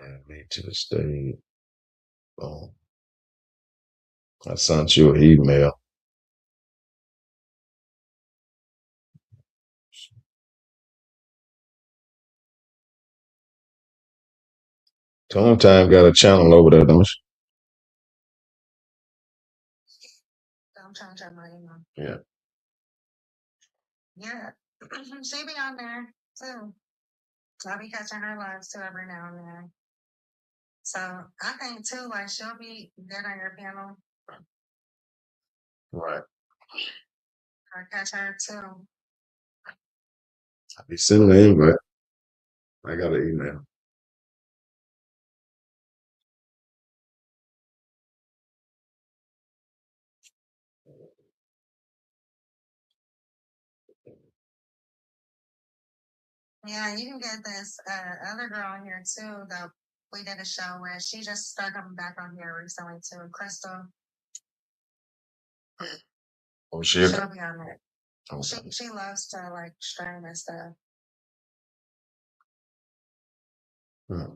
add me to the stage. Boom. I sent you an email. Tone Time got a channel over there, don't I'm trying to check my email. Yeah. Yeah. She be on there too. So I be catching her lives too every now and then. So I think too, like she'll be good on your panel. Right. I catch her too. I be sending an invite. I got an email. Yeah, you can get this other girl on here too that we did a show with. She just started coming back on here recently too. Crystal. Oh, she'll be on it. Okay. She loves to like stream and stuff. Hmm.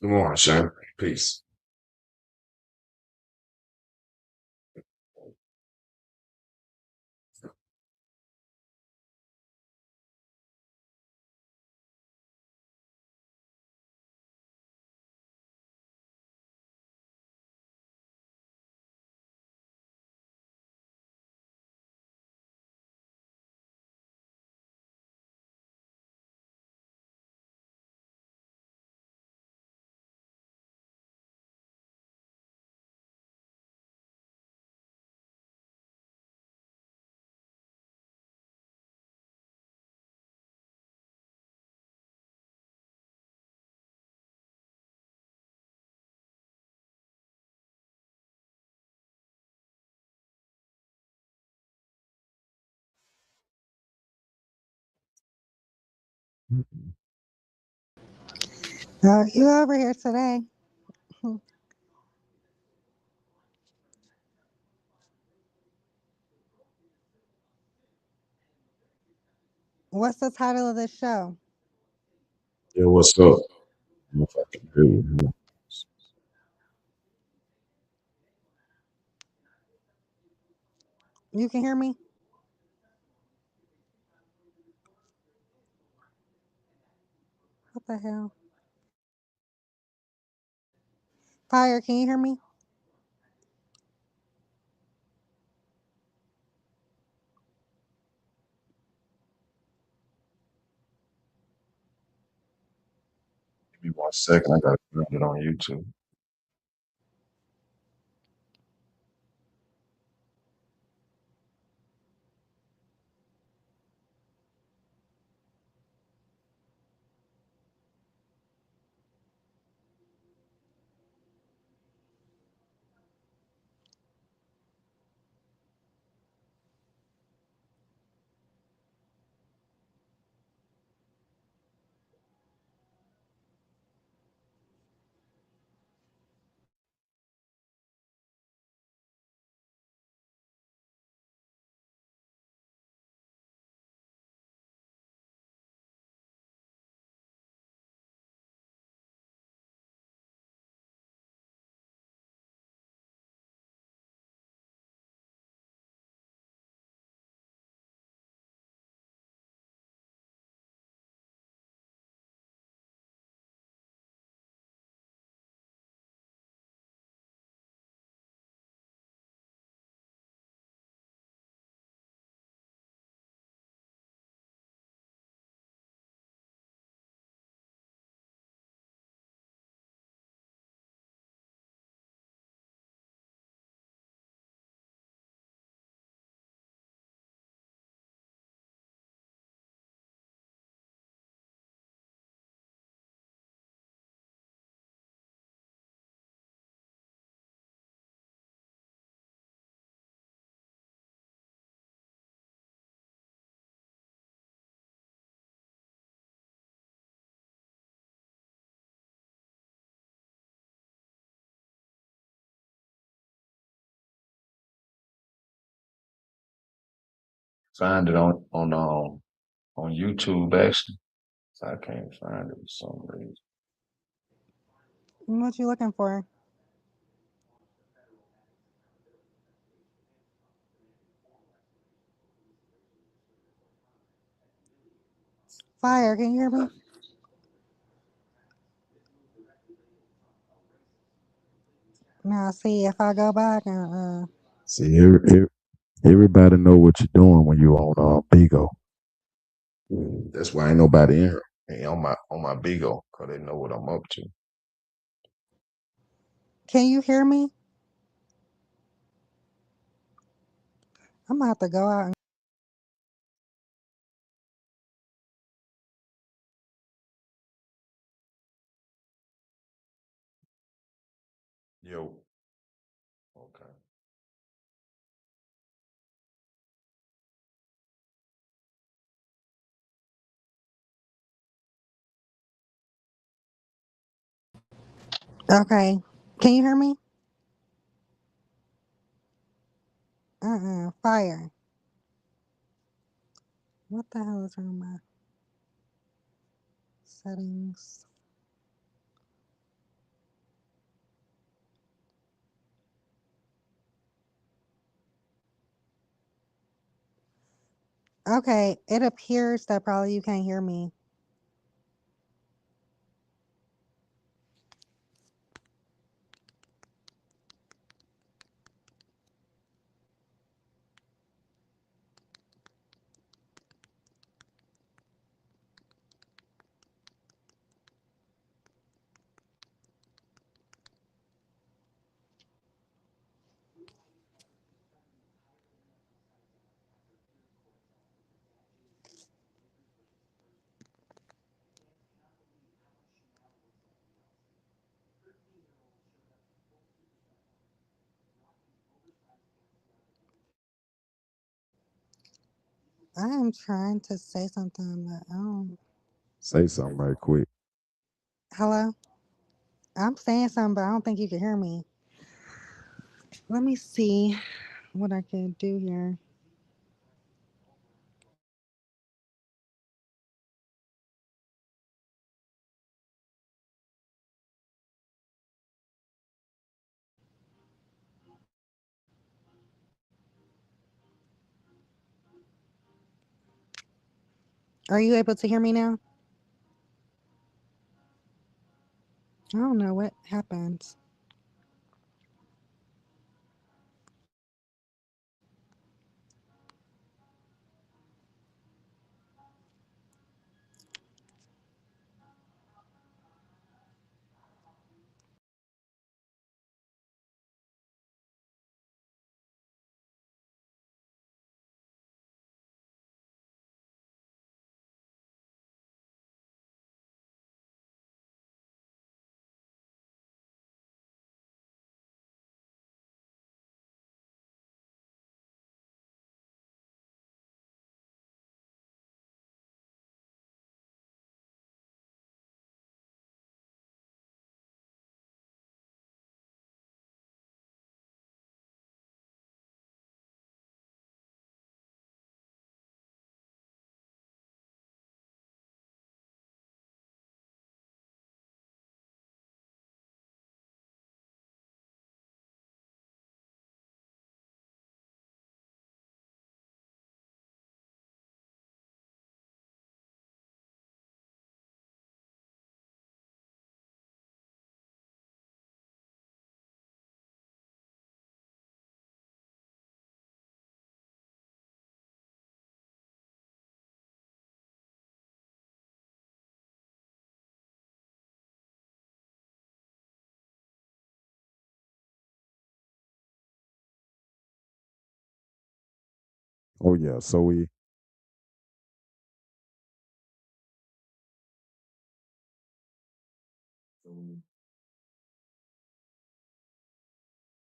Good morning, Shane. Peace. You over here today? What's the title of this show? Yeah, what's up? I don't know if I can hear you. You can hear me? What the hell? Fire, can you hear me? Give me 1 second. I gotta find it on YouTube. find it on YouTube actually. So I can't find it for some reason. What you looking for? Fire, can you hear me? Now, see, if I go back and, See, everybody know what you're doing when you on Bigo. That's why ain't nobody in here. Hey, on my Bigo, cause they know what I'm up to. can you hear me? I'm gonna have to go out and. Yo, okay. Okay. Can you hear me? Fire. What the hell is wrong with my settings? Okay, it appears that probably you can't hear me. I am trying to say something, but I don't. Say something right quick. Hello? I'm saying something, but I don't think you can hear me. Let me see what I can do here. Are you able to hear me now? I don't know what happened. Oh yeah, so we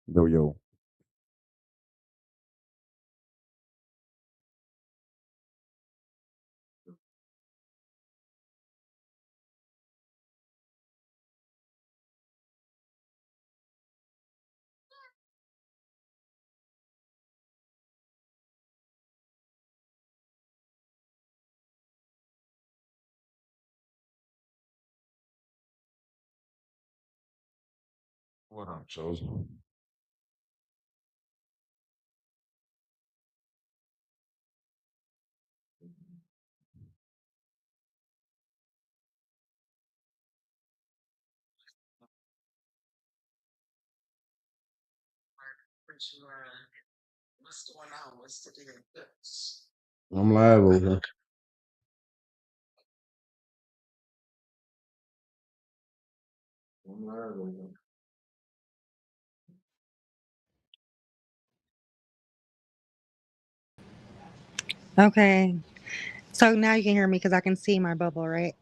yo. What I'm chosen. What's going on? What's the deal? I'm live over here. I'm live over here. Okay. So now you can hear me because I can see my bubble, right?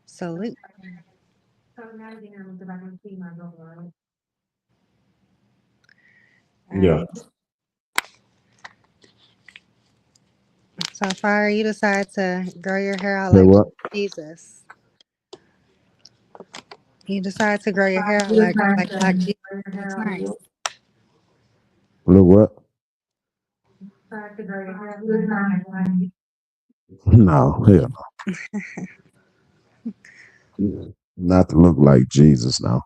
Salute. So now you can hear me because I can see my bubble, right? All Yeah. right. So Fire, you decide to grow your hair out Say like what? Jesus. You decide to grow your hair out You like Jesus. That's nice. Look what? decide to grow your hair. Who's not? No, hell no. Not to look like Jesus now.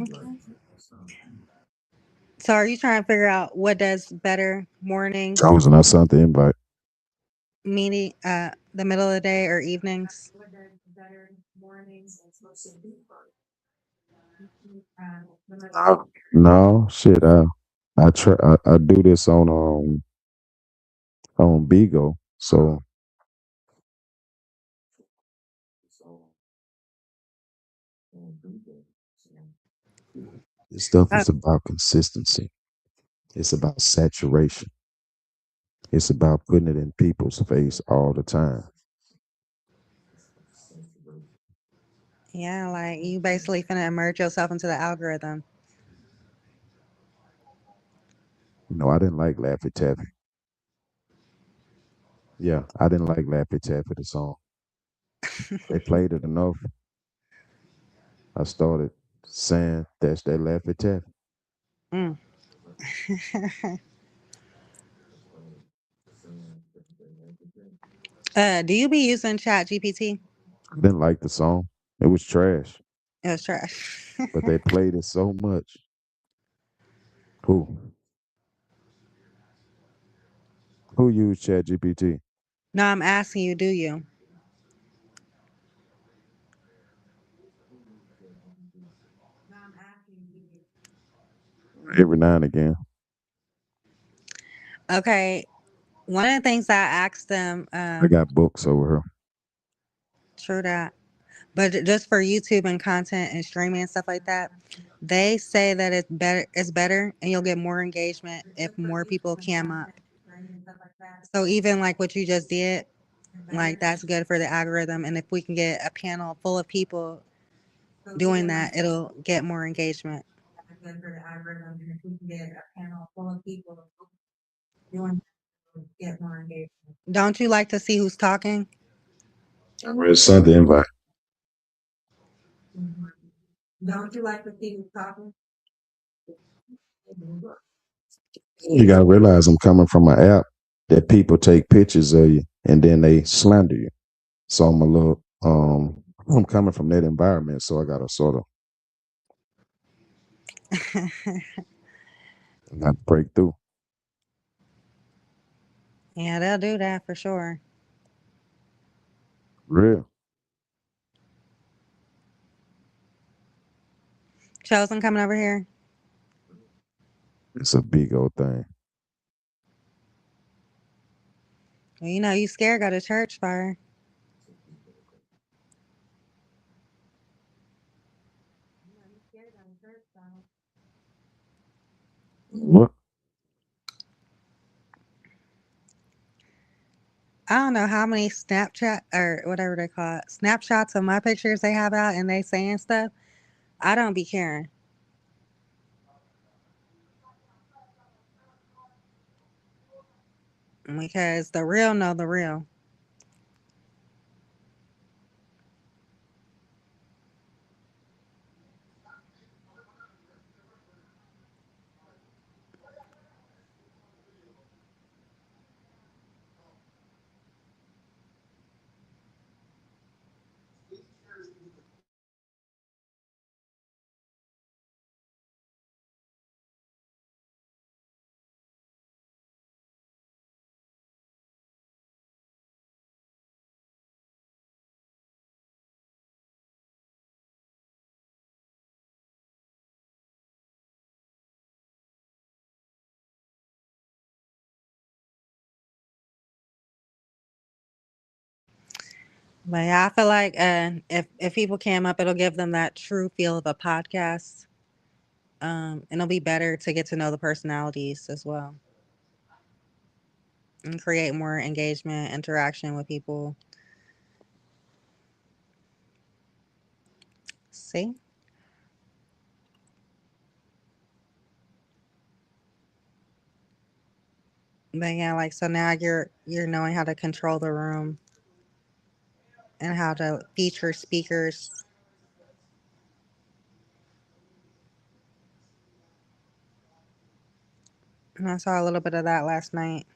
Okay. So are you trying to figure out what does better mornings, Chosen, I sent the invite. meaning the middle of the day or evenings? What does better mornings and supposed to be for? No, shit. I do this on Bigo. So this stuff Uh, is about consistency. It's about saturation. It's about putting it in people's face all the time. yeah, like you basically finna immerse yourself into the algorithm. You know, I didn't like Laffy Taffy. Yeah, I didn't like Laffy Taffy, the song. They played it enough. I started saying that's that Laffy Taffy. Mm. Do you be using Chat GPT? I didn't like the song. It was trash. It was trash. But they played it so much. Who? Who used ChatGPT? No, I'm asking you, do you? Every now and again. Okay. One of the things I asked them, I got books over here. true that, but just for YouTube and content and streaming and stuff like that, they say that it's better and you'll get more engagement if more people cam up. So even like what you just did, like that's good for the algorithm. And if we can get a panel full of people doing that, it'll get more engagement. Good for the algorithm, and if we can get a panel full of people doing that, get more engagement. Don't you like to see who's talking? I read Sunday invite. Don't you like the people talking? You gotta realize I'm coming from an app that people take pictures of you and then they slander you. So I'm coming from that environment, so I gotta sort of not break through. Yeah, they'll do that for sure. Real. Chosen coming over here. It's a big old thing. Well, you know, you scared go to church, Fire. What? I don't know how many Snapchat or whatever they call it, snapshots of my pictures they have out and they saying stuff. I don't be caring because the real know the real. But yeah, I feel like if people came up, it'll give them that true feel of a podcast. And it'll be better to get to know the personalities as well and create more engagement, interaction with people. See? But yeah, like so now you're knowing how to control the room and how to feature speakers. And I saw a little bit of that last night.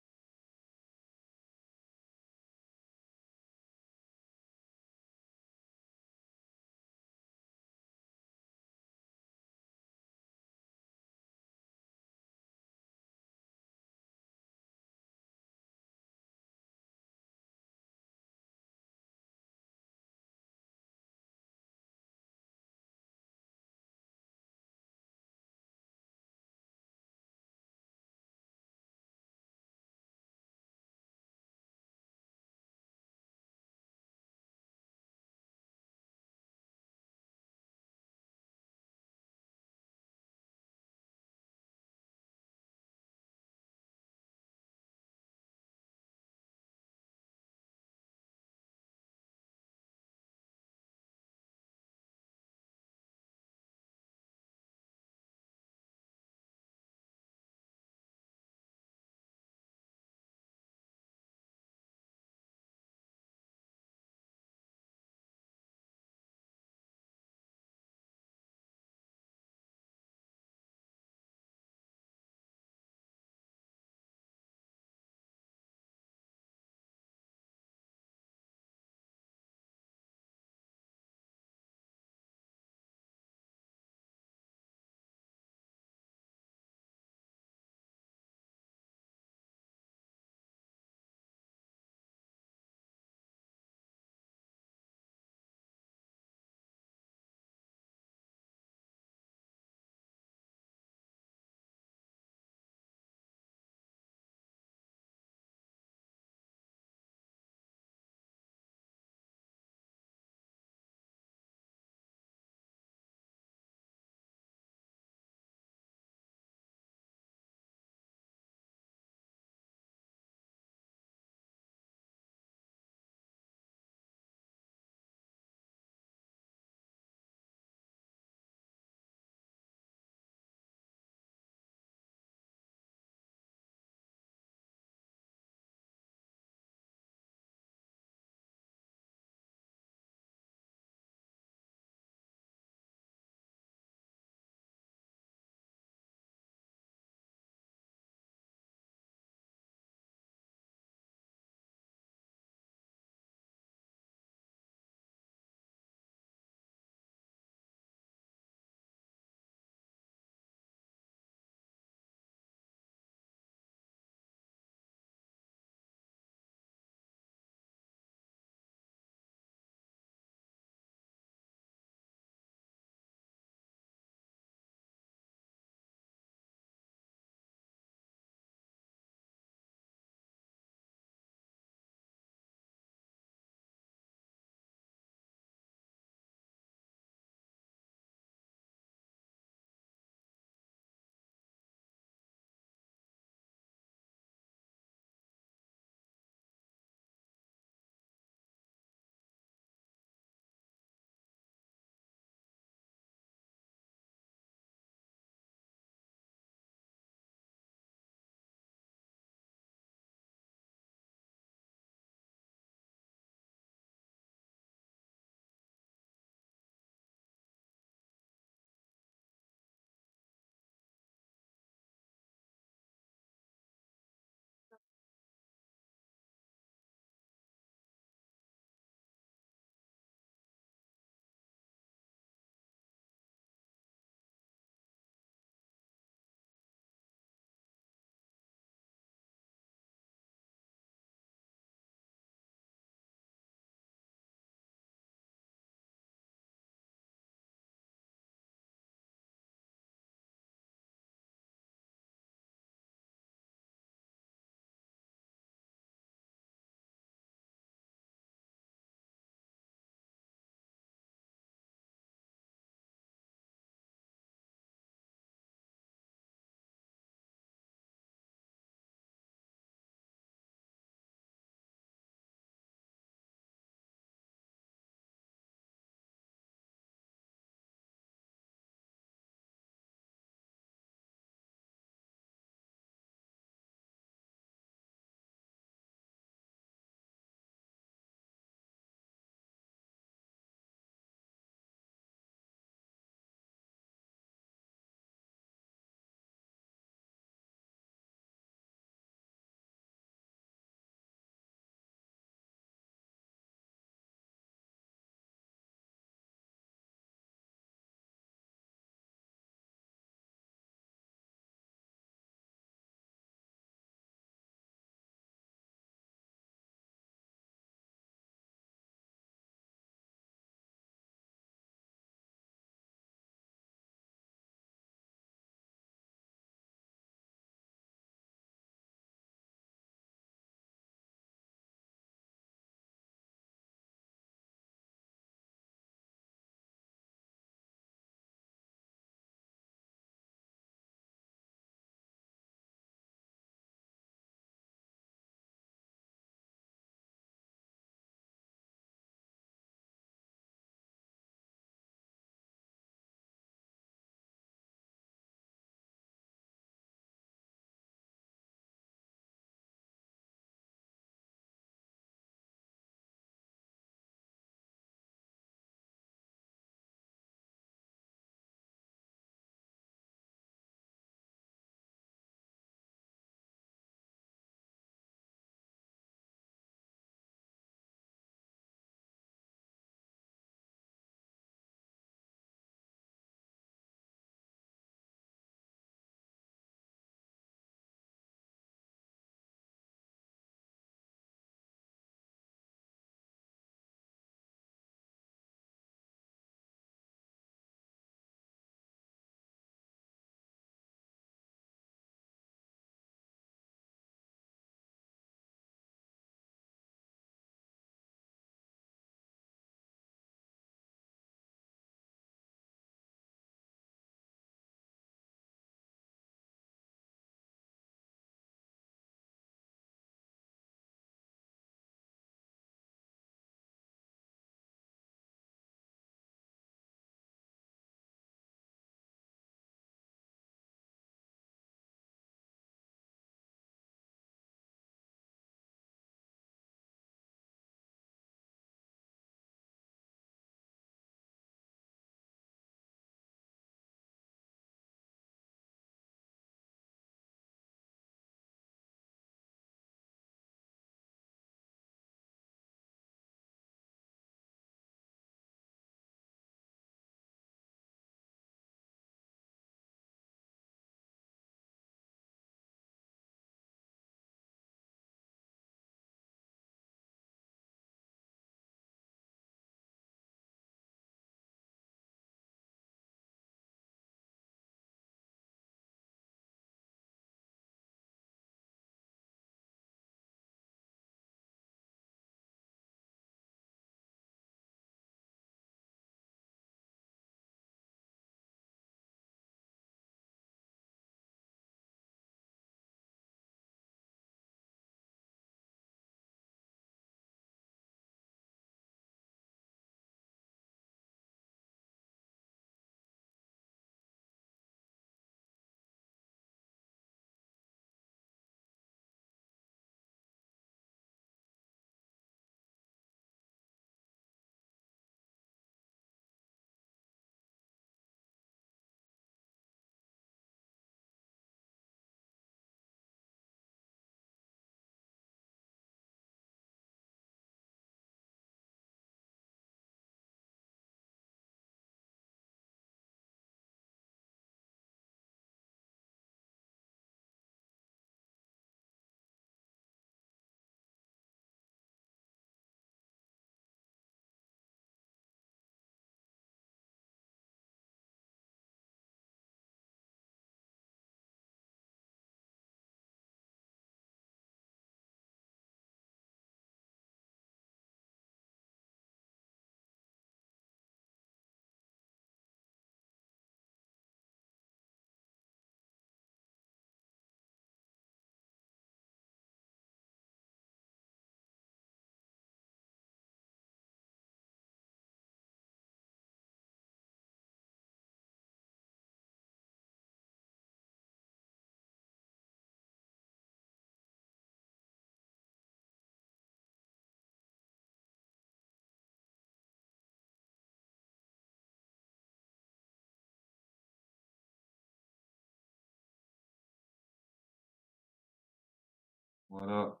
What up?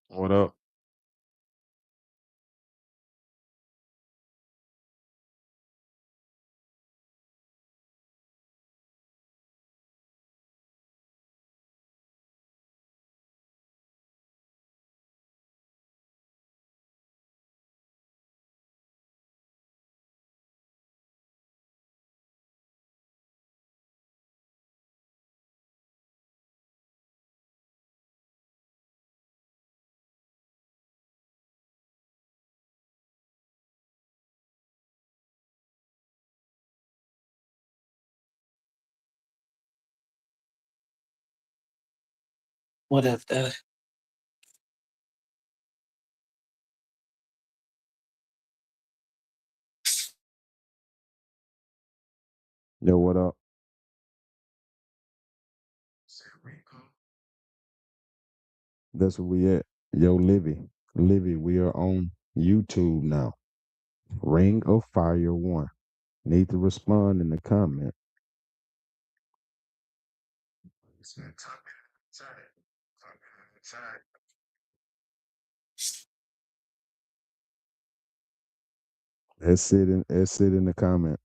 What up? What up, though? Yo, what up? That's where we at. Yo, Livy, we are on YouTube now. Ring of Fire 1. Need to respond in the comment. Let's sit in the comment.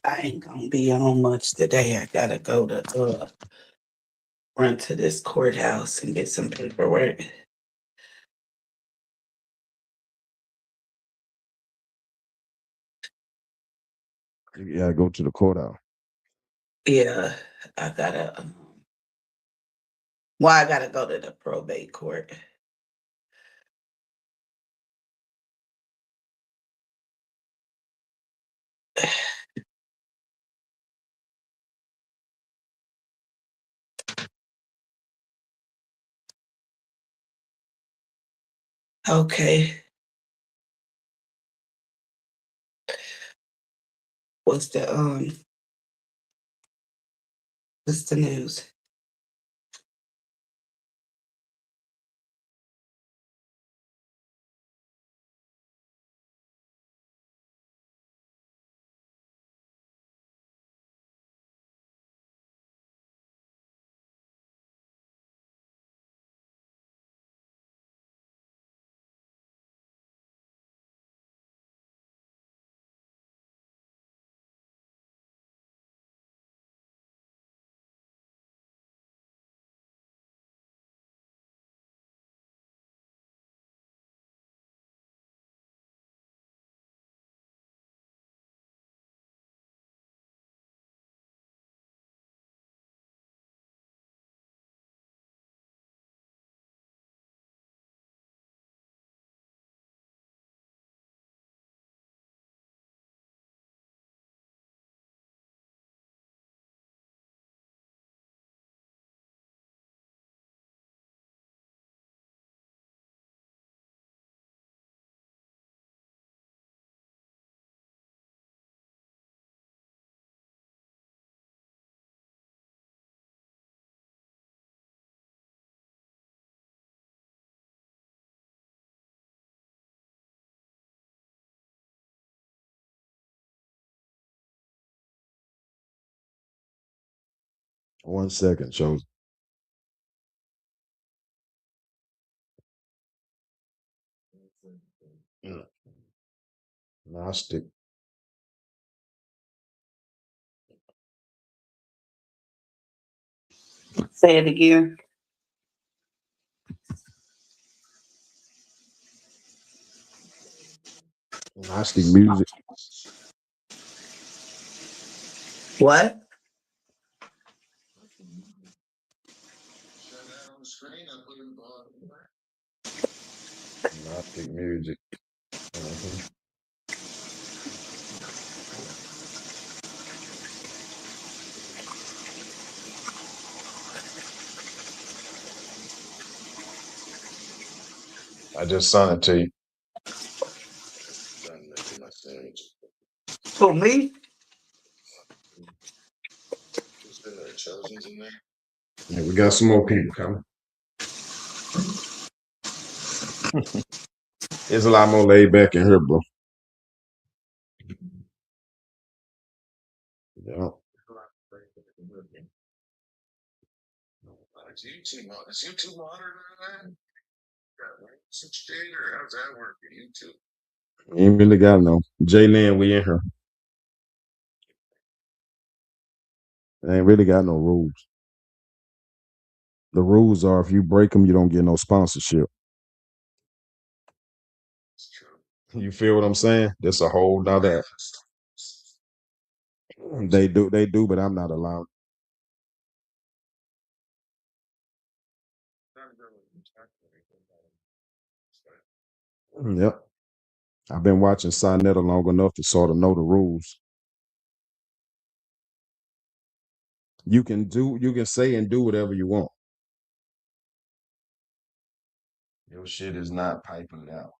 I ain't gonna be on much today. I gotta go to run to this courthouse and get some paperwork. You gotta go to the courthouse. Yeah, I gotta. Well, I gotta go to the probate court. Okay. What's the news? One second, shows. Gnostic. Say it again. Gnostic music. What? Gnostic music. Mhm. I just sent it to you. For me? Yeah, we got some more people coming. It's a lot more laid back in here, bro. Yeah. Is YouTube modern than that? Switch data or how's that working? YouTube. Ain't really got no. Jalen, we in here. Ain't really got no rules. The rules are if you break them, you don't get no sponsorship. You feel what I'm saying? That's a whole nother. They do, but I'm not allowed. Yep. I've been watching Sinetta long enough to sort of know the rules. You can say and do whatever you want. Your shit is not piping out.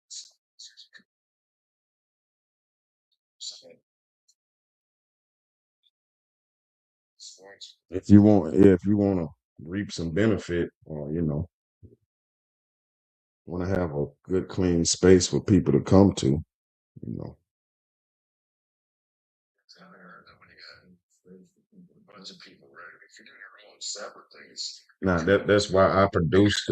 If you want to reap some benefit, or want to have a good clean space for people to come to, you know. A bunch of people, right? If you're doing your own separate things. Now that's why I produced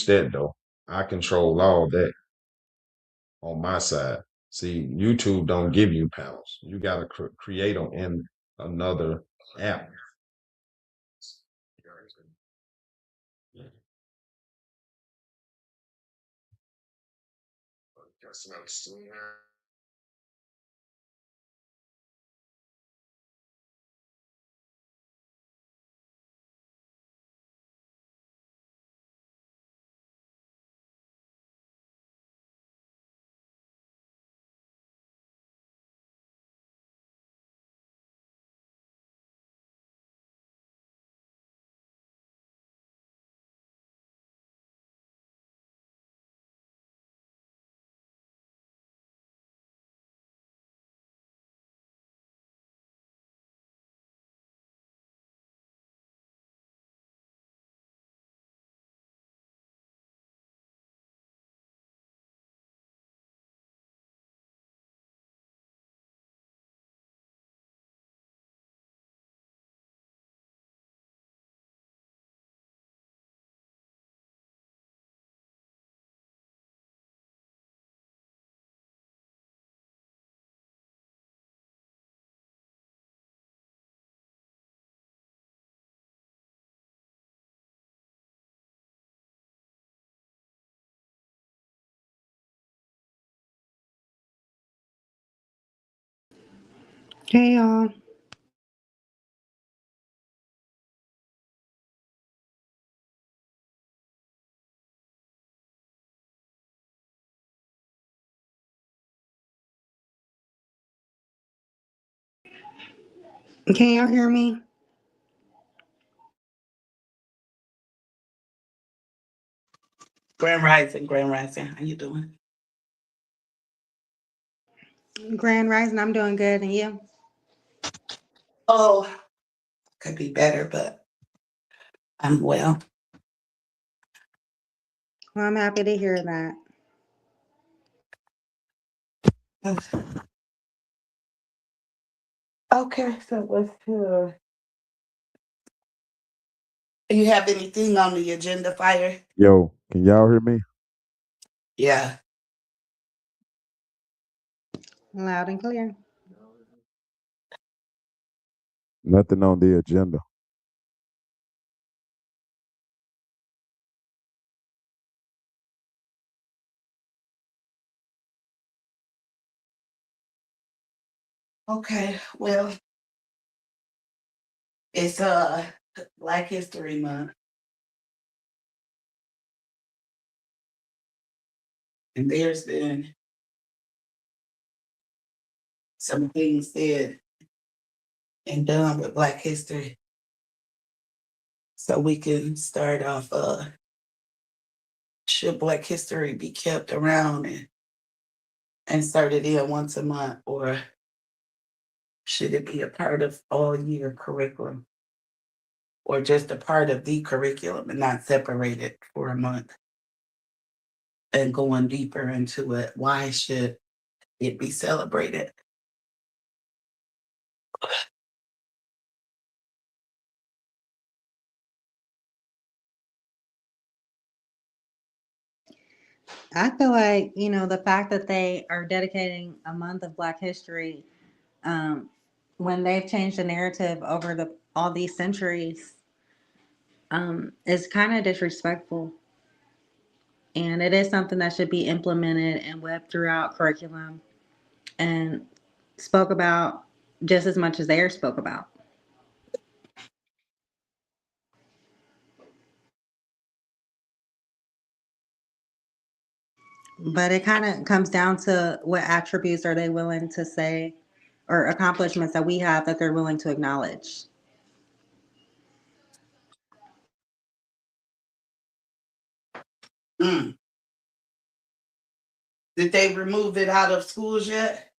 that though. I control all that on my side. See, YouTube don't give you panels. You got to create them in another app. Hey y'all. Can y'all hear me? Grand Rising, Grand Rising. How you doing? Grand Rising, I'm doing good, and you? Oh, could be better, but I'm well. Well, I'm happy to hear that. Okay, so what's your... Do you have anything on the agenda, Fire? Yo, can y'all hear me? Yeah. Loud and clear. Nothing on the agenda. Okay, well, it's Black History Month. And there's been some things said and done with Black history. So we can start off, should Black history be kept around and started in once a month, or should it be a part of all year curriculum? or just a part of the curriculum and not separated for a month and going deeper into it. Why should it be celebrated? I feel like, the fact that they are dedicating a month of Black history, um, when they've changed the narrative over all these centuries, is kind of disrespectful. And it is something that should be implemented and webbed throughout curriculum and spoke about just as much as they are spoke about. But it kind of comes down to what attributes are they willing to say or accomplishments that we have that they're willing to acknowledge. Mm. Did they remove it out of schools yet?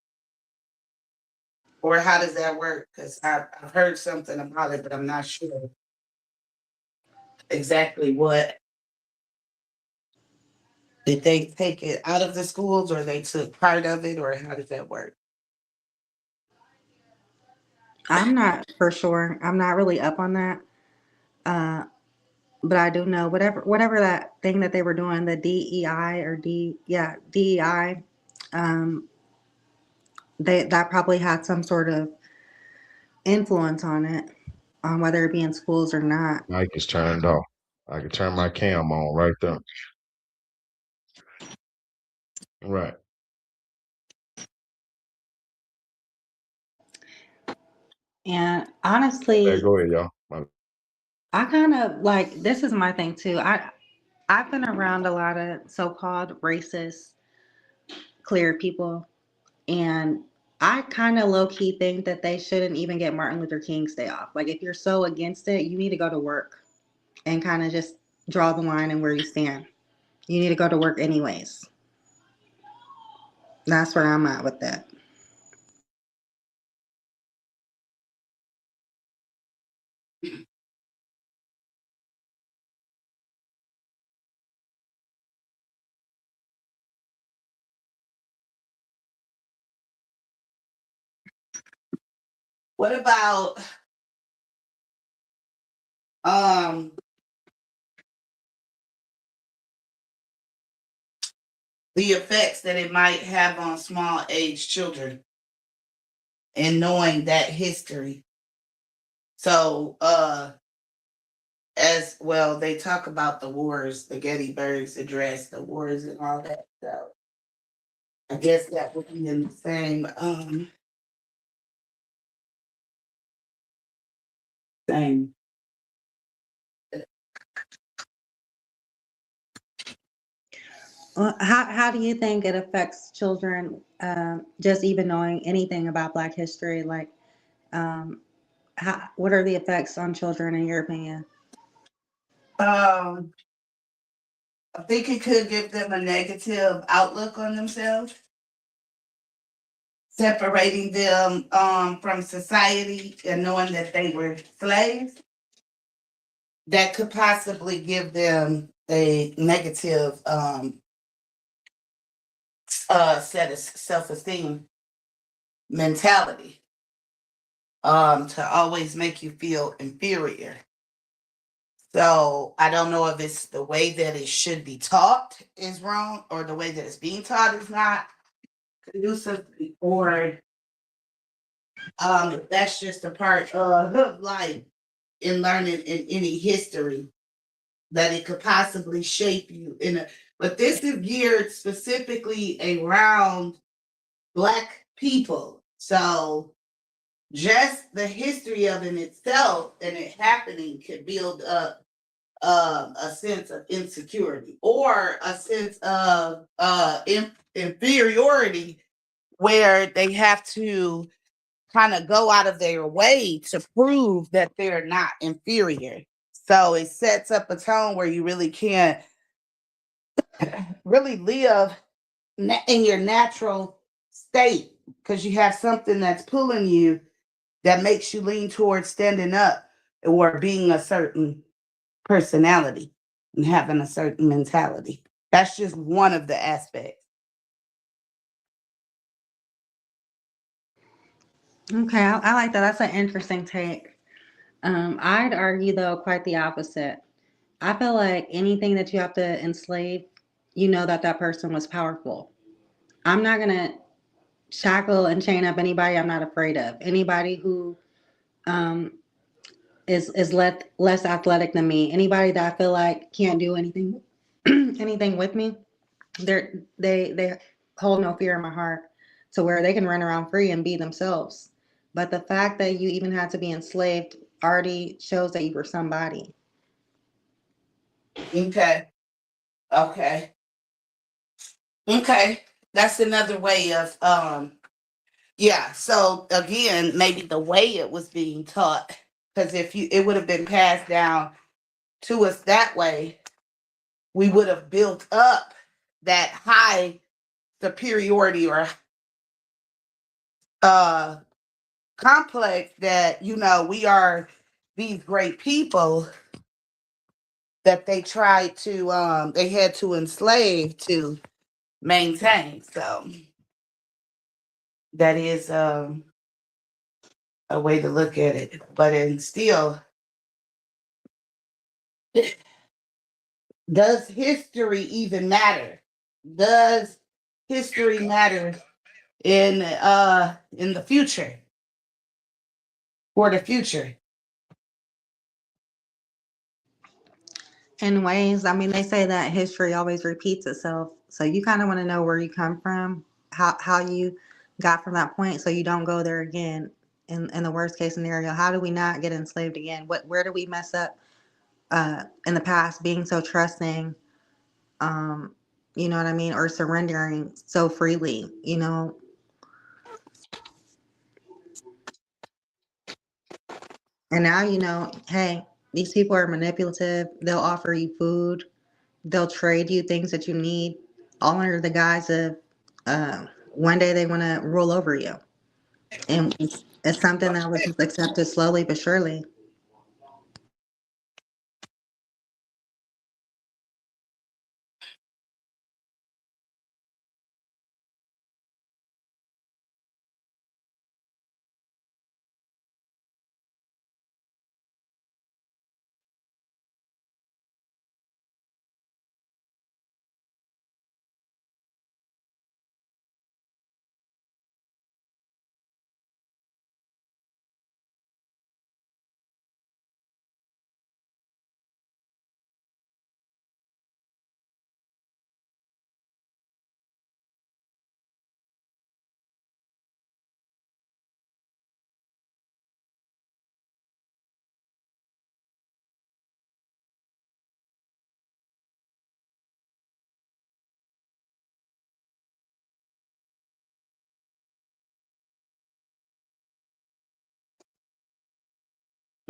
Or how does that work? Because I've heard something about it, but I'm not sure exactly what. Did they take it out of the schools or they took part of it, or how does that work? I'm not for sure. I'm not really up on that. But I do know whatever that thing that they were doing, the DEI, that probably had some sort of influence on it, on whether it be in schools or not. Mic is turned off. I can turn my cam on right there. Right. And Hey, honestly, go ahead, y'all. I kind of like this is my thing too. I've been around a lot of so-called racist, clear people, and I kind of low key think that they shouldn't even get Martin Luther King's Day off. Like, if you're so against it, you need to go to work and kind of just draw the line and where you stand. You need to go to work anyways. That's where I'm at with that. What about um the effects that it might have on small age children and knowing that history? So as well, they talk about the wars, the Gettysburg's Address, the wars and all that. So I guess that would be in the same same. Well, how do you think it affects children? Just even knowing anything about Black history, like, what are the effects on children in your opinion? Um I think it could give them a negative outlook on themselves, separating them from society and knowing that they were slaves. That could possibly give them a negative set of self-esteem mentality, to always make you feel inferior. So I don't know if it's the way that it should be taught is wrong or the way that it's being taught is not conducive, or that's just a part of life in learning in any history that it could possibly shape you in a, but this is geared specifically around Black people. So just the history of it itself and it happening could build up a sense of insecurity or a sense of inferiority, where they have to kind of go out of their way to prove that they're not inferior. So it sets up a tone where you really can't really live in your natural state because you have something that's pulling you that makes you lean towards standing up or being a certain personality and having a certain mentality. That's just one of the aspects. Okay, I like that. That's an interesting take. I'd argue though quite the opposite. I feel like anything that you have to enslave, you know that that person was powerful. I'm not gonna shackle and chain up anybody I'm not afraid of. Anybody who um, is less athletic than me. Anybody that I feel like can't do anything anything with me. They hold no fear in my heart to where they can run around free and be themselves. But the fact that you even had to be enslaved already shows that you were somebody. Okay. Okay. Okay. That's another way of yeah. So again, maybe the way it was being taught, because if you it would have been passed down to us that way, we would have built up that high superiority or uh complex that we are these great people that they tried to they had to enslave to maintain. So that is a way to look at it. But in still, does history even matter? Does history matter in the future? For the future? In ways, I mean, they say that history always repeats itself. So you kind of want to know where you come from, how you got from that point, so you don't go there again. In the worst case scenario, how do we not get enslaved again? Where do we mess up in the past, being so trusting? Um, you know what I mean, or surrendering so freely. You know, and now you know, hey, these people are manipulative. They'll offer you food. They'll trade you things that you need, all under the guise of one day they want to rule over you. And it's something that was just accepted slowly but surely.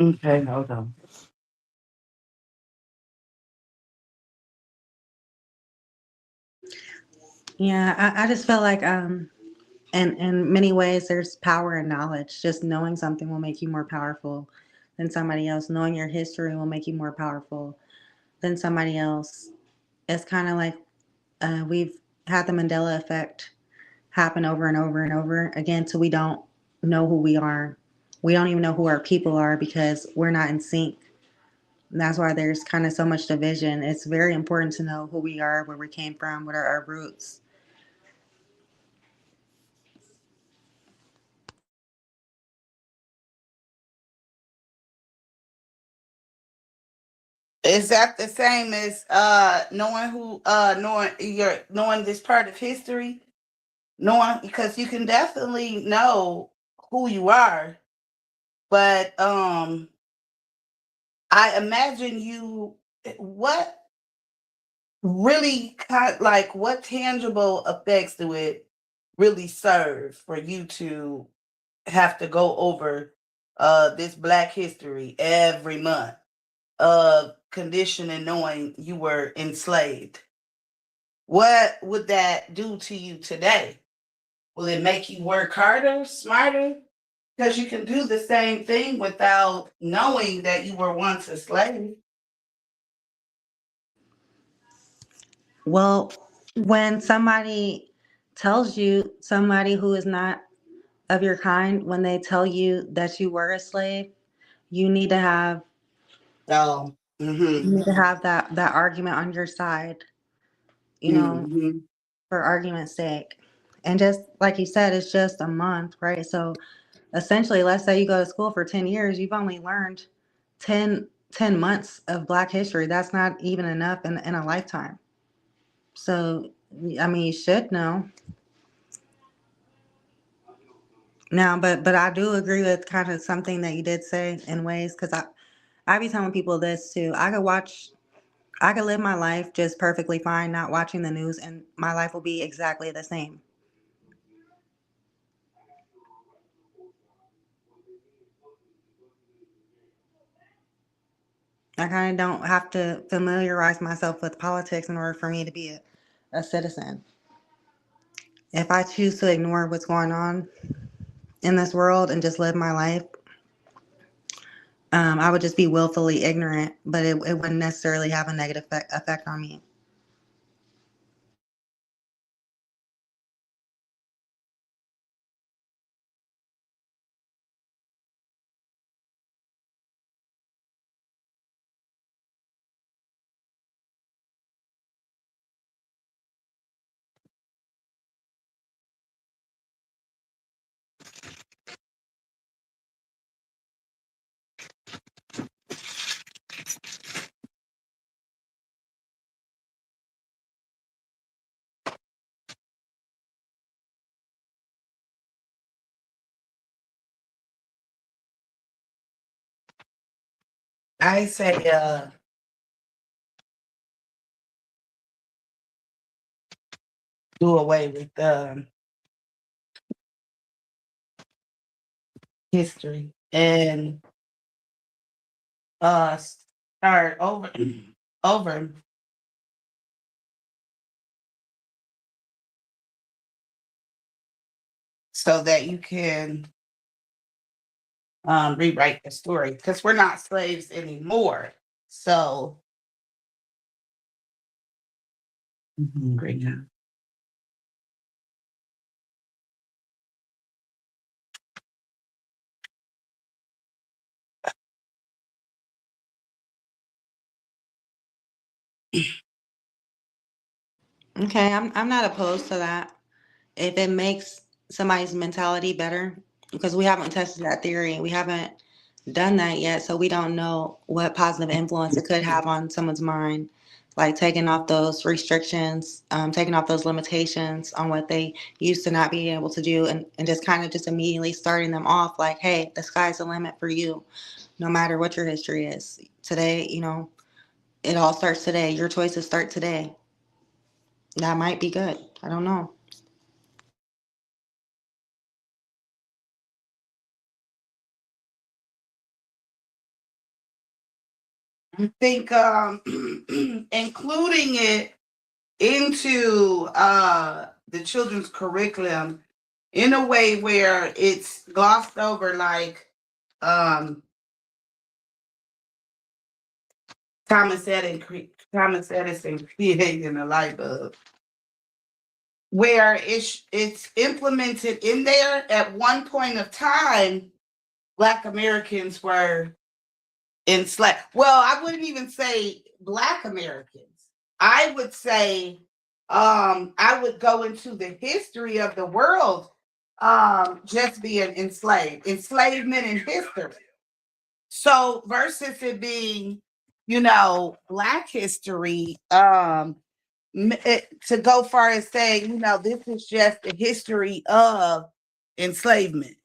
Okay, hold on. Yeah, I just feel like in many ways there's power in knowledge. Just knowing something will make you more powerful than somebody else. Knowing your history will make you more powerful than somebody else. It's kind of like we've had the Mandela effect happen over and over and over again till we don't know who we are. We don't even know who our people are because we're not in sync. And that's why there's kind of so much division. It's very important to know who we are, where we came from, what are our roots. Is that the same as knowing who knowing this part of history? Knowing, because you can definitely know who you are, but I imagine what really like what tangible effects do it really serve for you to have to go over this Black history every month, conditioning knowing you were enslaved? What would that do to you today? Will it make you work harder, smarter? Because you can do the same thing without knowing that you were once a slave. Well, when somebody tells you, somebody who is not of your kind, when they tell you that you were a slave, you need to have So, that argument on your side, you know, for argument's sake. And just like you said, it's just a month, right? So essentially, let's say you go to school for 10 years, you've only learned 10 months of Black history. That's not even enough in a lifetime. So, I mean, you should know. Now, but I do agree with kind of something that you did say in ways, because I be telling people this too. I could live my life just perfectly fine, not watching the news, and my life will be exactly the same. I kind of don't have to familiarize myself with politics in order for me to be a citizen. If I choose to ignore what's going on in this world and just live my life, I would just be willfully ignorant, but it wouldn't necessarily have a negative effect on me. I say, do away with history and start over so that you can rewrite the story, because we're not slaves anymore. So, great. Okay, I'm not opposed to that. If it makes somebody's mentality better, because we haven't tested that theory, we haven't done that yet, so we don't know what positive influence it could have on someone's mind, like taking off those restrictions, taking off those limitations on what they used to not be able to do, and just kind of just immediately starting them off like, hey, the sky's the limit for you, no matter what your history is. Today, it all starts today. Your choices start today. That might be good. I don't know. I think including it into the children's curriculum in a way where it's glossed over, like Thomas Edison creating a light bulb, where it's implemented in there. At one point of time, Black Americans were enslaved. Well, I wouldn't even say Black Americans. I would say I would go into the history of the world, just being enslaved, enslavement in history. So versus it being, Black history, to go far as saying, this is just the history of enslavement.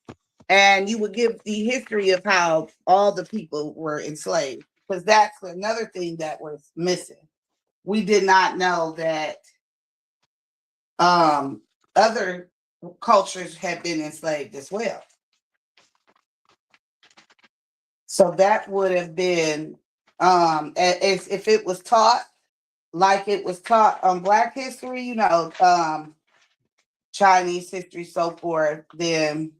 And you would give the history of how all the people were enslaved, because that's another thing that was missing. We did not know that other cultures had been enslaved as well. So that would have been, if it was taught like it was taught on Black history, Chinese history, so forth, then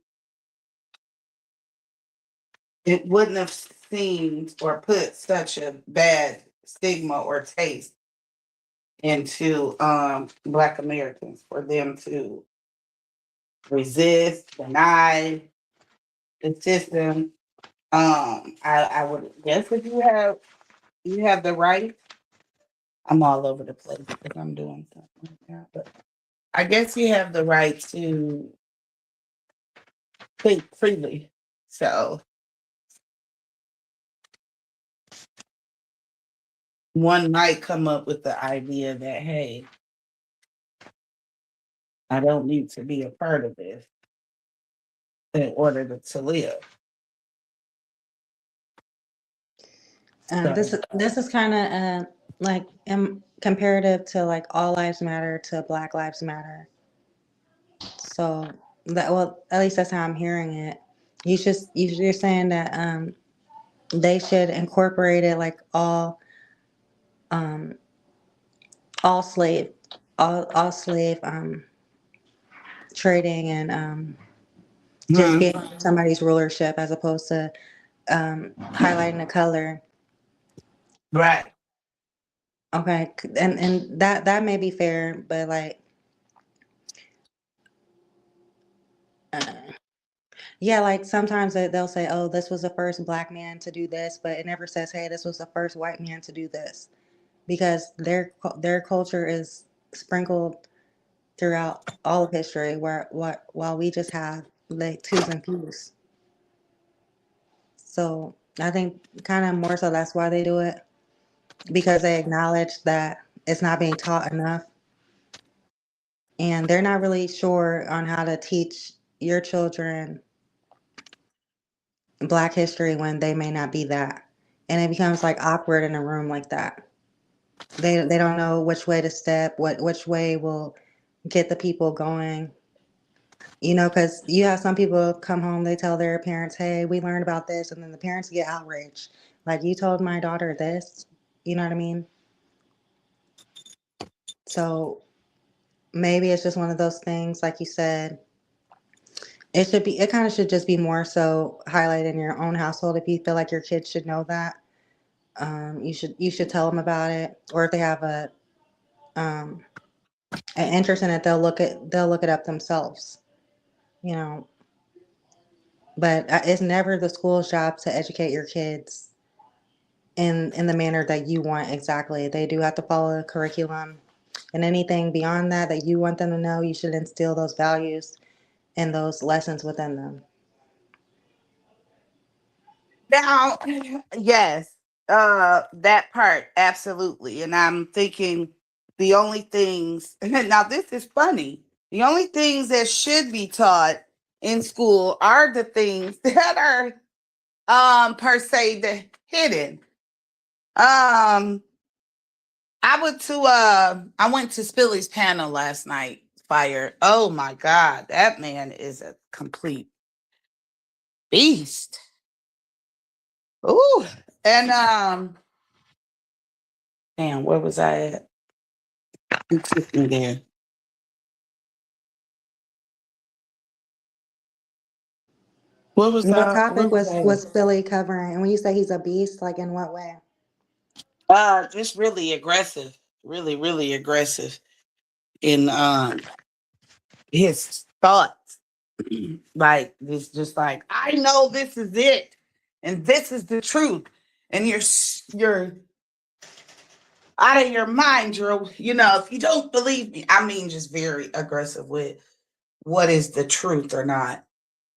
it wouldn't have seemed or put such a bad stigma or taste into Black Americans for them to resist, deny the system. I would guess if you have the right. I'm all over the place because I'm doing something like that, but I guess you have the right to think freely. So one might come up with the idea that, hey, I don't need to be a part of this in order to live. This So, is kind of like comparative to like all lives matter to Black Lives Matter. So that, well, at least that's how I'm hearing it. You're saying that they should incorporate it like um all slave all slave trading and just mhm, being somebody's rulership as opposed to highlighting the color. right. Okay, and that may be fair, but like, uh, yeah, like sometimes they'll say, "Oh, this was the first Black man to do this," but it never says, "Hey, this was the first white man to do this," because their culture is sprinkled throughout all of history. While we just have like twos and fews. So I think kind of more so that's why they do it, because they acknowledge that it's not being taught enough, and they're not really sure on how to teach your children Black history when they may not be that, and it becomes like awkward in a room like that. They don't know which way to step, which way will get the people going. You know, because you have some people come home, they tell their parents, "Hey, we learned about this," and then the parents get outraged. Like, you told my daughter this. You know what I mean? So maybe it's just one of those things, like you said. It kind of should just be more so highlighted in your own household. If you feel like your kids should know that, you should tell them about it. Or if they have um, an interest in it, they'll look it up themselves. You know, but it's never the school's job to educate your kids in the manner that you want exactly. They do have to follow the curriculum, and anything beyond that you want them to know, you should instill those values and those lessons within them. Now, yes, that part absolutely. And I'm thinking the only things. Now this is funny. The only things that should be taught in school are the things that are per se the hidden. Um, I went to Spilly's panel last night. Fire. Oh my God, that man is a complete beast. Ooh. And damn, where was I at? You took me there. What Where topic was I was at? Billy covering? And when you say he's a beast, like in what way? Just really aggressive. Really, really aggressive in his thoughts. Like this, just like, I know this is it, and this is the truth. And you're out of your mind. If you don't believe me, I mean, just very aggressive with what is the truth or not.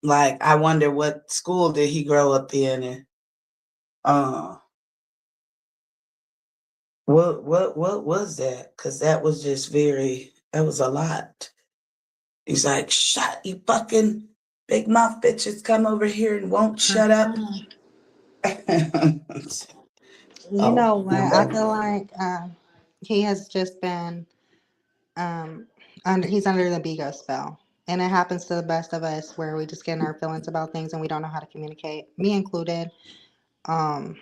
Like, I wonder what school did he grow up in, and uh, what was that? Because that was just that was a lot. He's like, shut you fucking big mouth bitches, come over here and won't shut up. Mhm. You Oh, know what? I feel like he has just been he's under the Bigo spell. And it happens to the best of us where we just get in our feelings about things and we don't know how to communicate, me included. Um,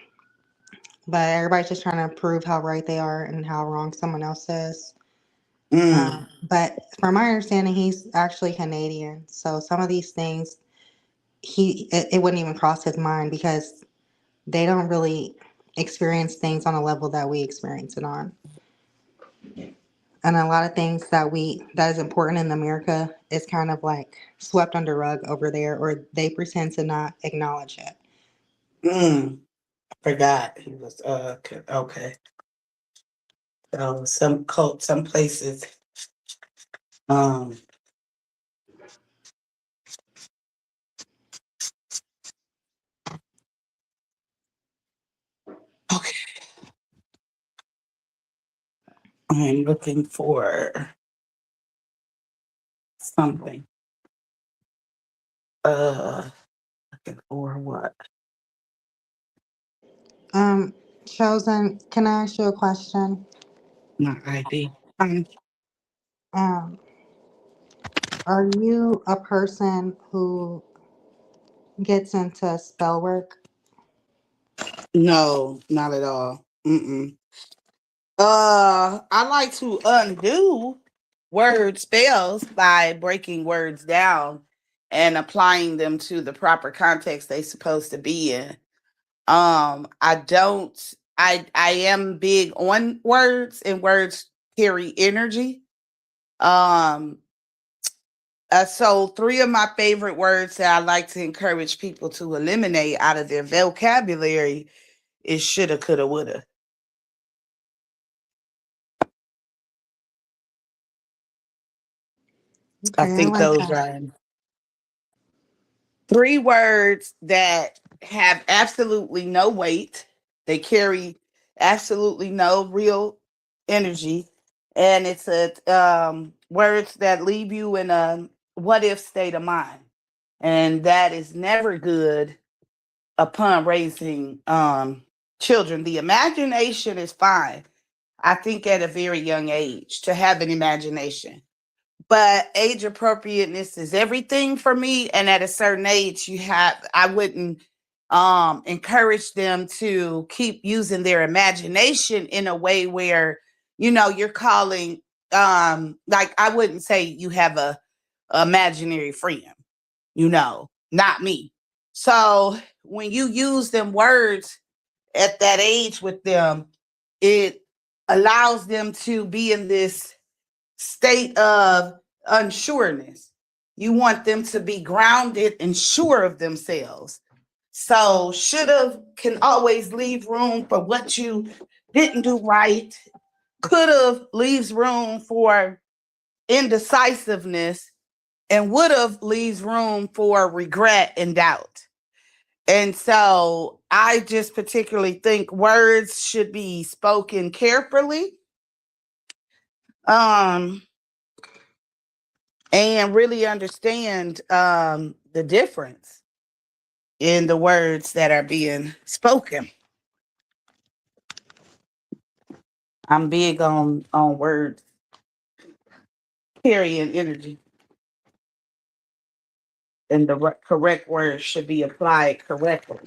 but everybody's just trying to prove how right they are and how wrong someone else is. But from my understanding, he's actually Canadian. So some of these things it wouldn't even cross his mind because they don't really experience things on a level that we experience it on. And a lot of things that is important in America is kind of like swept under rug over there, or they pretend to not acknowledge it. Forgot he was okay. So some places um okay. I'm looking for something. Looking for what? Chosen, can I ask you a question? My ID. Um, are you a person who gets into spell work? No, not at all. Mm-mm. I like to undo word spells by breaking words down and applying them to the proper context they supposed to be in. I don't I am big on words, and words carry energy. Um so three of my favorite words that I like to encourage people to eliminate out of their vocabulary is shoulda, coulda, woulda. I Okay, I think like those that. are three words that have absolutely no weight. They carry absolutely no real energy. And it's a words that leave you in a what if state of mind. And that is never good upon raising children. The imagination is fine. I think at a very young age to have an imagination, but age appropriateness is everything for me. And at a certain age, I wouldn't encourage them to keep using their imagination in a way where, you're calling, like, I wouldn't say you have a imaginary friend, not me. So when you use them words at that age with them, it allows them to be in this state of unsureness. You want them to be grounded and sure of themselves. So should have can always leave room for what you didn't do right. Could have leaves room for indecisiveness, and would have leaves room for regret and doubt. And so I just particularly think words should be spoken carefully. Um, and really understand the difference in the words that are being spoken. I'm big on words carrying energy, and the correct words should be applied correctly.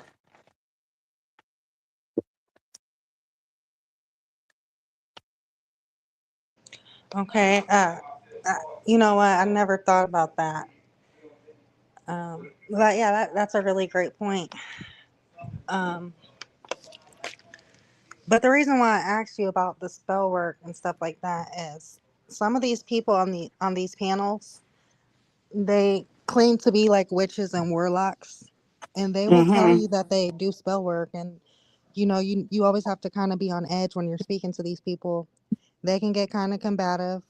Okay. You know what? I never thought about that. But yeah, that's a really great point. Um, but the reason why I asked you about the spell work and stuff like that is some of these people on these panels, they claim to be like witches and warlocks, and they will tell Mm-hmm. you that they do spell work. And you always have to kind of be on edge when you're speaking to these people. They can get kind of combative.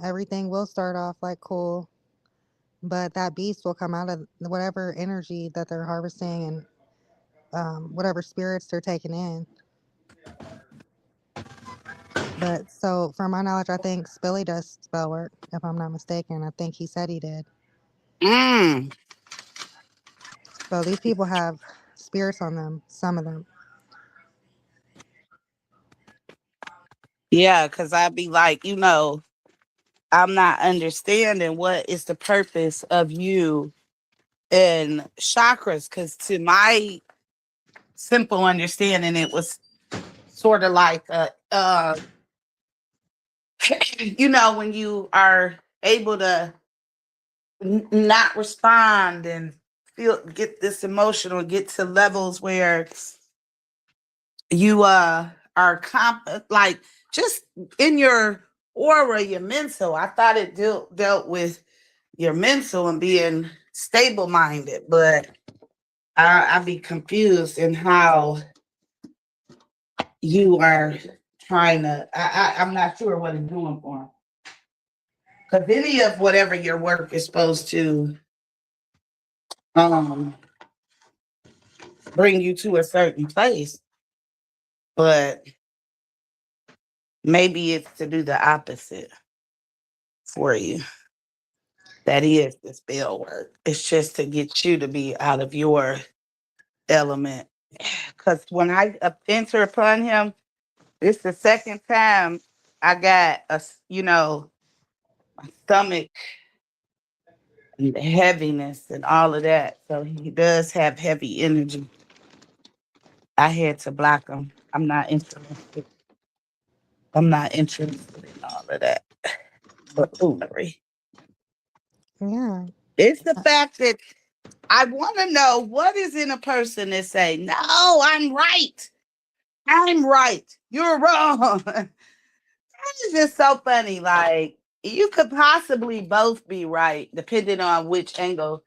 Everything will start off like cool, but that beast will come out of whatever energy that they're harvesting, and whatever spirits they're taking in. But so, from my knowledge, I think Spilly does spell work, if I'm not mistaken. I think he said he did. Mm. So these people have spirits on them, some of them. Yeah, because I'd be like, I'm not understanding what is the purpose of you and chakras. Because to my simple understanding, it was sort of like when you are able to not respond and get this emotional, get to levels where you are like just in your aura, your mental. I thought it dealt with your mental and being stable minded, but I be confused in how you are trying to. I'm not sure what it's doing for him. Because any of whatever your work is supposed to um bring you to a certain place, but maybe it's to do the opposite for you. That is the spell work. It's just to get you to be out of your element. Because when I enter upon him, it's the second time I got my stomach and the heaviness and all of that. So he does have heavy energy. I had to block him. I'm not interested. I'm not interested in all of that buffoonery. Yeah. It's the fact that I want to know what is in a person that say, "No, I'm right. I'm right. You're wrong." That is just so funny. Like you could possibly both be right, depending on which angle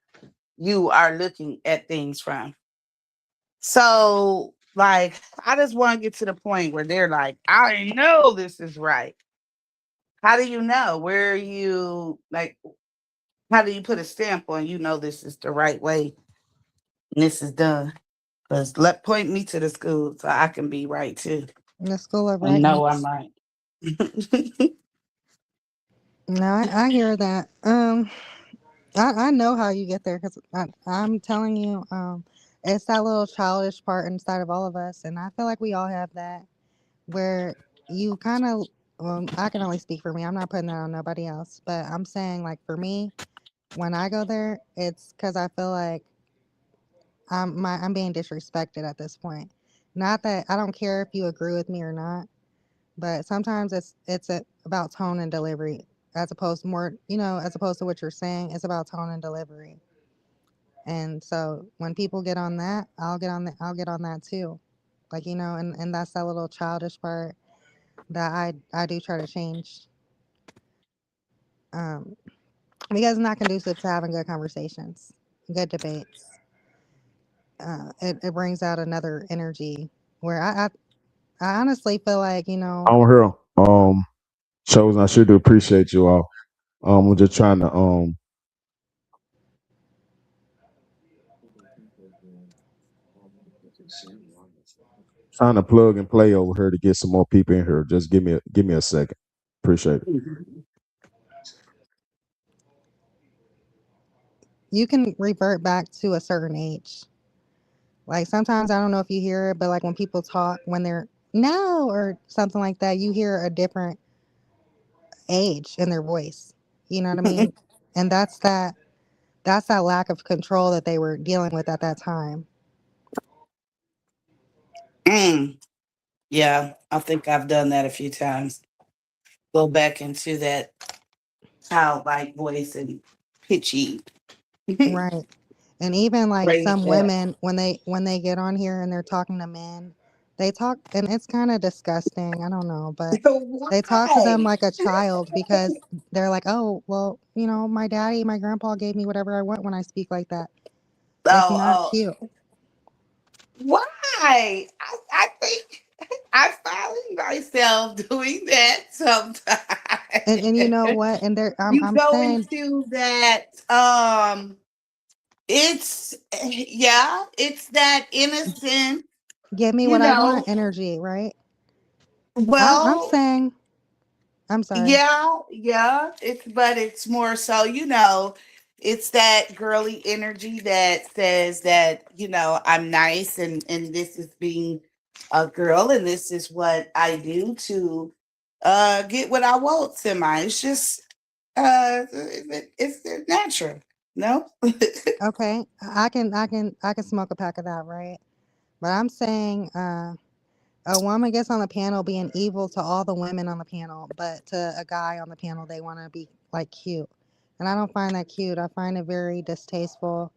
you are looking at things from. So, like, I just want to get to the point where they're like, "I know this is right." How do you know? Where are you like? How do you put a stamp on this is the right way and this is done? Because point me to the school so I can be right too. The school of And know I'm rightness. right. No, I hear that. I know how you get there because I'm telling you, it's that little childish part inside of all of us, and I feel like we all have that where you kind of. Well, I can only speak for me. I'm not putting that on nobody else, but I'm saying like for me, when I go there, it's because I feel like I'm being disrespected at this point. Not that I don't care if you agree with me or not, but sometimes about tone and delivery as opposed to as opposed to what you're saying. It's about tone and delivery. And so when people get on that, I'll get on that too. Like, and that's that little childish part that I do try to change. Um, because it's not conducive to having good conversations, good debates. It brings out another energy where I honestly feel like, On here, chosen. I sure do appreciate you all. We're just trying to plug and play over here to get some more people in here. Just give me a second. Appreciate it. you can revert back to a certain age. Like sometimes I don't know if you hear it, but like when people talk when they're no or something like that, you hear a different age in their voice. You know what I mean? And that's that lack of control that they were dealing with at that time. Yeah, I think I've done that a few times. Go back into that childlike voice and pitchy. Right. And even like Raise some that. women when they get on here and they're talking to men, they talk and it's kind of disgusting. I don't know, but they talk to them Why? like a child because they're like, "Oh, well, my daddy, my grandpa gave me whatever I want when I speak like that." It's not Oh, cute. why? I think I find myself doing that sometimes. And you know what? And there You I'm go saying, into that it's yeah, it's that innocent, "Give me you what I know. want" energy, right? I'm Well, saying, I'm sorry. yeah, it's more so, it's that girly energy that says that, I'm nice and this is being a girl and this is what I do to get what I want to my. It's just it's natural. No? Okay, I can smoke a pack of that, right? But I'm saying, a woman gets on the panel being evil to all the women on the panel, but to a guy on the panel, they want to be like cute. And I don't find that cute. I find it very distasteful.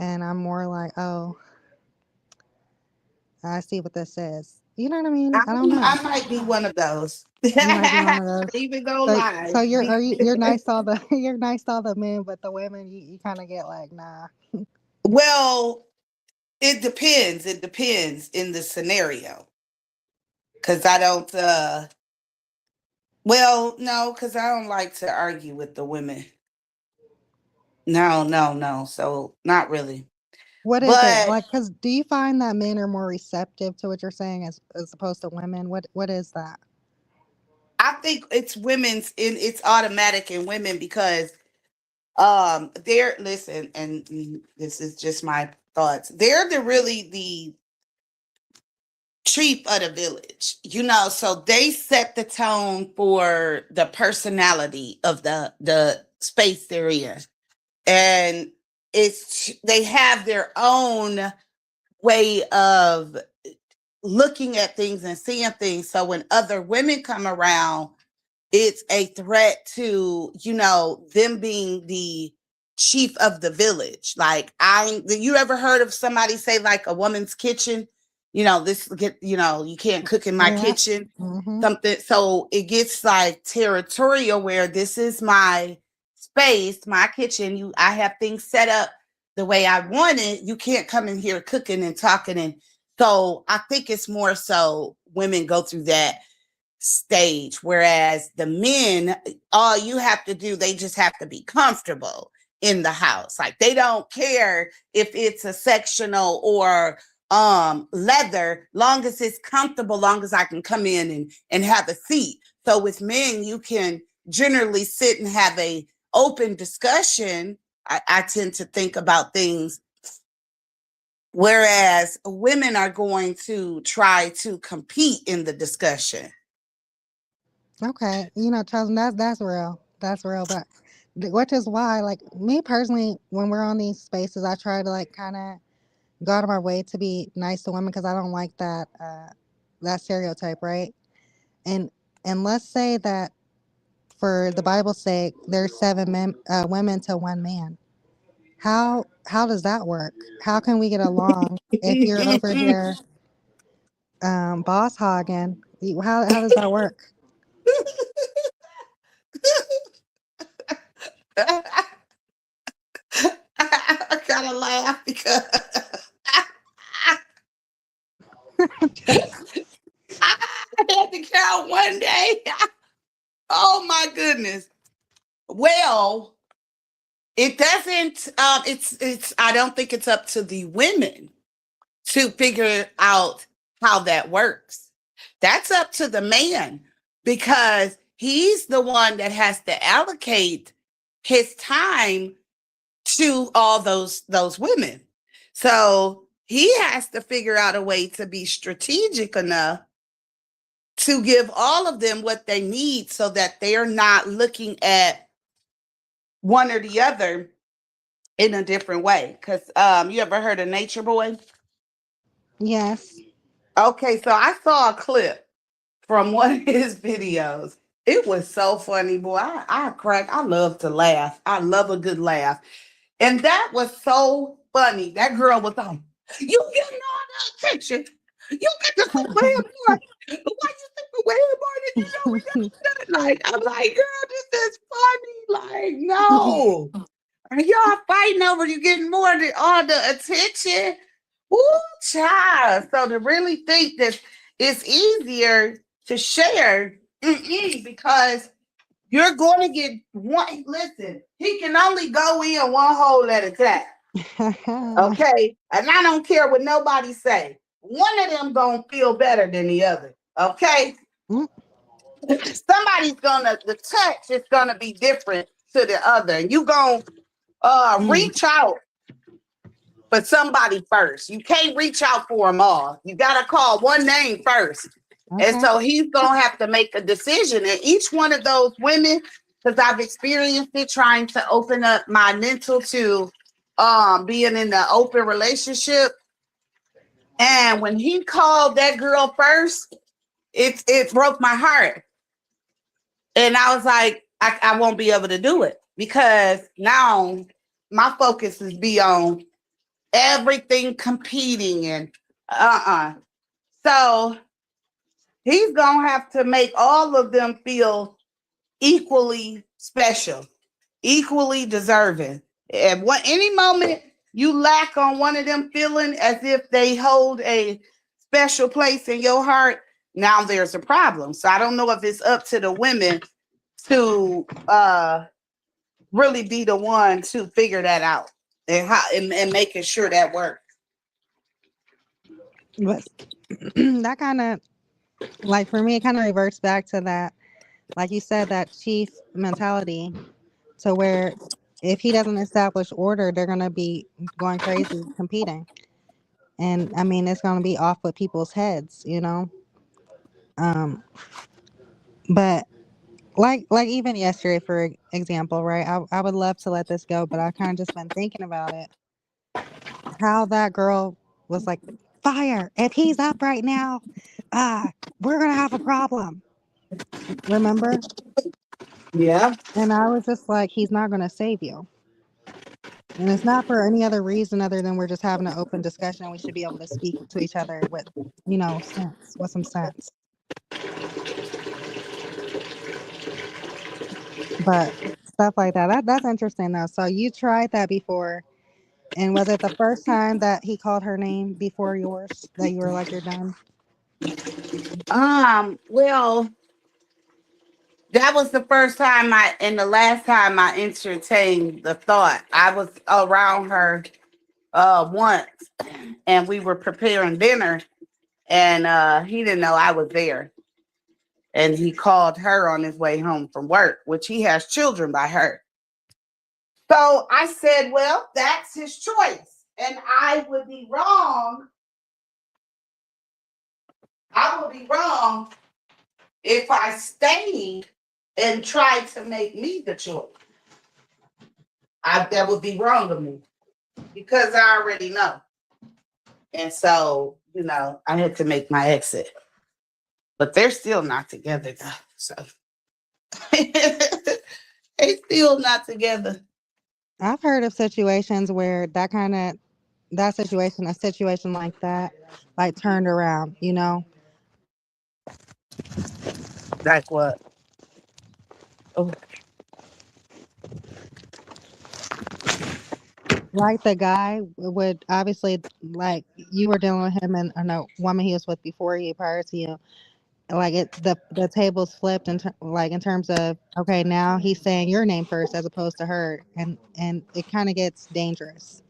And I'm more like, oh, I see what this is. You know what I mean? I don't know. I might be one of those. You might be one Not of those. even go So, lie. so you're nice to all the you're nice to all the men, but the women you kind of get like, nah. Well, it depends. It depends in the scenario. Cause I don't well, no, because I don't like to argue with the women. No, no, no. So not really. What is it But like? Because do you find that men are more receptive to what you're saying as opposed to women? What is that? I think it's automatic in women because they're listen, and this is just my thoughts. They're the chief of the village, so they set the tone for the personality of the space they're in. And they have their own way of looking at things and seeing things. So when other women come around, it's a threat to, them being the chief of the village. Like, you ever heard of somebody say like a woman's kitchen? You can't cook in my Yeah. kitchen. Mm-hmm. Something. So it gets like territorial where this is my space, my kitchen. I have things set up the way I want it. You can't come in here cooking and talking. And so I think it's more so women go through that stage, whereas the men, all you have to do, they just have to be comfortable in the house. Like, they don't care if it's a sectional or leather, long as it's comfortable, long as I can come in and have a seat. So with men, you can generally sit and have a open discussion. I tend to think about things, whereas women are going to try to compete in the discussion. Okay, Charles, that's real. That's real. But which is why, like me personally, when we're on these spaces, I try to like kind of go out of my way to be nice to women because I don't like that stereotype, right? And and let's say that for the Bible's sake, there's women to one man. How does that work? How can we get along if you're over here boss hogging? How does that work? I gotta laugh because I had to count one day. Oh my goodness. Well, it doesn't. It's. I don't think it's up to the women to figure out how that works. That's up to the man because he's the one that has to allocate his time to all those women. So he has to figure out a way to be strategic enough to give all of them what they need so that they're not looking at one or the other in a different way. Because you ever heard of Nature Boy? Yes. Okay, so I saw a clip from one of his videos. It was so funny, boy. I crack. I love to laugh. I love a good laugh. And that was so funny. That girl was on, you getting all the attention. You get to way more. Why you think way more than you know we got done? Like, I'm like, girl, this is funny. Like, no. Are y'all fighting over you getting more than all the attention? Ooh, child. So to really think that it's easier to share because you're going to get one. Listen, he can only go in one hole at a time. Okay. And I don't care what nobody say. One of them going to feel better than the other. Okay. Somebody's the touch is going to be different to the other. And you going to reach out for somebody first. You can't reach out for them all. You got to call one name first. Okay. And so he's going to have to make a decision. And each one of those women, because I've experienced it trying to open up my mental to being in the open relationship. And when he called that girl first, it broke my heart. And I was like, I won't be able to do it because now my focus is beyond everything competing and So he's gonna have to make all of them feel equally special, equally deserving. At any moment you lack on one of them feeling as if they hold a special place in your heart, now there's a problem. So I don't know if it's up to the women to really be the one to figure that out and making sure that works. But that kind of, like for me, it kind of reverts back to that, like you said, that chief mentality, to where if he doesn't establish order, they're gonna be going crazy competing, and I mean it's gonna be off with people's heads, you know. Um, but like even yesterday, for example, right? I would love to let this go, but I kind of just been thinking about it. How that girl was like, fire! If he's up right now, we're gonna have a problem. Remember? Yeah. And I was just like, he's not gonna save you. And it's not for any other reason other than we're just having an open discussion and we should be able to speak to each other with, sense, with some sense. But stuff like that's interesting though. So you tried that before, and was it the first time that he called her name before yours that you were like, you're done? Well, that was the first time and the last time I entertained the thought. I was around her once and we were preparing dinner and he didn't know I was there. And he called her on his way home from work, which he has children by her. So I said, well, that's his choice. And I would be wrong. I would be wrong if I stayed and tried to make me the choice. That would be wrong of me because I already know. And so, I had to make my exit. But they're still not together though. So they still not together. I've heard of situations where a situation like that, like turned around, Like what? Oh. Like the guy would obviously, like you were dealing with him and a woman he was with before you, prior to you. Like the tables flipped in terms of, okay, now he's saying your name first as opposed to her, and it kind of gets dangerous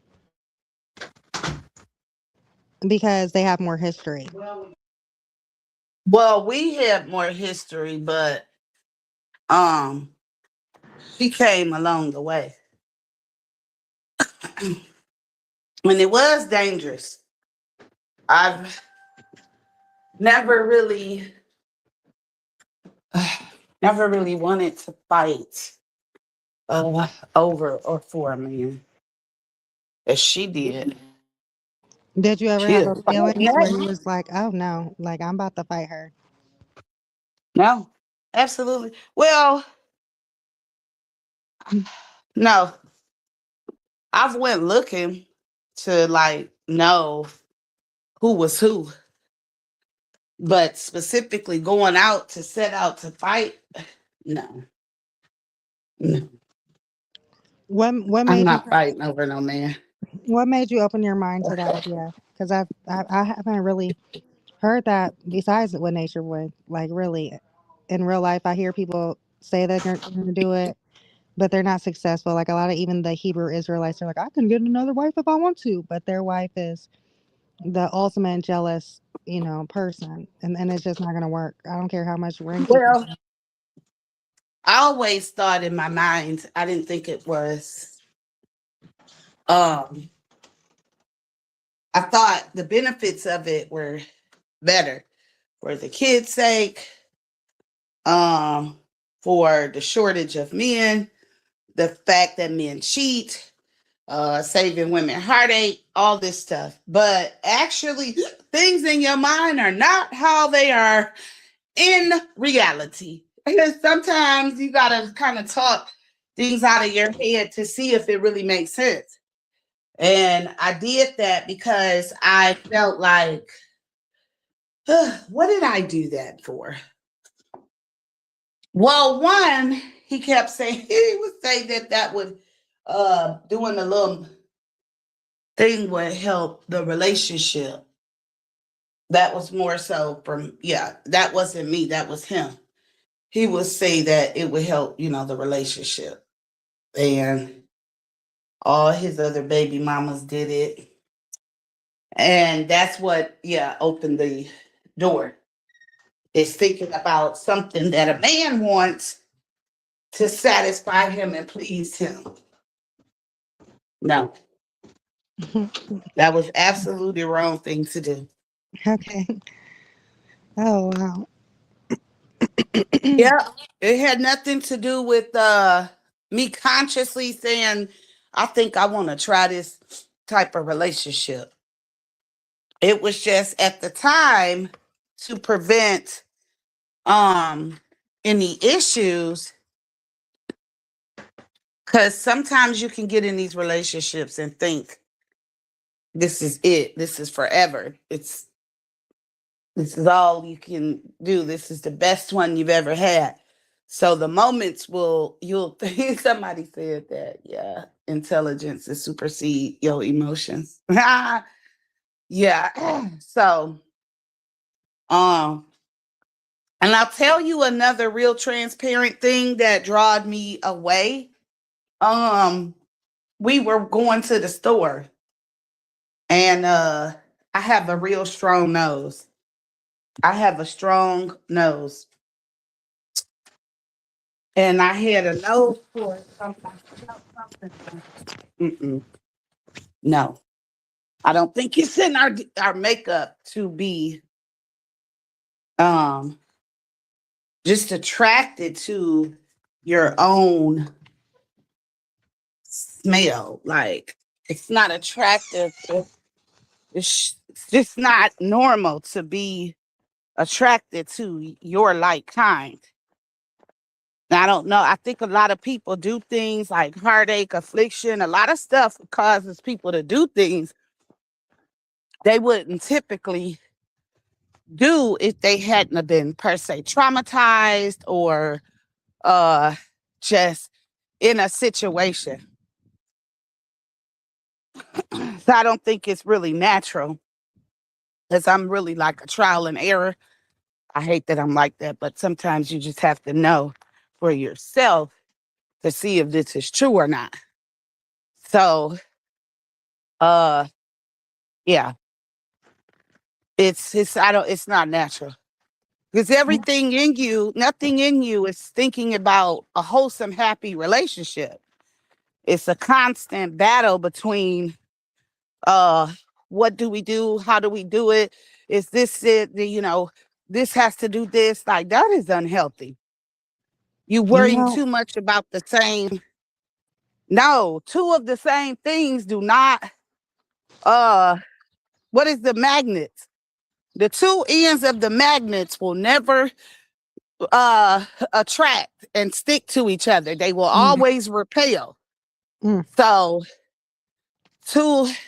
because they have more history. Well, we have more history, but she came along the way. When it was dangerous, I've never really wanted to fight over or for a man as she did. Did you ever She have is those feelings where fighting. you was like, oh no, like I'm about to fight her? No, absolutely. Well, no. I've went looking to know who was who. But specifically going out to set out to fight, no. What I'm made you not fighting over no man. what made you open your mind to that idea? Because I haven't really heard that besides with Nature Boy. Like really, in real life, I hear people say that they're going to do it, but they're not successful. Like a lot of even the Hebrew Israelites are like, I can get another wife if I want to, but their wife is the ultimate jealous, person, and it's just not going to work. I don't care how much ring people. Well, I always thought in my mind, I didn't think it was. I thought the benefits of it were better for the kids' sake, for the shortage of men, the fact that men cheat, saving women heartache, all this stuff. But actually, things in your mind are not how they are in reality. Because sometimes you gotta kind of talk things out of your head to see if it really makes sense. And I did that because I felt like, what did I do that for? Well, one, he kept saying, he would say that would, doing a little thing would help the relationship. That was more so from, that wasn't me, that was him. He would say that it would help, the relationship. And all his other baby mamas did it. And that's what, opened the door. Is thinking about something that a man wants to satisfy him and please him. No. That was absolutely the wrong thing to do. Okay. Oh wow. Yeah. It had nothing to do with me consciously saying, I think I want to try this type of relationship. It was just at the time to prevent any issues, because sometimes you can get in these relationships and think this is it, this is forever, this is all you can do, this is the best one you've ever had. So the moments you'll think, somebody said that, intelligence is supersede your emotions. So and I'll tell you another real transparent thing that drawed me away. We were going to the store, and I have a real strong nose. I have a strong nose. And I had a nose for something. No. I don't think it's in our makeup to be just attracted to your own smell. Like, it's not attractive. It's just not normal to be attracted to your like kind. Now, I don't know. I think a lot of people do things like heartache, affliction, a lot of stuff causes people to do things they wouldn't typically do if they hadn't been per se traumatized or just in a situation. So I don't think it's really natural, because I'm really like a trial and error. I hate that I'm like that, but sometimes you just have to know for yourself to see if this is true or not. So yeah, it's not natural, because everything in you, nothing in you is thinking about a wholesome, happy relationship. It's a constant battle between what do we do? How do we do it? Is this it? This has to do this. Like, that is unhealthy. You worrying too much about the same. No, two of the same things do not. What is the magnets? The two ends of the magnets will never attract and stick to each other. They will always repel. So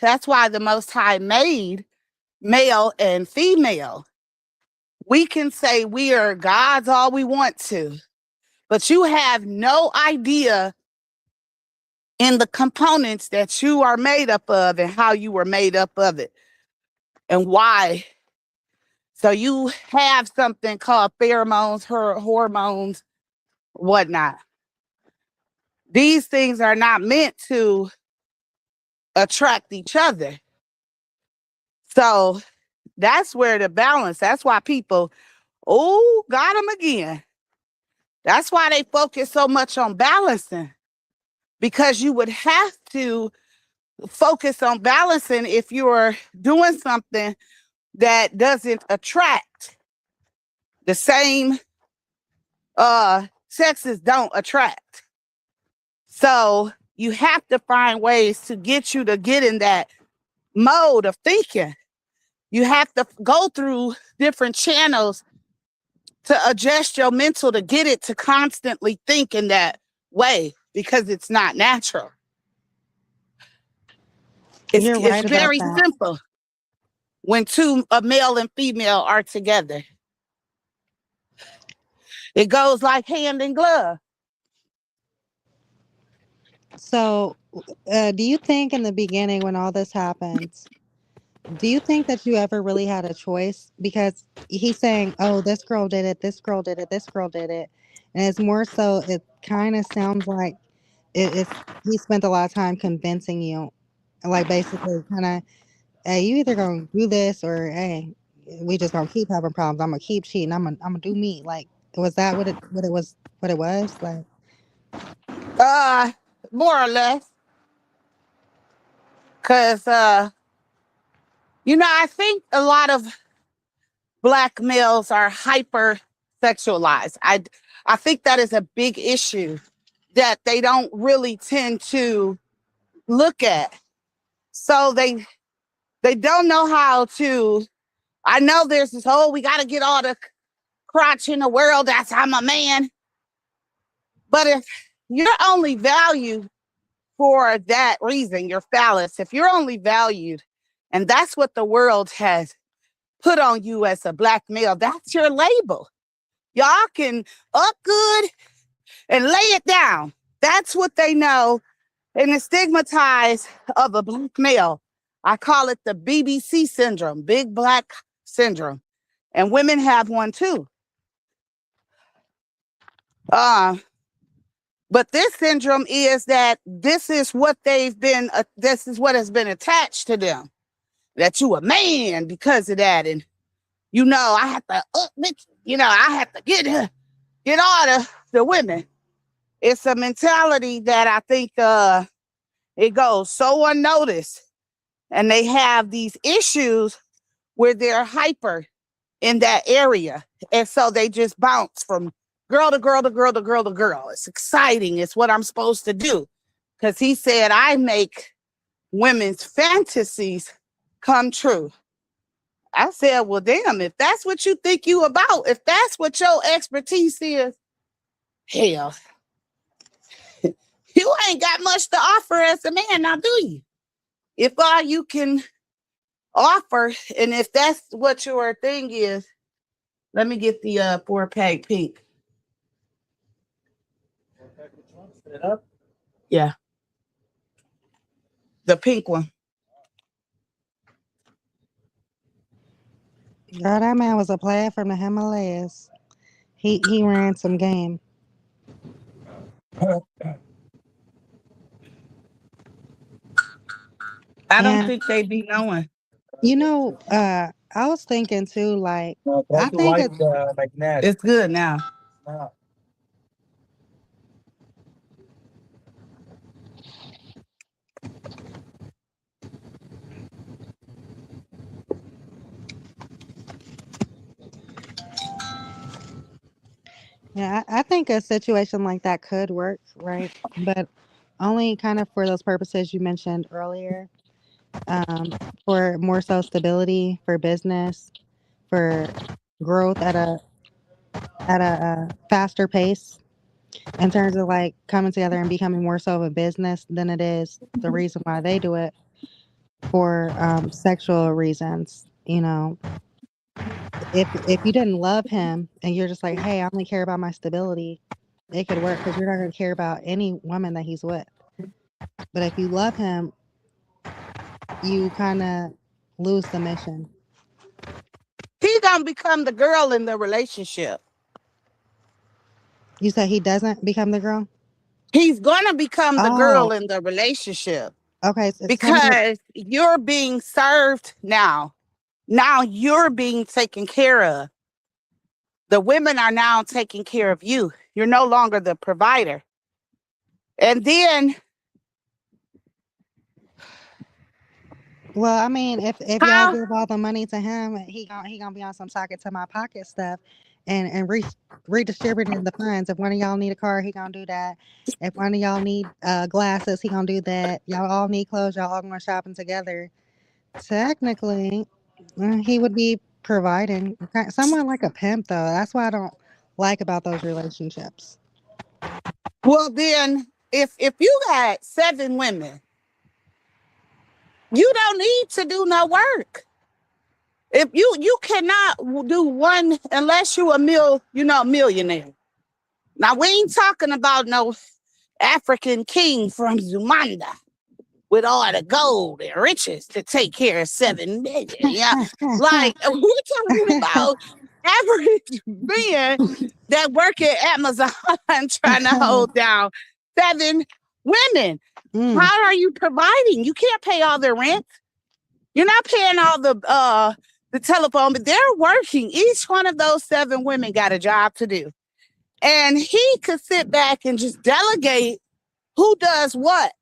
that's why the Most High made male and female. We can say we are gods all we want to, but you have no idea in the components that you are made up of and how you were made up of it and why. So you have something called pheromones, hormones, whatnot. These things are not meant to attract each other. So that's where the balance, that's why people, got them again. That's why they focus so much on balancing, because you would have to focus on balancing if you're doing something that doesn't attract. The same sexes don't attract. So you have to find ways to get you to get in that mode of thinking. You have to go through different channels to adjust your mental to get it to constantly think in that way. because it's not natural. It's, You're it's right about very that. simple when a male and female are together. It goes like hand in glove. So, do you think in the beginning when all this happens, do you think that you ever really had a choice? Because he's saying, "Oh, this girl did it. This girl did it. This girl did it," and it's more so. It kind of sounds like it's he spent a lot of time convincing you, like basically, kind of, "Hey, you either gonna do this or hey, we just gonna keep having problems. I'm gonna keep cheating. I'm gonna do me." Like, was that what it was? What it was like? More or less. Cause I think a lot of Black males are hyper sexualized. I think that is a big issue that they don't really tend to look at. So they don't know how to. I know there's this whole, we got to get all the crotch in the world. That's I'm a man. But if you're only valued for that reason, your phallus, if you're only valued, and that's what the world has put on you as a Black male, that's your label. Y'all can up good and lay it down. That's what they know. And the stigmatized of a Black male. I call it the BBC syndrome, big Black syndrome. And women have one too. But this syndrome is that this is what this is what has been attached to them. That you a man because of that. And, I have to, I have to get all the women. It's a mentality that I think it goes so unnoticed. And they have these issues where they're hyper in that area. And so they just bounce from girl to girl to girl to girl to girl. It's exciting. It's what I'm supposed to do. Because he said, I make women's fantasies come true. I said, well, damn, if that's what you think you about, if that's what your expertise is, hell, you ain't got much to offer as a man, now do you? If all you can offer, and if that's what your thing is, let me get the 4-pack pink. Yeah. The pink one. Girl, that man was a player from the Himalayas. He ran some game. I don't And think they be knowing. I was thinking too, like I think It's good now. I think a situation like that could work, right? But only kind of for those purposes you mentioned earlier, for more so stability, for business, for growth at a faster pace in terms of like coming together and becoming more so of a business than it is the reason why they do it for sexual reasons. If you didn't love him and you're just like, hey, I only care about my stability, it could work because you're not going to care about any woman that he's with. But if you love him, you kind of lose the mission. He gonna become the girl in the relationship. You said he doesn't become the girl? He's gonna become the girl Oh, in the relationship okay. So because you're being served now. Now you're being taken care of. The women are now taking care of you. You're no longer the provider. And then, well, I mean, if y'all how? give all the money to him, he gonna be on some socket to my pocket stuff, and redistributing the funds. If one of y'all need a car, he gonna do that. If one of y'all need glasses, he gonna do that. Y'all all need clothes. Y'all all going shopping together. Technically, he would be providing. Somewhat like a pimp, though. That's what I don't like about those relationships. Well, then if you got 7 women, you don't need to do no work. If you cannot do one unless you millionaire. Now we ain't talking about no African king from Zumanda with all the gold and riches to take care of 7 million. Yeah. Like we're talking about average men that work at Amazon trying to hold down 7 women. Mm. How are you providing? You can't pay all their rent. You're not paying all the telephone, but they're working. Each one of those 7 women got a job to do. And he could sit back and just delegate who does what.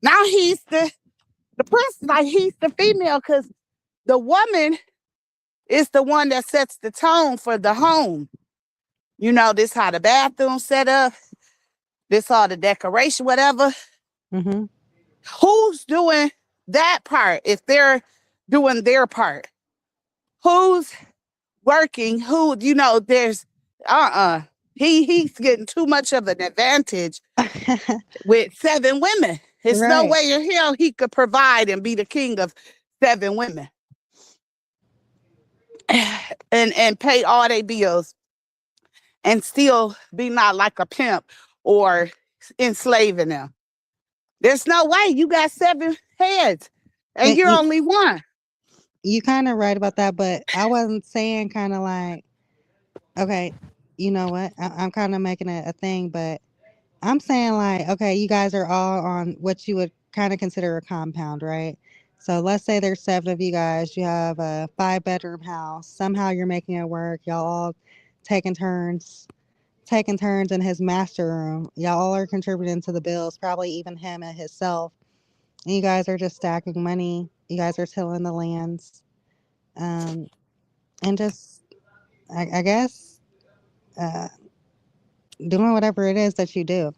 Now he's the person, like he's the female, because the woman is the one that sets the tone for the home. You know, this how the bathroom set up, this all the decoration, whatever. Mm-hmm. Who's doing that part if they're doing their part? Who's working? There's he's getting too much of an advantage with 7 women. There's no Right. way in hell he could provide and be the king of 7 women and pay all their bills and still be not like a pimp or enslaving them. There's no way. You got 7 heads and And you're you, only one. you kind of right about that, but I wasn't saying kind of like, okay, you know what? I'm kind of making it a thing, but I'm saying like, okay, you guys are all on what you would kind of consider a compound, right? So let's say there's 7 of you guys. You have a 5-bedroom house. Somehow you're making it work. Y'all all taking turns in his master room. Y'all all are contributing to the bills, probably even him and himself. And you guys are just stacking money. You guys are tilling the lands. And just, I guess, uh, doing whatever it is that you do.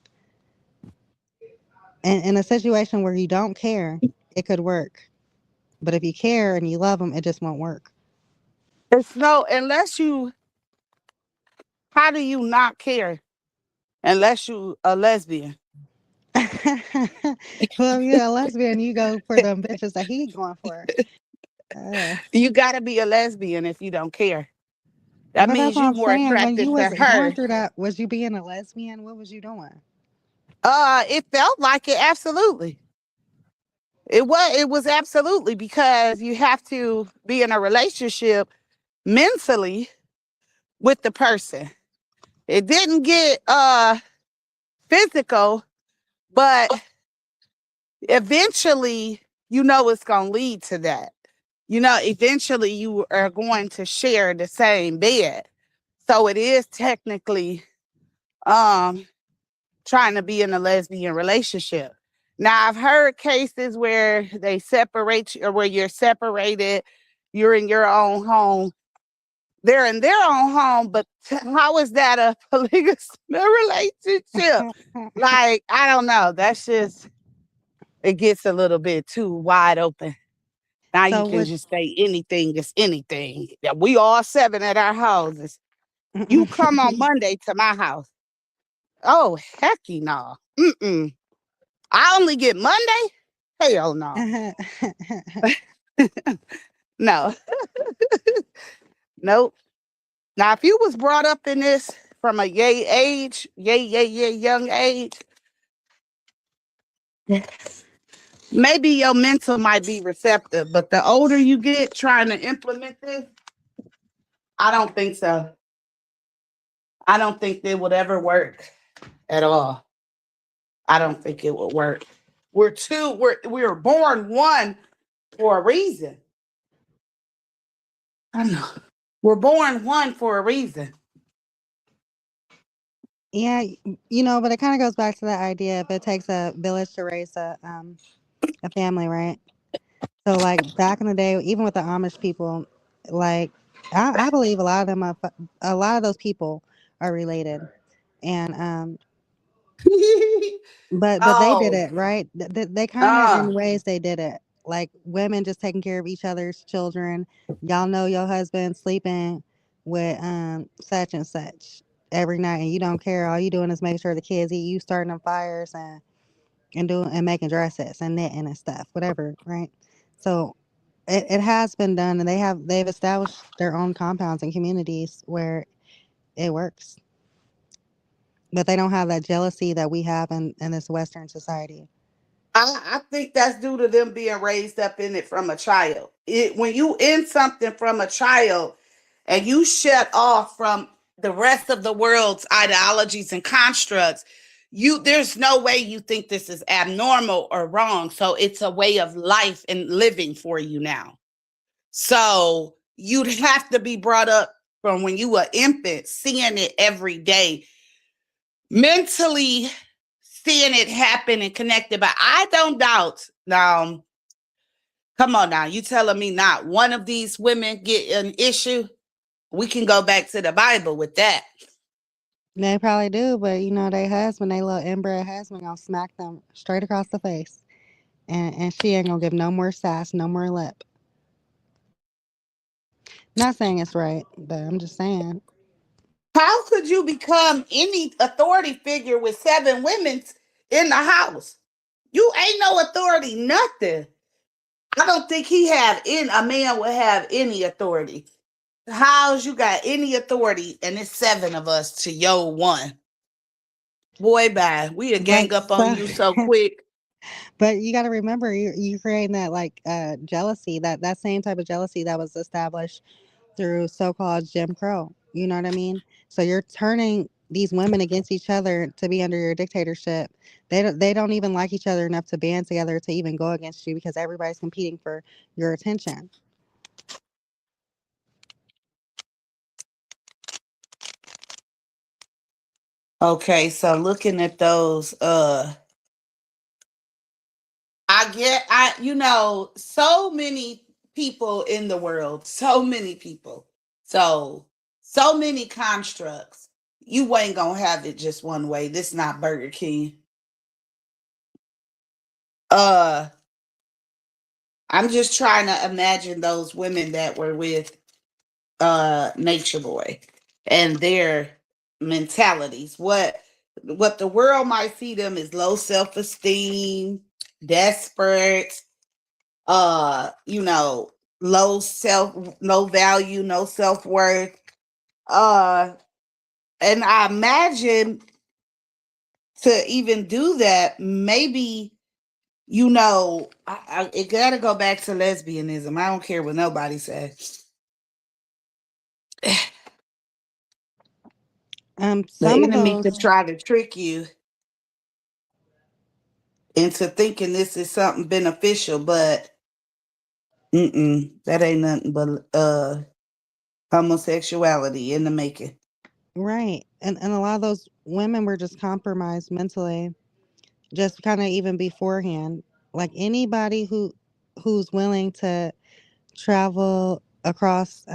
And in a situation where you don't care, it could work. But if you care and you love them, it just won't work. It's no, how do you not care unless you a lesbian? Well, if you're a lesbian, you go for them bitches that he going for. You got to be a lesbian if you don't care. That But that's means what you I'm more saying. When you attracted was to going her. through that, was you being a lesbian? What was you doing? It felt like it, absolutely. It was absolutely, because you have to be in a relationship mentally with the person. It didn't get physical, but eventually it's going to lead to that. Eventually you are going to share the same bed. So it is technically trying to be in a lesbian relationship. Now, I've heard cases where they separate you, or where you're separated, you're in your own home, they're in their own home, but how is that a polygamous relationship? Like, I don't know. That's just, it gets a little bit too wide open. Now you So can would just say anything is anything. Yeah, we all 7 at our houses. You come on Monday to my house. Oh, hecky no. Mm-mm. I only get Monday? Hell no. No. Nope. Now, if you was brought up in this from a young age, maybe your mental might be receptive, but the older you get trying to implement this, I don't think so. I don't think it would ever work at all. I don't think it would work. We were born one for a reason. I know. We're born one for a reason. Yeah, but it kind of goes back to that idea if it takes a village to raise a family, right? So like back in the day, even with the Amish people, like I believe a lot of those people are related, and but they did Oh, it right. They kind of in ways they did it. Like women just taking care of each other's children. Y'all know your husband sleeping with such and such. every night and you don't care. All you doing is making sure the kids eat. You starting them fires and doing and making dresses and knitting and stuff, whatever, right? So it has been done, and they've established their own compounds and communities where it works, but they don't have that jealousy that we have in this Western society. I think that's due to them being raised up in it from a child. When you in something from a child and you shut off from the rest of the world's ideologies and constructs, there's no way you think this is abnormal or wrong. So it's a way of life and living for you now. So you'd have to be brought up from when you were infant, seeing it every day, mentally seeing it happen and connected. But I don't doubt now. Come on now, you telling me not one of these women get an issue? We can go back to the Bible with that. They probably do, but you know, they husband, they little inbred husband, gonna smack them straight across the face, and she ain't gonna give no more sass, no more lip. Not saying it's right, but I'm just saying. How could you become any authority figure with 7 women in the house? You ain't no authority, nothing. I don't think a man would have any authority. How's you got any authority and it's 7 of us to your one? Boy, bye. We'll gang But up on so, you so quick. but you got to remember, you creating that like jealousy, that same type of jealousy that was established through so-called Jim Crow. You know what I mean? So you're turning these women against each other to be under your dictatorship. They don't even like each other enough to band together to even go against you because everybody's competing for your attention. Okay, so looking at those, so many people in the world, so many people, so many constructs. You ain't gonna have it just one way. This not Burger King. Uh, I'm just trying to imagine those women that were with Nature Boy and their mentalities. What the world might see them as low self-esteem, desperate, you know, low value, no self-worth. Uh and I imagine to even do that, maybe it gotta go back to lesbianism. I don't care what nobody says. The Some of enemy could those, try to trick you into thinking this is something beneficial, but that ain't nothing but homosexuality in the making. right, and a lot of those women were just compromised mentally, just kind of even beforehand. Like anybody who's willing to travel across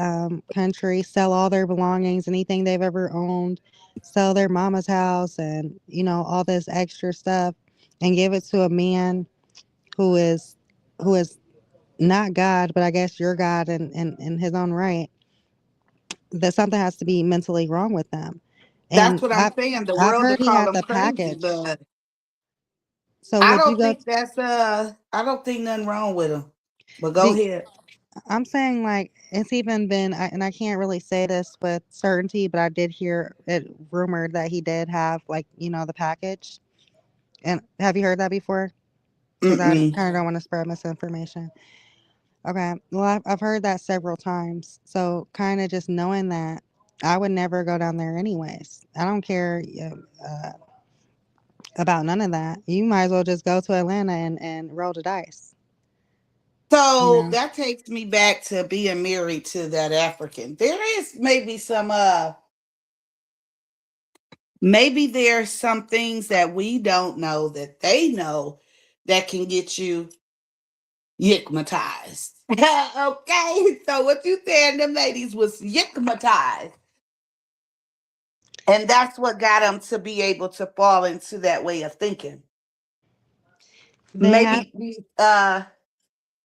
country, sell all their belongings, anything they've ever owned, sell their mama's house, and all this extra stuff, and give it to a man who is not God, but I guess you're God in his own right. That something has to be mentally wrong with them, That's and what I'm saying. The I've world to heard he call had them the crazy, package. but So I would you don't go? think I don't think nothing wrong with them. But go Do ahead. I'm saying like it's even been, and I can't really say this with certainty, but I did hear it rumored that he did have like the package. And have you heard that before? Because I Mm-mm. kind of don't want to spread misinformation. Okay, well I've heard that several times. So kind of just knowing that, I would never go down there anyways. I don't care about none of that. You might as well just go to Atlanta and roll the dice. You So know. that takes me back to being married to that African. There is maybe there's some things that we don't know that they know that can get you yigmatized. Okay, so what you saying them ladies was yigmatized. And that's what got them to be able to fall into that way of thinking. They have Maybe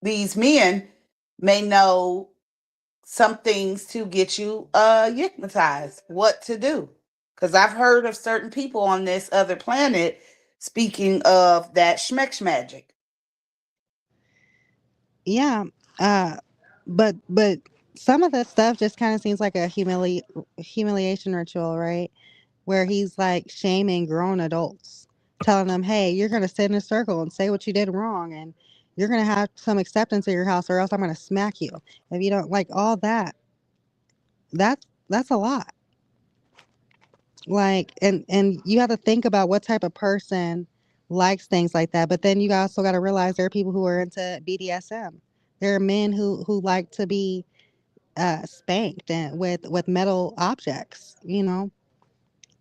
these men may know some things to get you hypnotized, what to do. Because I've heard of certain people on this other planet speaking of that schmeck magic. Yeah. But some of the stuff just kind of seems like a humiliation ritual, right? Where he's like shaming grown adults, telling them, "Hey, you're gonna sit in a circle and say what you did wrong, and you're gonna have some acceptance at your house, or else I'm gonna smack you if you don't like all that." That's a lot. Like, and you have to think about what type of person likes things like that. But then you also got to realize there are people who are into BDSM. There are men who like to be spanked and with metal objects.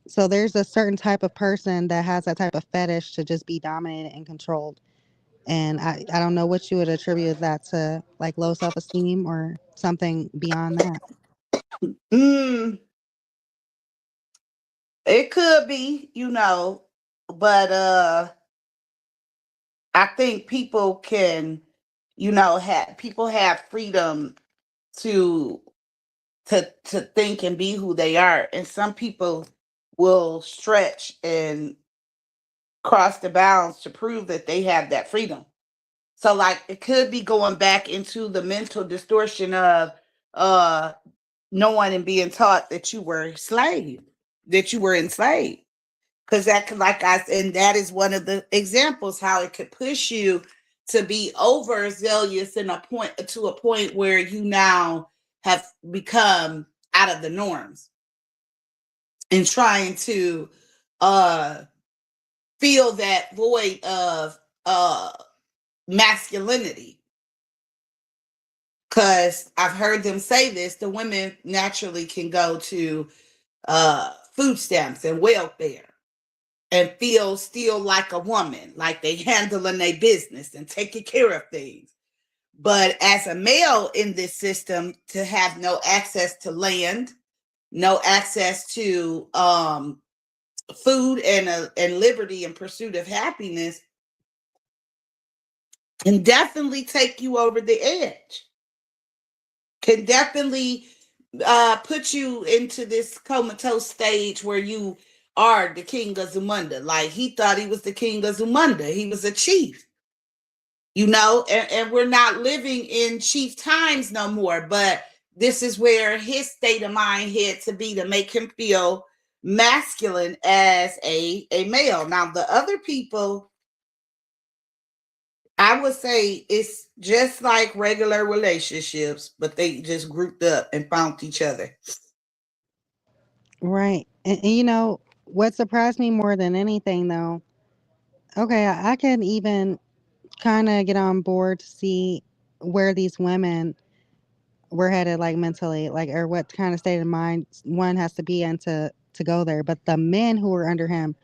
So there's a certain type of person that has that type of fetish to just be dominated and controlled. And I don't know what you would attribute that to, like low self esteem or something beyond that. Mm, it could be, but I think people can, have freedom to to think and be who they are, and some people will stretch and cross the bounds to prove that they have that freedom. So like it could be going back into the mental distortion of uh knowing and being taught that you were slave, that you were enslaved. Because that could, like I said, and that is one of the examples how it could push you to be overzealous in a point to a point where you now have become out of the norms and trying to uh feel that void of masculinity. Because I've heard them say this, the women naturally can go to food stamps and welfare and feel still like a woman, like they handling their business and taking care of things. But as a male in this system, to have no access to land, no access to food and liberty and pursuit of happiness can definitely take you over the edge. Can definitely put you into this comatose stage where you are the king of Zamunda. Like he thought he was the king of Zamunda. He was a chief, and we're not living in chief times no more. But this is where his state of mind had to be to make him feel masculine as a male. Now the other people, I would say it's just like regular relationships, but they just grouped up and found each other. Right. And what surprised me more than anything, though, okay, I can even kind of get on board to see where these women were headed, like mentally, like, or what kind of state of mind one has to be in to go there. But the men who were under him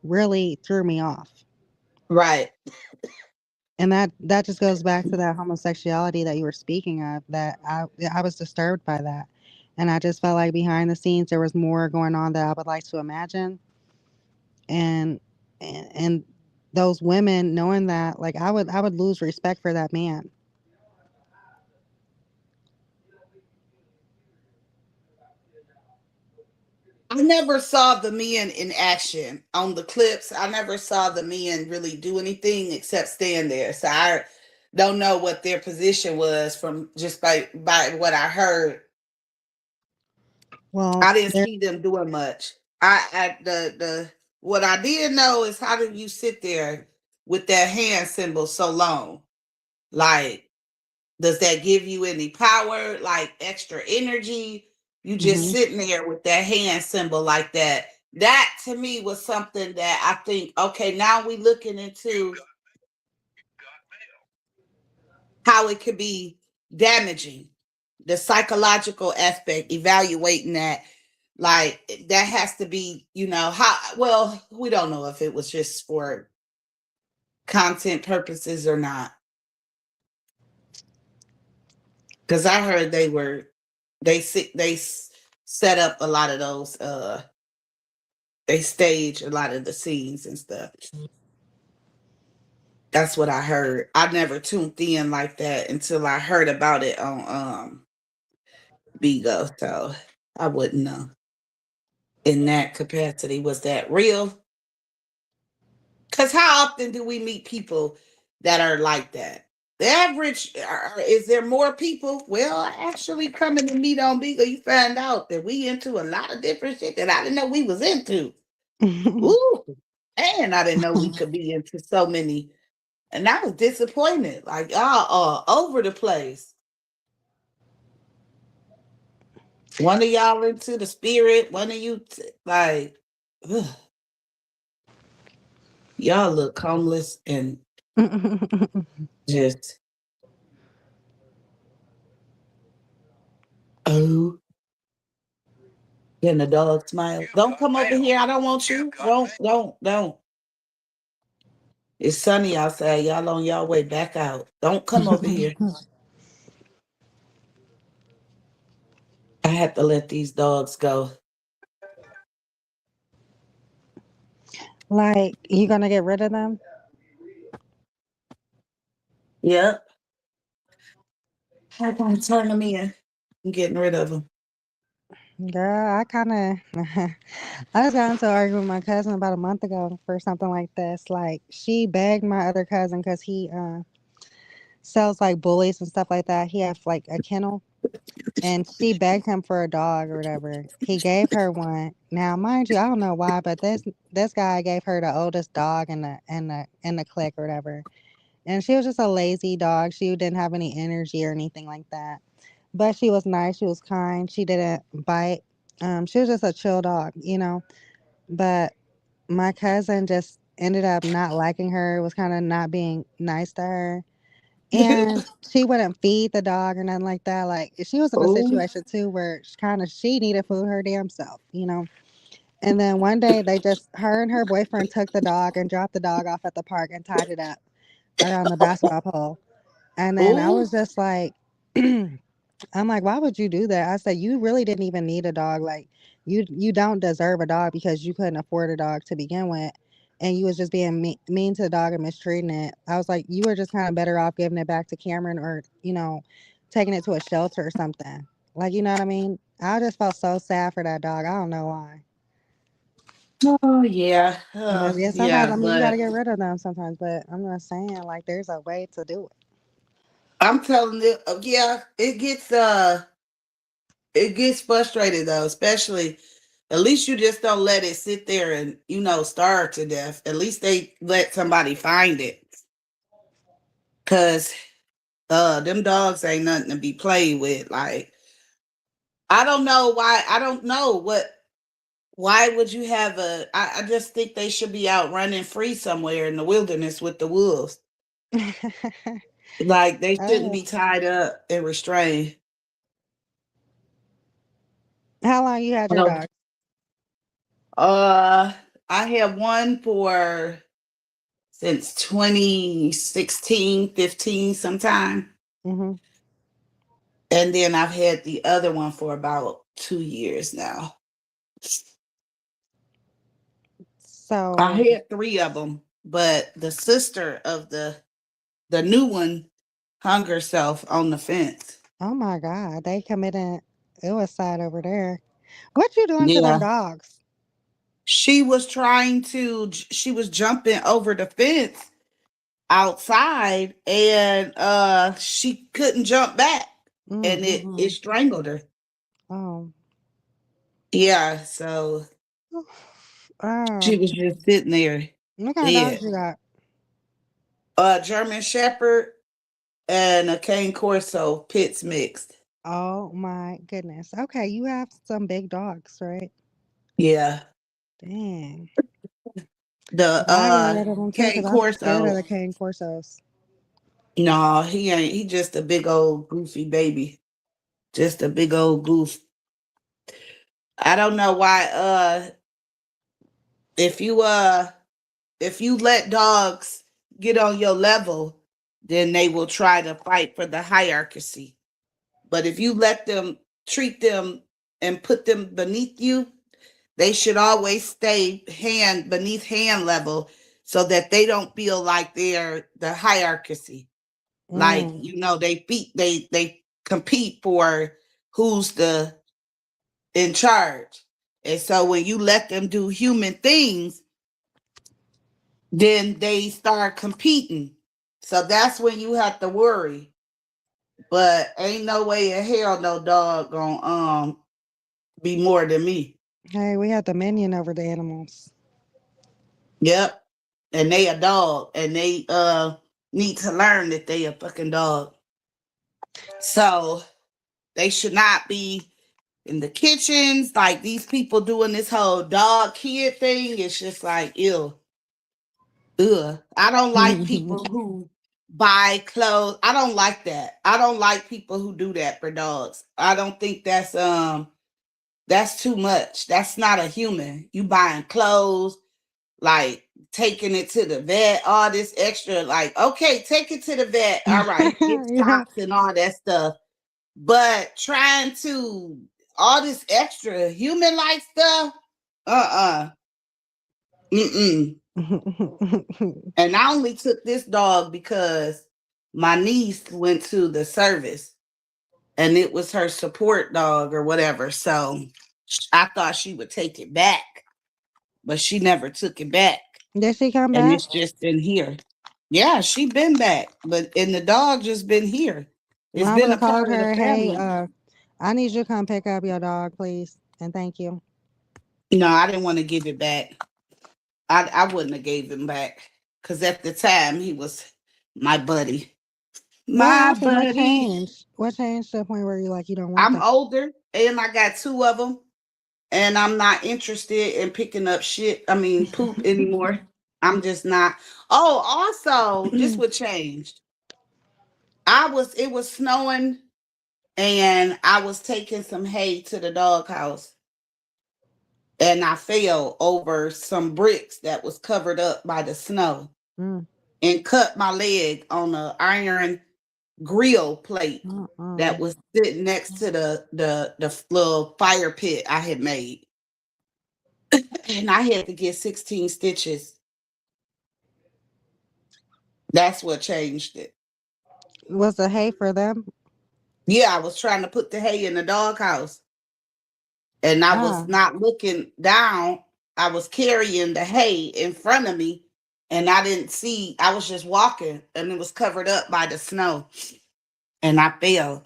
really threw me off. Right. And that just goes back to that homosexuality that you were speaking of, that I was disturbed by that. And I just felt like behind the scenes there was more going on that I would like to imagine. And and those women knowing that, like, I would lose respect for that man. I never saw the men in action on the clips. I never saw the men really do anything except stand there. So I don't know what their position was from just by what I heard. Well, I didn't there. see them doing much. The what I did know is how do you sit there with that hand symbol so long? Like, does that give you any power, like extra energy? You just Mhm. sitting there with that hand symbol like that. That to me was something that I think, okay, now we looking into how it could be damaging, the psychological aspect, evaluating that. Like that has to be, how well, we don't know if it was just for content purposes or not. Because I heard they set up a lot of those they stage a lot of the scenes and stuff. That's what I heard. I never tuned in like that until I heard about it on Bigo, so I wouldn't know. in that capacity. Was that real? Because how often do we meet people that are like that? The average, is there more people? Well, actually coming to meet on Beagle, you find out that we into a lot of different shit that I didn't know we was into. Ooh, and I didn't know we could be into so many. And I was disappointed. Like, y'all are over the place. One of y'all into the spirit, one of you, like, ugh. Y'all look homeless and just, oh, and the dog smile. Don't come over here. I don't want you. Don't. It's sunny outside. Y'all on y'all way back out. Don't come over here. I have to let these dogs go. Like, you gonna get rid of them? Yep. I gotta turn them in. I'm getting rid of them. Girl, I kind of, I just got into an argument with my cousin about a month ago for something like this. Like, she begged my other cousin because he sells like bullies and stuff like that. He has like a kennel, and she begged him for a dog or whatever. He gave her one. Now, mind you, I don't know why, but this guy gave her the oldest dog in the clique or whatever. And she was just a lazy dog. She didn't have any energy or anything like that. But she was nice. She was kind. She didn't bite. She was just a chill dog, you know. But my cousin just ended up not liking her. Was kind of not being nice to her, and she wouldn't feed the dog or nothing like that. Like she was in a Oh, situation too where she needed food her damn self, you know. And then one day they just her and her boyfriend took the dog and dropped the dog off at the park and tied it up around the basketball pole. And then I oh, was just like, I'm like, why would you do that? I said, you really didn't even need a dog. Like, you don't deserve a dog because you couldn't afford a dog to begin with, and you was just being mean to the dog and mistreating it. I was like, you were just kind of better off giving it back to Cameron or taking it to a shelter or something. Like, you know what I mean? I just felt so sad for that dog. I don't know why. oh, yeah. But yeah, sometimes Yeah, I mean you got to but get rid of them sometimes. But I'm not saying like there's a way to do it. I'm telling you, yeah, it gets frustrated though, especially at least you just don't let it sit there and starve to death. At least they let somebody find it. Cause them dogs ain't nothing to be played with. Like, I don't know why. I don't know why would you have I just think they should be out running free somewhere in the wilderness with the wolves. Like, they shouldn't Oh, be tied up and restrained. how long you had your Well, dog? uh I have one for since 2016, 15 sometime. Hmm. And then I've had the other one for about 2 years now. I So, had three of them, but the sister of the new one hung herself on the fence. oh my God, they committed suicide over there. What you doing to them Yeah. dogs? She was jumping over the fence outside, and she couldn't jump back, and it Mm-hmm. strangled her. Oh. Yeah, so Oh. she was just sitting there What kind of dogs dead. you got? A German Shepherd and a Cane Corso pits mixed. Oh my goodness. Okay, you have some big dogs, right? Yeah. Dang. The 'Cause I get rid of them too, Cane because I'm scared of Corso, the cane corsos. no, he ain't. He just a big old goofy baby. Just a big old goof. I don't know why if you let dogs get on your level, then they will try to fight for the hierarchy. But if you let them treat them and put them beneath you, they should always stay hand beneath hand level so that they don't feel like they're the hierarchy. Like, Mm. they compete for who's the in charge. And so when you let them do human things, then they start competing. So that's when you have to worry. But ain't no way in hell no dog gonna be more than me. Hey, we have dominion over the animals. Yep. And they a dog, and they need to learn that they a fucking dog. So they should not be in the kitchens. Like these people doing this whole dog kid thing. It's just like ew. Ugh. I don't like people who buy clothes. I don't like that. I don't like people who do that for dogs. I don't think that's too much. That's not a human. You buying clothes, like taking it to the vet, all this extra, like, okay, take it to the vet. All right, get Yeah. shots and all that stuff. But trying to all this extra human like stuff, mm-mm. And I only took this dog because my niece went to the service and it was her support dog or whatever. So I thought she would take it back, but she never took it back. Did she come And back? it's just been here. Yeah, she been back, and the dog just been here. It's Well, I been would a have told part of the her, hey, family. I need you to come pick up your dog, please. And thank you. No, I didn't want to give it back. I wouldn't have gave him back because at the time he was my buddy. What My happened? What buddy. changed? What changed to the point where you're like, you don't want I'm them? older and I got 2 of them, and I'm not interested in picking up poop anymore. I'm just not. Oh, also, this what changed. It was snowing and I was taking some hay to the doghouse and I fell over some bricks that was covered up by the snow and cut my leg on an iron grill plate that was sitting next to the little fire pit I had made. And I had to get 16 stitches. That's what changed it. Was the hay for them? Yeah, I was trying to put the hay in the doghouse. And I was not looking down. I was carrying the hay in front of me and I didn't see. I was just walking and it was covered up by the snow. And I fell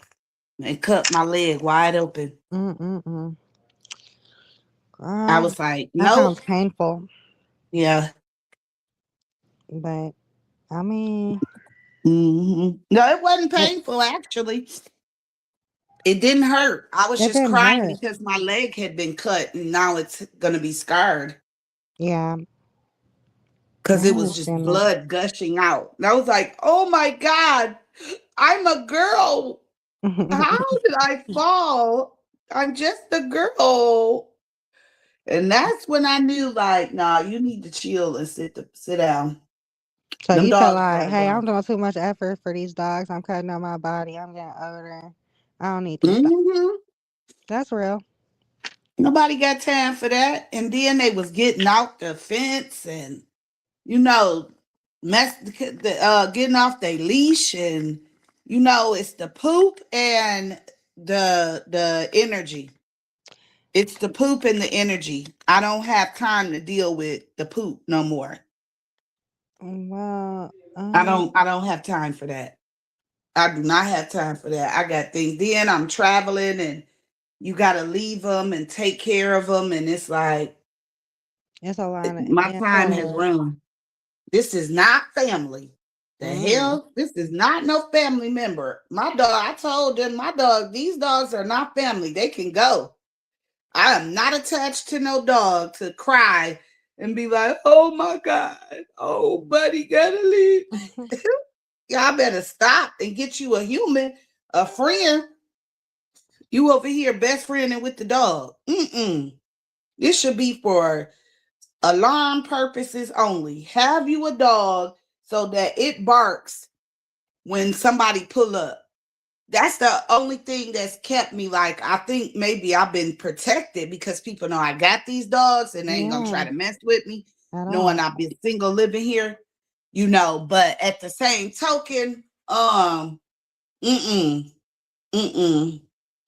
and cut my leg wide open. I was like, that nope. sounds painful. Yeah. But I mean, no, it wasn't painful actually. It didn't hurt. I was just crying because my leg had been cut and now it's going to be scarred. Yeah. Because it was just blood gushing out. And I was like, oh my God, I'm a girl. How did I fall? I'm just a girl. And that's when I knew, like, nah, you need to chill and sit down. So you feel like, hey, I'm doing too much effort for these dogs. I'm cutting on my body. I'm getting older. I don't need these dogs. That's real. Nobody got time for that. And then they was getting out the fence and, getting off their leash, and it's the poop and the energy. It's the poop and the energy. I don't have time to deal with the poop no more. Well, I don't have time for that. I do not have time for that. I got things. Then I'm traveling and you got to leave them and take care of them. And it's like, it's a lot. My time has run. This is not family. The hell? This is not no family member. My dog, I told them, these dogs are not family. They can go. I am not attached to no dog to cry and be like, oh my God, oh buddy, gotta leave. Y'all better stop and get you a human, a friend. You over here best friending with the dog. This should be for alarm purposes only. Have you a dog so that it barks when somebody pull up. That's the only thing that's kept me, like, I think maybe I've been protected because people know I got these dogs and they ain't gonna try to mess with me, knowing I've been single living here, but at the same token,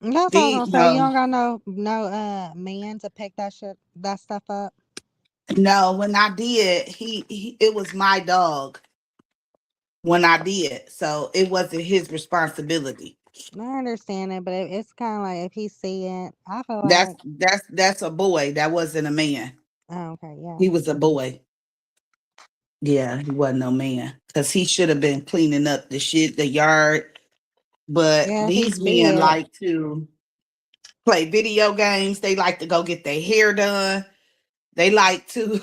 That's what I was The gonna say. You no, don't got no man to pick that stuff up. no, when I did, he it was my dog when I did. So it wasn't his responsibility. I understand it, but it's kind of like if he see it, I feel That's like, that's a boy. That wasn't a man. oh, okay, yeah, He was a boy. Yeah, he wasn't no man. Cause he should have been cleaning up the shit, the yard. But yeah. If he these see men it, like to play video games. They like to go get their hair done. They like to,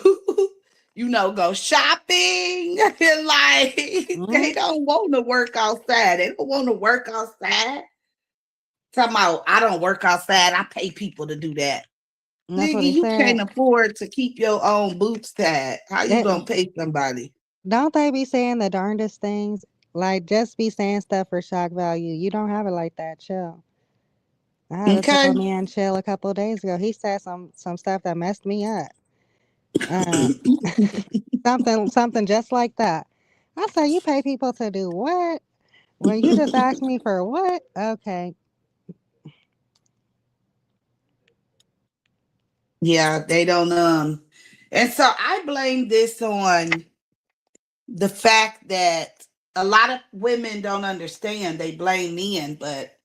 go shopping. Like they mhm, don't want to work outside. They don't want to work outside. Talking about, I don't work outside. I pay people to do that. and that's what Nigga, he you said. can't afford to keep your own boots tied. How you It, gonna pay somebody? don't they be saying the darndest things? Like just be saying stuff for shock value. You don't have it like that. Chill. I had to tell Okay. a man chill a couple of days ago. He said some stuff that messed me up. Uh, something just like that. I said, you pay people to do what? When you just asked me for what? Okay. Yeah, they don't and so I blame this on the fact that a lot of women don't understand. They blame men, but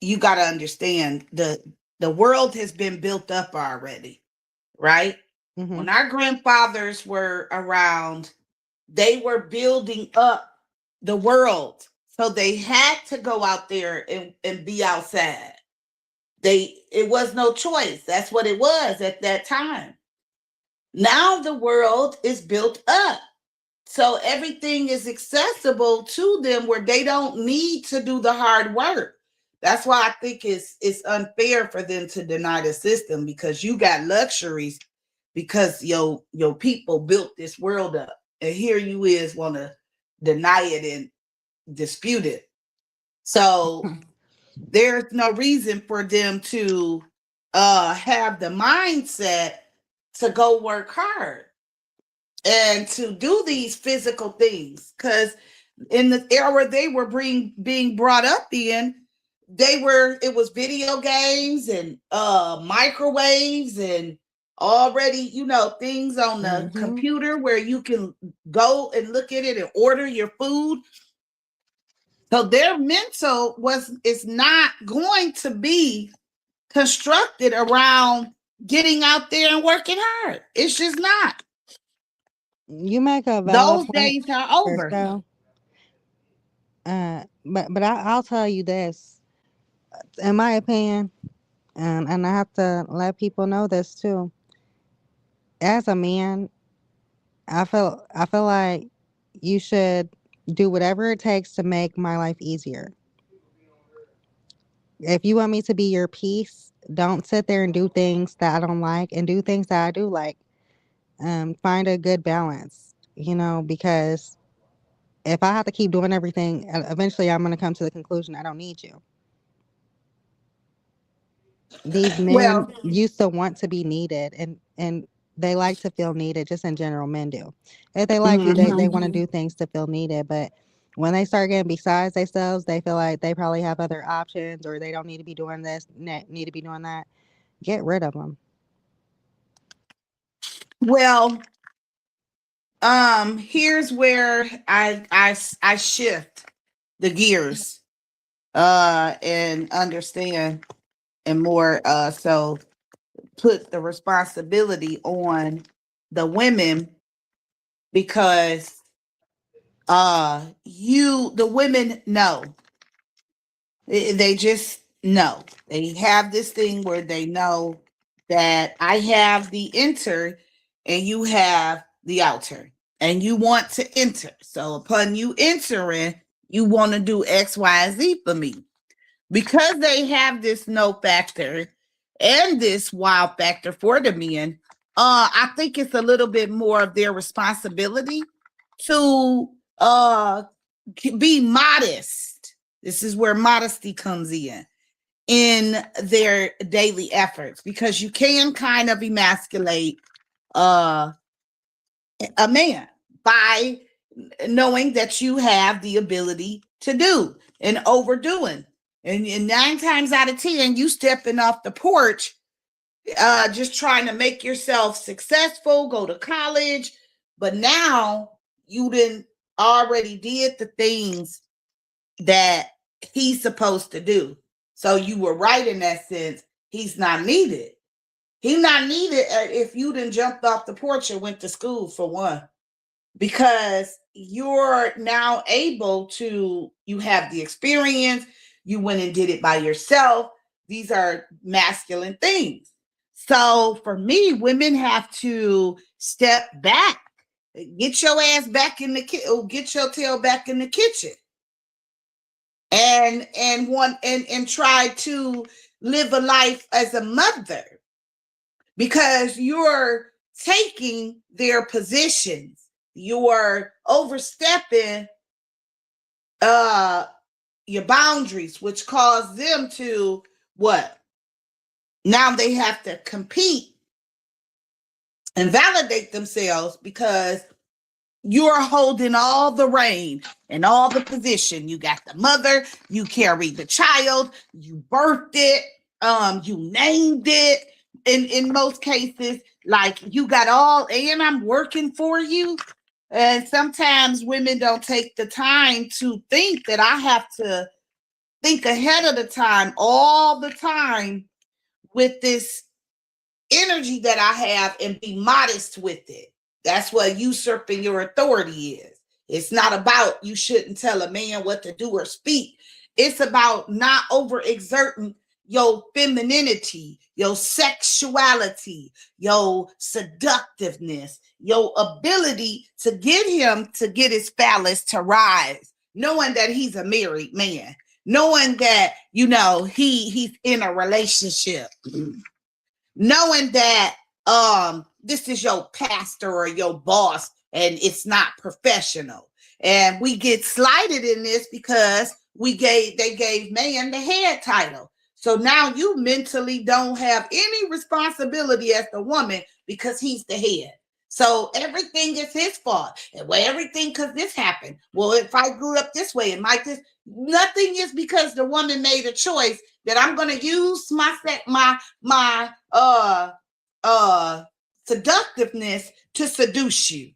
you got to understand the world has been built up already, right? Mm-hmm. When our grandfathers were around, they were building up the world. So they had to go out there and be outside. It was no choice. That's what it was at that time. Now the world is built up. So everything is accessible to them where they don't need to do the hard work. That's why I think it's unfair for them to deny the system, because you got luxuries because your people built this world up. And here you is want to deny it and dispute it. So there's no reason for them to have the mindset to go work hard and to do these physical things, because in the era they were being brought up in, it was video games and microwaves and already things on the Mm-hmm. computer where you can go and look at it and order your food. So their mental is not going to be constructed around getting out there and working hard. It's just not. You make a valid Those point, days are over. Christo. But I'll tell you this, in my opinion, and I have to let people know this too. As a man, I feel like you should do whatever it takes to make my life easier. If you want me to be your peace, don't sit there and do things that I don't like and do things that I do like. Find a good balance, because if I have to keep doing everything, eventually I'm going to come to the conclusion I don't need you. These men Well, used to want to be needed, and they like to feel needed. Just in general, men do. If they like you, they want to mhm. do things to feel needed. But when they start getting besides themselves, they feel like they probably have other options, or they don't need to be doing this, need to be doing that. Get rid of them. Well, here's where I shift the gears and understand and more so put the responsibility on the women, because the women know. They just know. They have this thing where they know that I have the enter and you have the outer, and you want to enter. So upon you entering, you want to do X, Y, Z for me. Because they have this no factor and this wow factor for the men, I think it's a little bit more of their responsibility to be modest. This is where modesty comes in their daily efforts, because you can kind of emasculate a man by knowing that you have the ability to do and overdoing. And 9 times out of 10, you stepping off the porch, just trying to make yourself successful, go to college. But now you didn't already did the things that he's supposed to do. So you were right in that sense. He's not needed. He's not needed if you didn't jumped off the porch and went to school, for one, because you're now able to, you have the experience, you went and did it by yourself. These are masculine things. So for me, women have to step back, get your ass back in the kitchen, get your tail back in the kitchen, and try to live a life as a mother, because you're taking their positions, you're overstepping your boundaries, which cause them to what? Now they have to compete and validate themselves because you're holding all the reign and all the position. You got the mother, you carry the child, you birthed it, you named it. In most cases, like you got all, and I'm working for you. And sometimes women don't take the time to think that I have to think ahead of the time, all the time, with this energy that I have, and be modest with it. That's what usurping your authority is. It's not about you shouldn't tell a man what to do or speak. It's about not overexerting your femininity, your sexuality, your seductiveness, your ability to get him to get his phallus to rise, knowing that he's a married man, knowing that, you know, he's in a relationship, knowing that this is your pastor or your boss and it's not professional. And we get slighted in this because they gave man the head title. So now you mentally don't have any responsibility as the woman because he's the head. So everything is his fault. And well, everything because this happened. Well, if I grew up this way, it might this. Nothing is because the woman made a choice that I'm going to use my seductiveness to seduce you.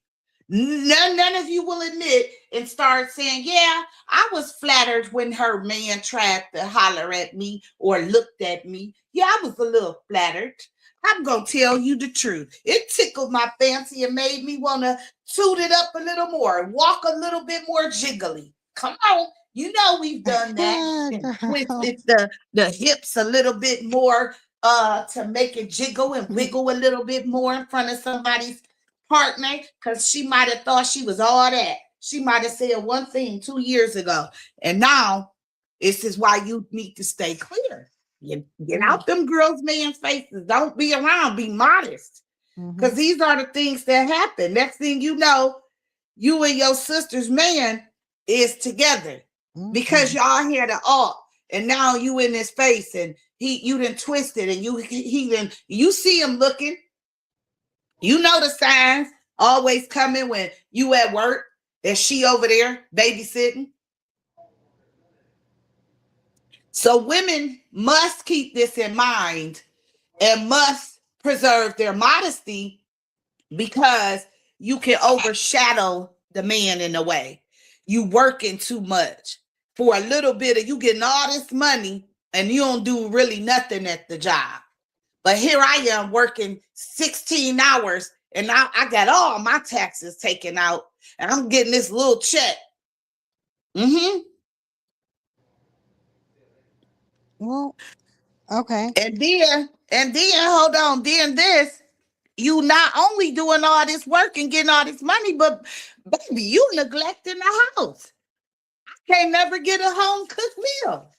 None of you will admit and start saying, yeah, I was flattered when her man tried to holler at me or looked at me. Yeah, I was a little flattered. I'm going to tell you the truth. It tickled my fancy and made me want to toot it up a little more, walk a little bit more jiggly. Come on. You know we've done that. Twisted the hips a little bit more to make it jiggle and wiggle a little bit more in front of somebody's partner, because she might have thought she was all that. She might have said one thing 2 years ago, and now this is why you need to stay clear. Get out them girls' man's faces. Don't be around. Be modest, because these are the things that happen. Next thing you know, you and your sister's man is together because y'all had the alt, and now you in his face, and you done twisted, and you see him looking. You know the signs always coming when you at work and she over there babysitting. So women must keep this in mind and must preserve their modesty, because you can overshadow the man in a way. You working too much for a little bit of you getting all this money and you don't do really nothing at the job. But here I am working 16 hours and now I got all my taxes taken out and I'm getting this little check. Well, okay. And then hold on, then this, you not only doing all this work and getting all this money, but baby, you neglecting the house. I can't never get a home cooked meal.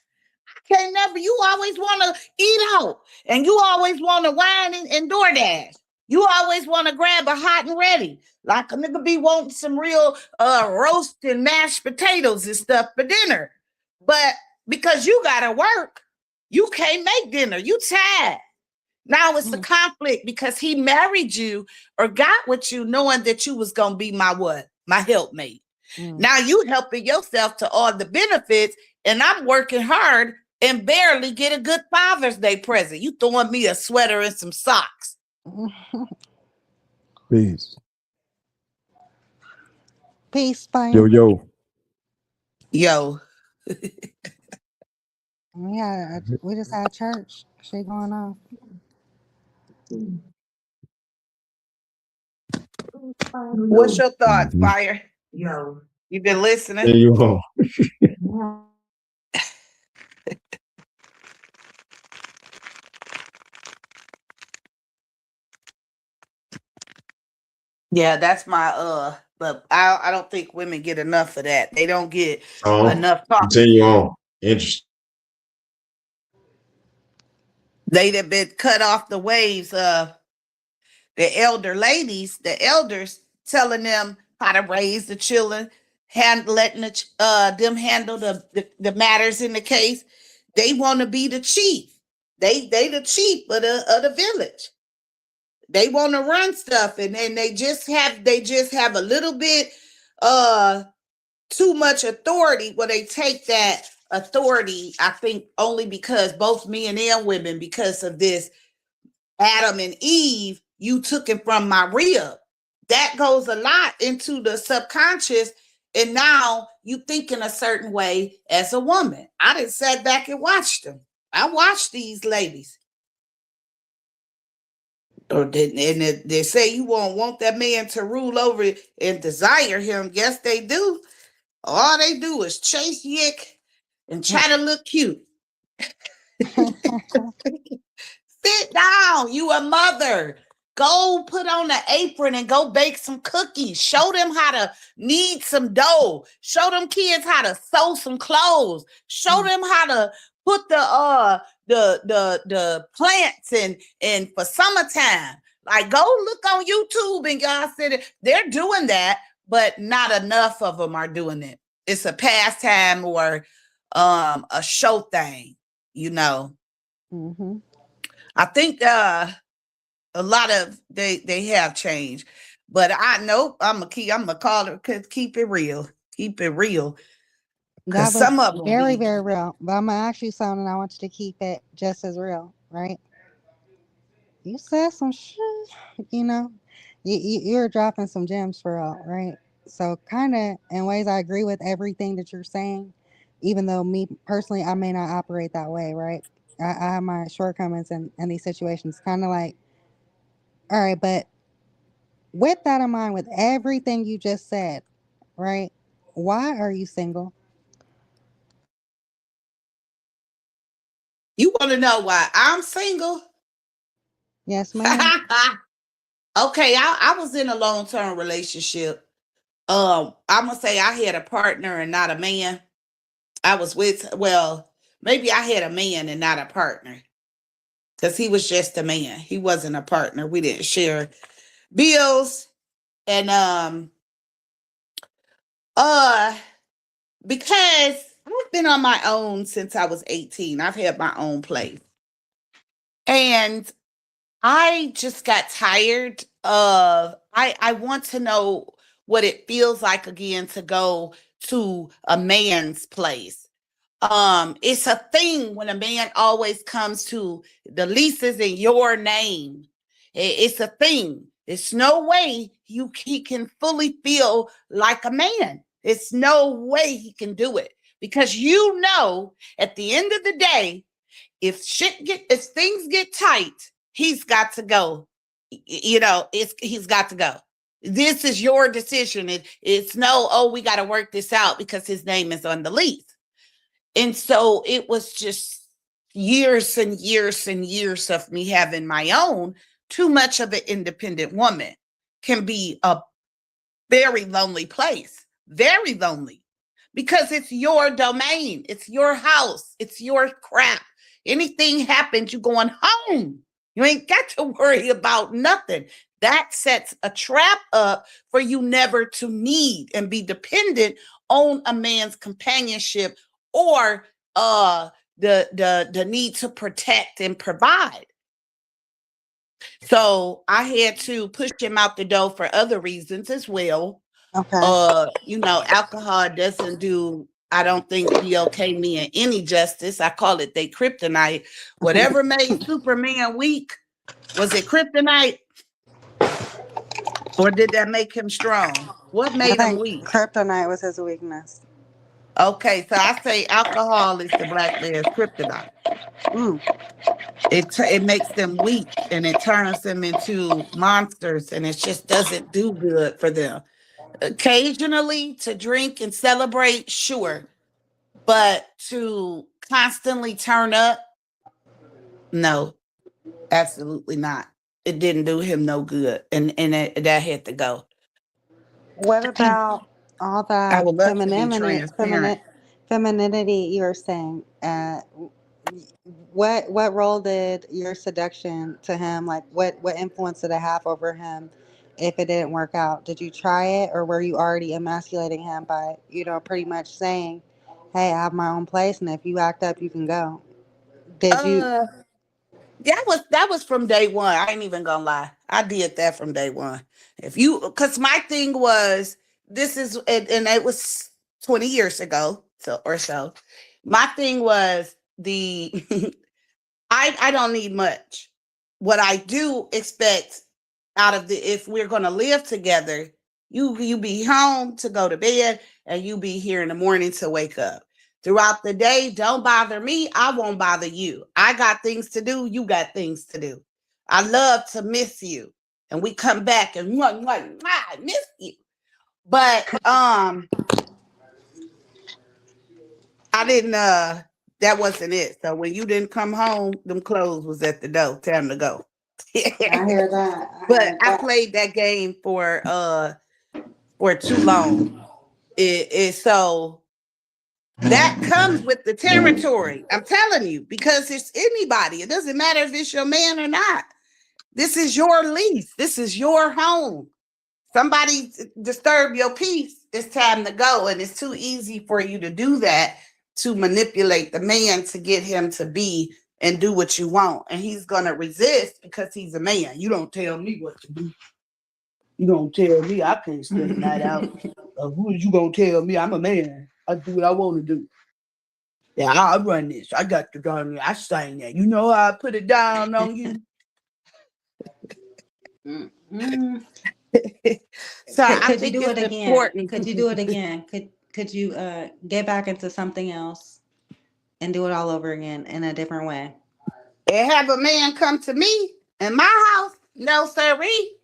Can't never, you always want to eat out and you always want to wine and DoorDash. You always want to grab a hot and ready. Like a nigga be wanting some real roast and mashed potatoes and stuff for dinner. But because you got to work, you can't make dinner. You tired. Now it's a conflict because he married you or got with you knowing that you was going to be my what? My helpmate. Now you helping yourself to all the benefits and I'm working hard and barely get a good Father's Day present. You throwing me a sweater and some socks. Peace. Peace, fine. Yo. Yo, We just had church. Shit going on. what's your thoughts, Mhm. Fire? Yo. You been listening? There you are. Yeah, that's my but I don't think women get enough of that. They don't get Oh, enough talk. continue on. Interesting. They that been cut off the waves. The elder ladies, the elders telling them how to raise the children, letting them handle the matters in the case. They want to be the chief. They the chief of the village. They want to run stuff, and then they just have a little bit too much authority. Well, they take that authority, I think, only because both men and women, because of this Adam and Eve, you took it from my rib. That goes a lot into the subconscious. And now you think in a certain way as a woman. I done sat back and watched them. I watched these ladies. And they say you won't want that man to rule over and desire him. Yes, they do. All they do is chase yick and try to look cute. Sit down. You a mother. Go put on the apron and go bake some cookies. Show them how to knead some dough. Show them kids how to sew some clothes. Show them how to put the plants in for summertime. Like, go look on YouTube and y'all said they're doing that, but not enough of them are doing it. It's a pastime or a show thing, you know. Mm-hmm. I think a lot of they have changed, but I know I'm gonna call it, cause keep it real. That Cause was some of them very, very real. But I'm gonna ask you something, and I want you to keep it just as real, right? You said some shit, you know. You're dropping some gems for real, right? So kind of in ways I agree with everything that you're saying, even though me personally I may not operate that way, right? I have my shortcomings in these situations. Kind of like, all right, but with that in mind, with everything you just said, right? Why are you single? you want to know why I'm single? Yes, ma'am. Okay, I was in a long-term relationship. I'm gonna say I had a partner and not a man. I was with, well, maybe I had a man and not a partner, because he was just a man. He wasn't a partner. We didn't share bills. And because I've been on my own since I was 18. I've had my own place. And I just got tired of I want to know what it feels like again to go to a man's place. It's a thing when a man always comes to the leases in your name. It's a thing. It's no way he can fully feel like a man. It's no way he can do it, because you know at the end of the day, if things get tight, he's got to go. You know, he's got to go. This is your decision. It's no, oh, we got to work this out because his name is on the lease. And so it was just years and years and years of me having my own. Too much of an independent woman can be a very lonely place, very lonely, because it's your domain, it's your house, it's your crap. Anything happens, you going home. You ain't got to worry about nothing. That sets a trap up for you never to need and be dependent on a man's companionship or the need to protect and provide. So I had to push him out the door for other reasons as well. Okay. You know, alcohol doesn't do I don't think BLK mean any justice. I call it they kryptonite. Whatever made Superman weak, was it kryptonite? Or did that make him strong? What I made him think weak? kryptonite was his weakness. Okay, so I say alcohol is the black man's kryptonite. Mm. It makes them weak and it turns them into monsters, and it just doesn't do good for them. Occasionally to drink and celebrate, sure, but to constantly turn up, no, absolutely not. It didn't do him no good, and that had to go. What about all I that would love to be transparent. femininity you were saying? What role did your seduction to him, like what influence did it have over him if it didn't work out? Did you try it, or were you already emasculating him by, pretty much saying, hey, I have my own place, and if you act up, you can go? Did you? Uh, that was from day one. I ain't even gonna lie. I did that from day one. Because my thing was, this is, and it was 20 years ago, so. My thing was I don't need much. What I do expect out of if we're gonna live together, you be home to go to bed, and you be here in the morning to wake up. Throughout the day, don't bother me. I won't bother you. I got things to do. You got things to do. I love to miss you. And we come back and I miss you. But I didn't that wasn't it. So when you didn't come home, them clothes was at the door. Time to go. I hear that. But I played that game for too long. So that comes with the territory. I'm telling you, because it's anybody. It doesn't matter if it's your man or not. This is your lease. This is your home. Somebody disturb your peace, it's time to go. And it's too easy for you to do that, to manipulate the man to get him to be and do what you want. And he's going to resist because he's a man. You don't tell me what to do. You don't tell me I can't spend the night out. Who is you going to tell me? I'm a man. I do what I want to do. Yeah, I run this. I got the gun. I sang that. You know how I put it down on you? So I think you do it's it again? important. Could you do it again? Could you get back into something else and do it all over again in a different way? And have a man come to me in my house? No, sirree.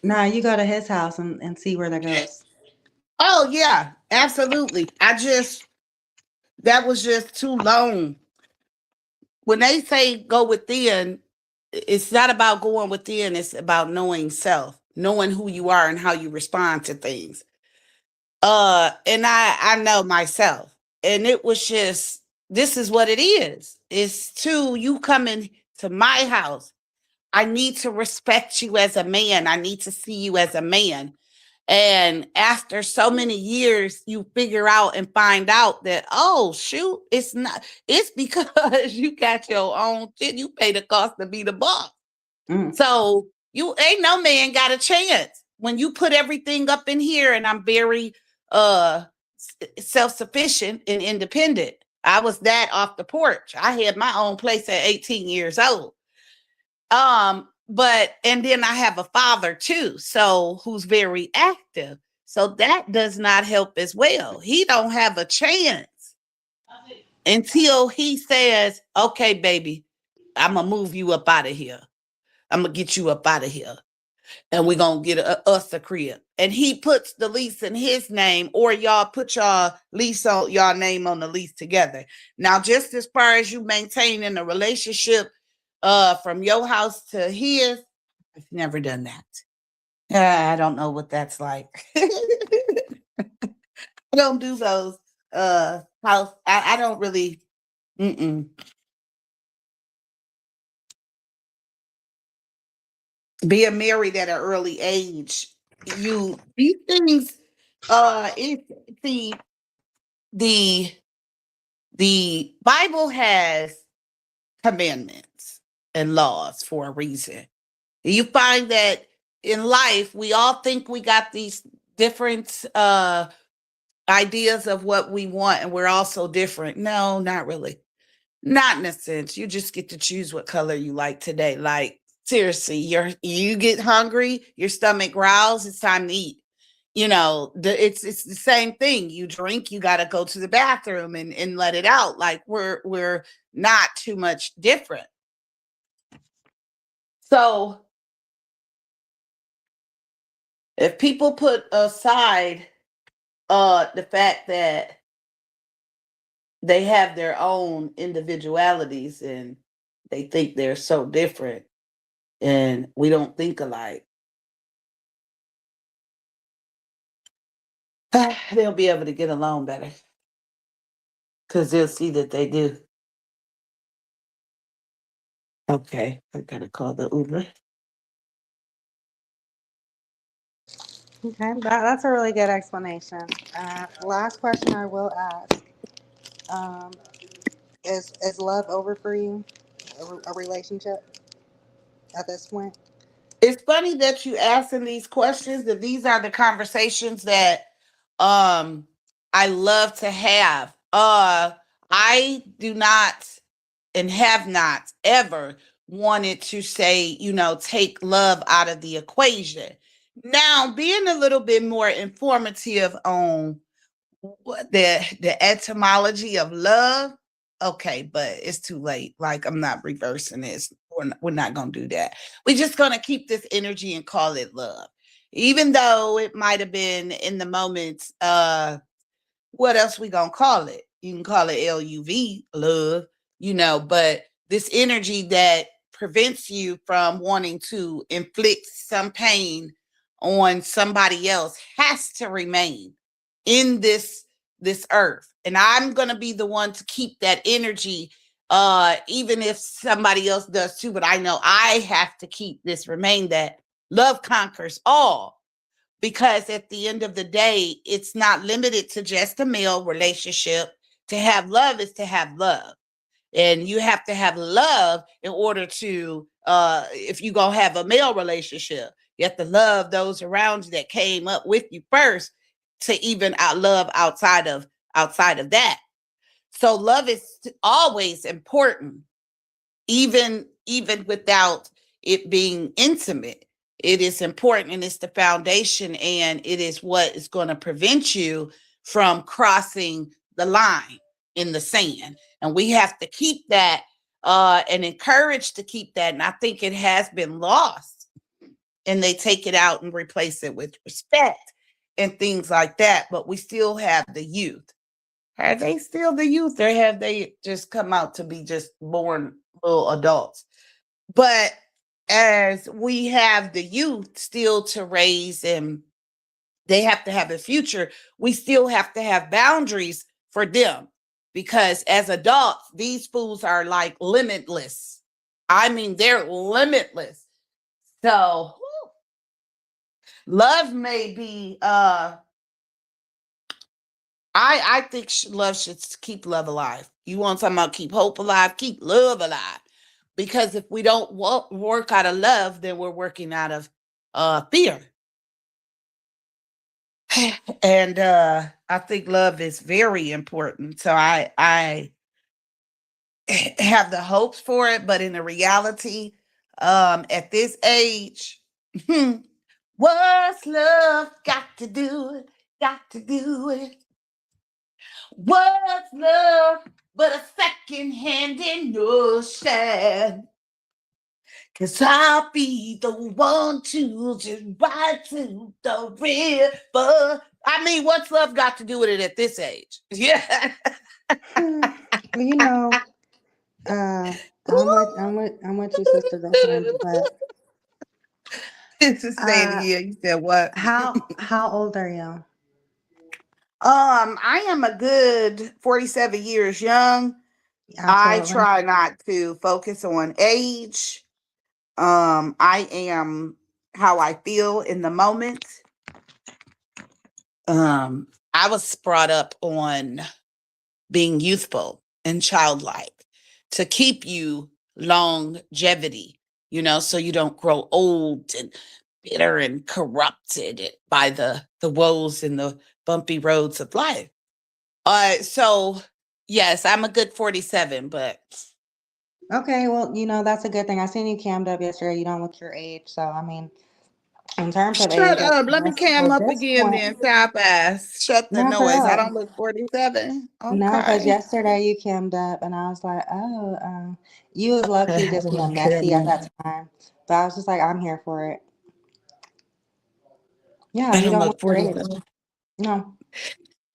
Nah, you go to his house and see where that goes. Oh, yeah, absolutely. That was just too long. When they say go within, it's not about going within, it's about knowing self, knowing who you are and how you respond to things. And I know myself. And it was just, this is what it is. It's you coming to my house. I need to respect you as a man. I need to see you as a man. And after so many years, you figure out and find out that, oh, shoot, it's because you got your own shit. You pay the cost to be the boss. So you ain't no man got a chance. When you put everything up in here, and I'm very self-sufficient and independent. I was that off the porch. I had my own place at 18 years old. And then I have a father too, so who's very active. So that does not help as well. He don't have a chance until he says, okay, baby, I'm going to move you up out of here. I'm going to get you up out of here. And we're going to get us a crib. And he puts the lease in his name, or y'all put y'all lease on y'all name on the lease together. Now, just as far as you maintaining a relationship from your house to his, I've never done that. I don't know what that's like. I don't do those house. I don't really. Being married at an early age, these things. The Bible has commandments and laws for a reason. You find that in life, we all think we got these different ideas of what we want and we're all so different. No, not really. Not in a sense. You just get to choose what color you like today. Like seriously, you get hungry, your stomach growls, it's time to eat. You know, it's the same thing. You drink, you got to go to the bathroom and let it out. Like we're not too much different. So if people put aside the fact that they have their own individualities and they think they're so different and we don't think alike, they'll be able to get along better because they'll see that they do. Okay, I gotta call the Uber. Okay, that's a really good explanation. Last question I will ask: um, is love over for you? A relationship at this point? It's funny that you asking these questions, and these are the conversations that um I love to have. I do not and have not ever wanted to say, you know, take love out of the equation. Now, being a little bit more informative on the etymology of love, okay, but it's too late. Like I'm not reversing this. We're not gonna do that. We're just gonna keep this energy and call it love, even though it might have been in the moments. What else we gonna call it? You can call it LUV, love, you know, but this energy that prevents you from wanting to inflict some pain on somebody else has to remain in this earth. And I'm gonna be the one to keep that energy, even if somebody else does too, but I know I have to keep this remain that love conquers all, because at the end of the day, it's not limited to just a male relationship. To have love is to have love. And you have to have love in order to, if you're going to have a male relationship, you have to love those around you that came up with you first to even love outside of that. So love is always important, even without it being intimate. It is important and it's the foundation and it is what is going to prevent you from crossing the line in the sand. And we have to keep that and encourage to keep that. And I think it has been lost and they take it out and replace it with respect and things like that. But we still have the youth. Are they still the youth or have they just come out to be just born little adults? But as we have the youth still to raise and they have to have a future, we still have to have boundaries for them, because as adults, these fools are like limitless. I mean, they're limitless. So love may be I think love should keep love alive. You want something about keep hope alive, keep love alive. Because if we don't work out of love, then we're working out of fear. And I think love is very important. So I have the hopes for it, but in the reality, at this age, what's love got to do it? Got to do it. What's love but a second-hand notion? 'Cause I'll be the one to just ride to the river. I mean, what's love got to do with it at this age? Yeah. You know, I'm with you, Sister Griffin. But Just say it again. You said what? how old are you? I am a good 47 years young. I Absolutely. try not to focus on age. I am how I feel in the moment. I was brought up on being youthful and childlike to keep you longevity, you know, so you don't grow old and bitter and corrupted by the woes and the bumpy roads of life. So yes, I'm a good 47, but Okay, well, that's a good thing. I seen you cammed up yesterday. You don't look your age. So, I mean, in terms of shut age, up. Let me cam at up this again point, then, tap ass. Shut the no, for noise. I real. don't look 47. No, because Okay. yesterday you cammed up and I was like, oh, you was low key Okay, just hold being on, messy at camera. that time. But I was just like, I'm here for it. Yeah, I you don't don't look look your age. 47. No.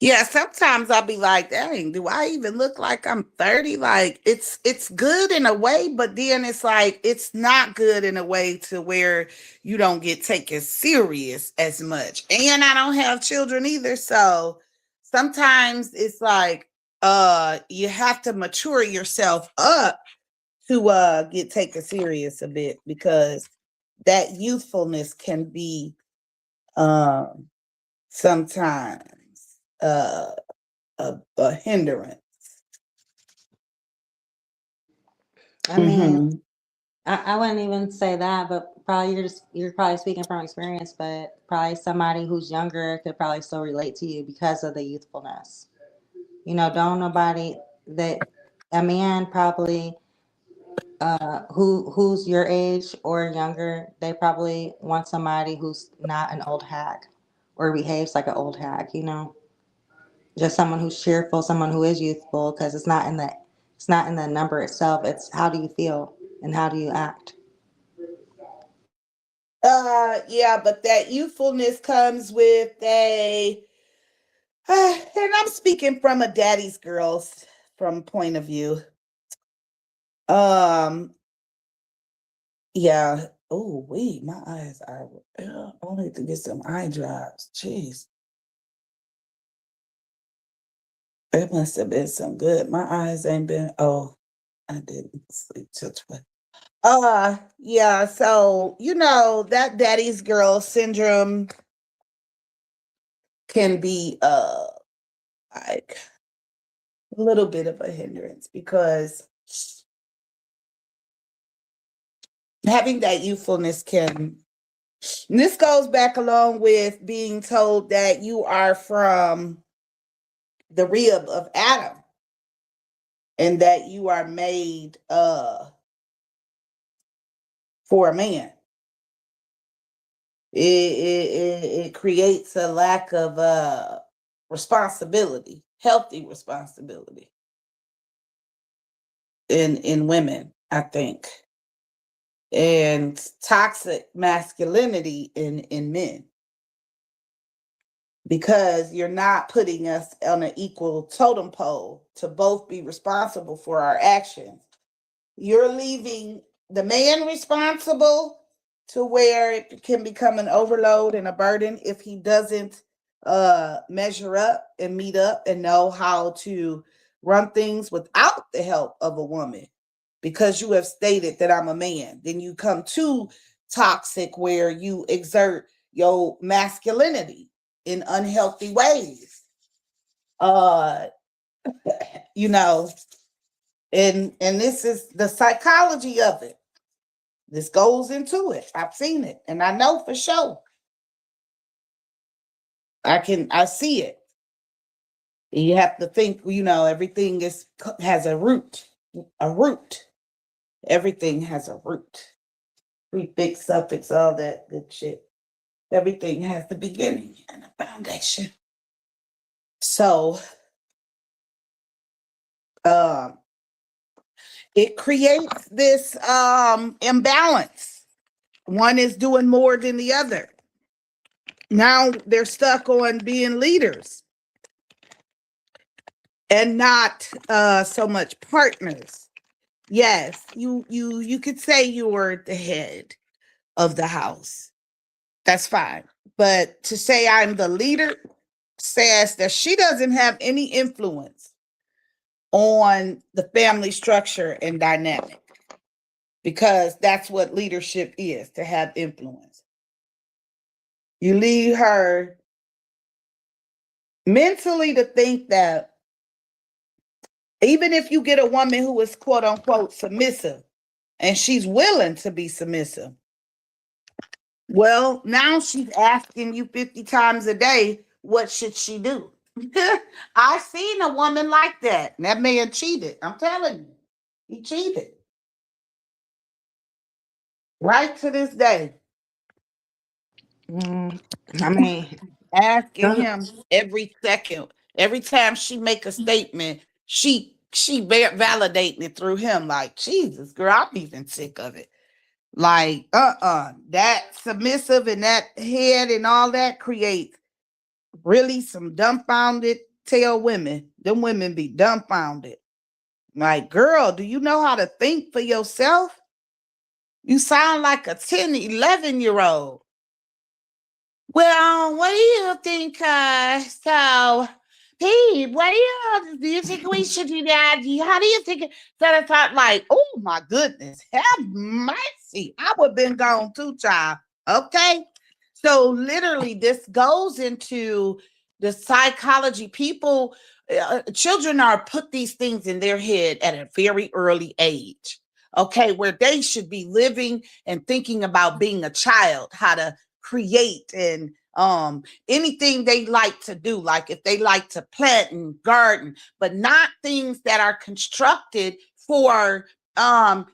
Yeah, sometimes I'll be like, dang, do I even look like I'm 30? Like it's good in a way, but then it's like it's not good in a way to where you don't get taken serious as much. And I don't have children either. So sometimes it's like you have to mature yourself up to get taken serious a bit, because that youthfulness can be sometimes a hindrance. I mean, Mm-hmm. I wouldn't even say that, but probably you're probably speaking from experience, but probably somebody who's younger could probably still relate to you because of the youthfulness. Don't nobody that a man probably who's your age or younger, they probably want somebody who's not an old hag or behaves like an old hag. Just someone who's cheerful, someone who is youthful, because it's not in the number itself. It's how do you feel and how do you act. Yeah, but that youthfulness comes with and I'm speaking from a daddy's girl's from point of view. Um, yeah. Oh, wait, my eyes are. I need to get some eye drops. Jeez, it must have been some good. My eyes ain't been. Oh, I didn't sleep till 12. Yeah. So that daddy's girl syndrome can be like a little bit of a hindrance, because having that youthfulness can, and this goes back along with being told that you are from the rib of Adam and that you are made for a man. It creates a lack of responsibility, healthy responsibility in women, I think, and toxic masculinity in men, because you're not putting us on an equal totem pole to both be responsible for our actions. You're leaving the man responsible to where it can become an overload and a burden if he doesn't measure up and meet up and know how to run things without the help of a woman, because you have stated that I'm a man. Then you come to toxic, where you exert your masculinity in unhealthy ways. Uh, you know, and this is the psychology of it. This goes into it. I've seen it, and I know for sure. I see it. You have to think, everything has a root. A root. Everything has a root. Prefix, suffix, all that good shit. Everything has the beginning and a foundation. So it creates this imbalance. One is doing more than the other. Now they're stuck on being leaders and not so much partners. Yes, you could say you were the head of the house. That's fine. But to say I'm the leader says that she doesn't have any influence on the family structure and dynamic, because that's what leadership is, to have influence. You leave her mentally to think that even if you get a woman who is quote unquote submissive and she's willing to be submissive, well, now she's asking you 50 times a day, what should she do? I seen a woman like that. And that man cheated. I'm telling you, he cheated. Right to this day. I mean, Asking don't- him every second, every time she make a statement, she validating it through him. Like, Jesus, girl, I'm even sick of it. Like, that submissive and that head and all that creates really some dumbfounded tail women. Them women be dumbfounded. Like, girl, do you know how to think for yourself? You sound like a 10, 11-year-old. Well, what do you think? So, Pete, do you think we should do that? How do you think? That I thought, like, oh my goodness, have mercy. I would have been gone too, child. Okay. So, literally, this goes into the psychology. People, children are put these things in their head at a very early age. Okay, where they should be living and thinking about being a child, how to create and anything they like to do, like if they like to plant and garden, but not things that are constructed for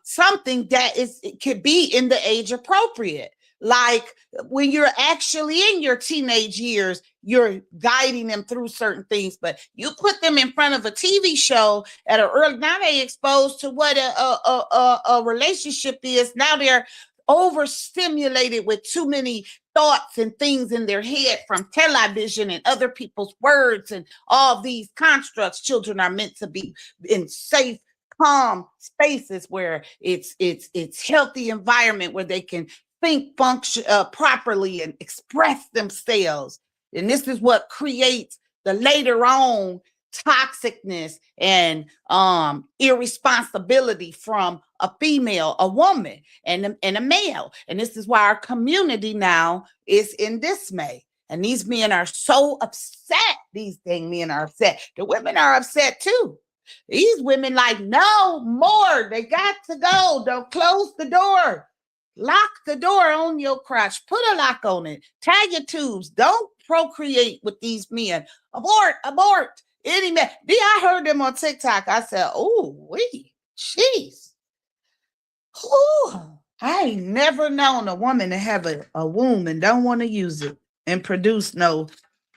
something that it could be in the age appropriate. Like when you're actually in your teenage years, you're guiding them through certain things, but you put them in front of a TV show at an early, now they exposed to what a relationship is. Now they're overstimulated with too many thoughts and things in their head from television and other people's words and all these constructs. Children are meant to be in safe, calm spaces where it's healthy environment where they can think, function properly and express themselves. And this is what creates the later on toxicness and irresponsibility from a female, a woman, and a male. And this is why our community now is in dismay. And these men are so upset. These dang men are upset. The women are upset too. These women like, no more. They got to go. Don't close the door. Lock the door on your crotch. Put a lock on it. Tie your tubes. Don't procreate with these men. Abort, abort. Any man. I heard them on TikTok. I said, oh, jeez. I ain't never known a woman to have a womb and don't want to use it and produce no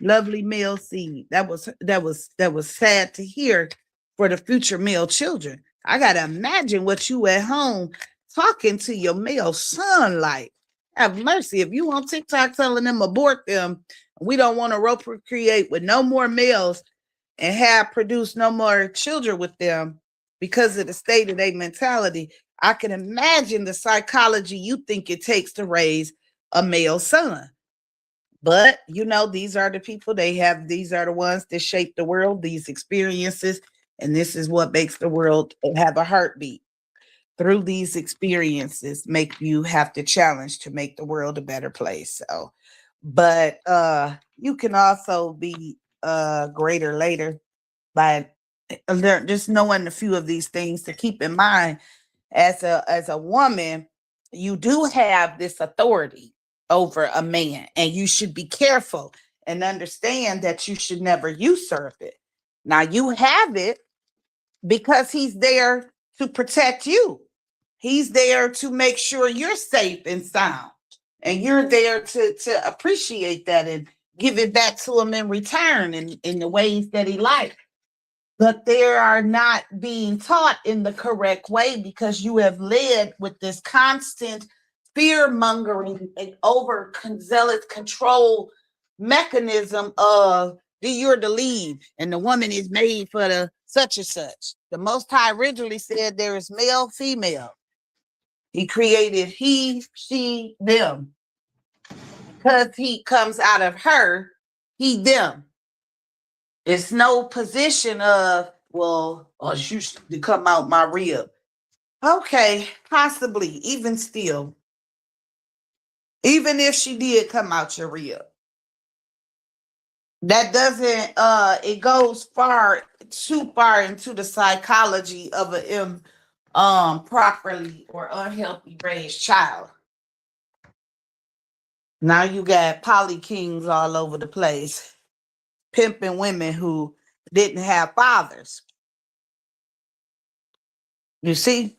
lovely male seed. That was sad to hear for the future male children. I gotta imagine what you at home talking to your male son like. Have mercy. If you on TikTok telling them abort them, we don't want to procreate with no more males and have produced no more children with them because of the state of their mentality. I can imagine the psychology you think it takes to raise a male son. But, these are the people these are the ones that shape the world, these experiences. And this is what makes the world have a heartbeat. Through these experiences, make you have to challenge to make the world a better place. So, but you can also be greater later by just knowing a few of these things to keep in mind. As a woman, you do have this authority over a man, and you should be careful and understand that you should never usurp it. Now you have it because he's there to protect you. He's there to make sure you're safe and sound, and you're there to appreciate that and give it back to him in return in the ways that he likes. But they are not being taught in the correct way because you have led with this constant fear mongering and overzealous control mechanism of you're the lead and the woman is made for the such and such. The Most High originally said there is male, female. He created he, she, them. Because he comes out of her, he, them. It's no position of, well, you should come out my rib. Okay, possibly, even still. Even if she did come out your rib. That doesn't, it goes too far into the psychology of a properly or unhealthy raised child. Now you got poly kings all over the place. pimping women who didn't have fathers. You see?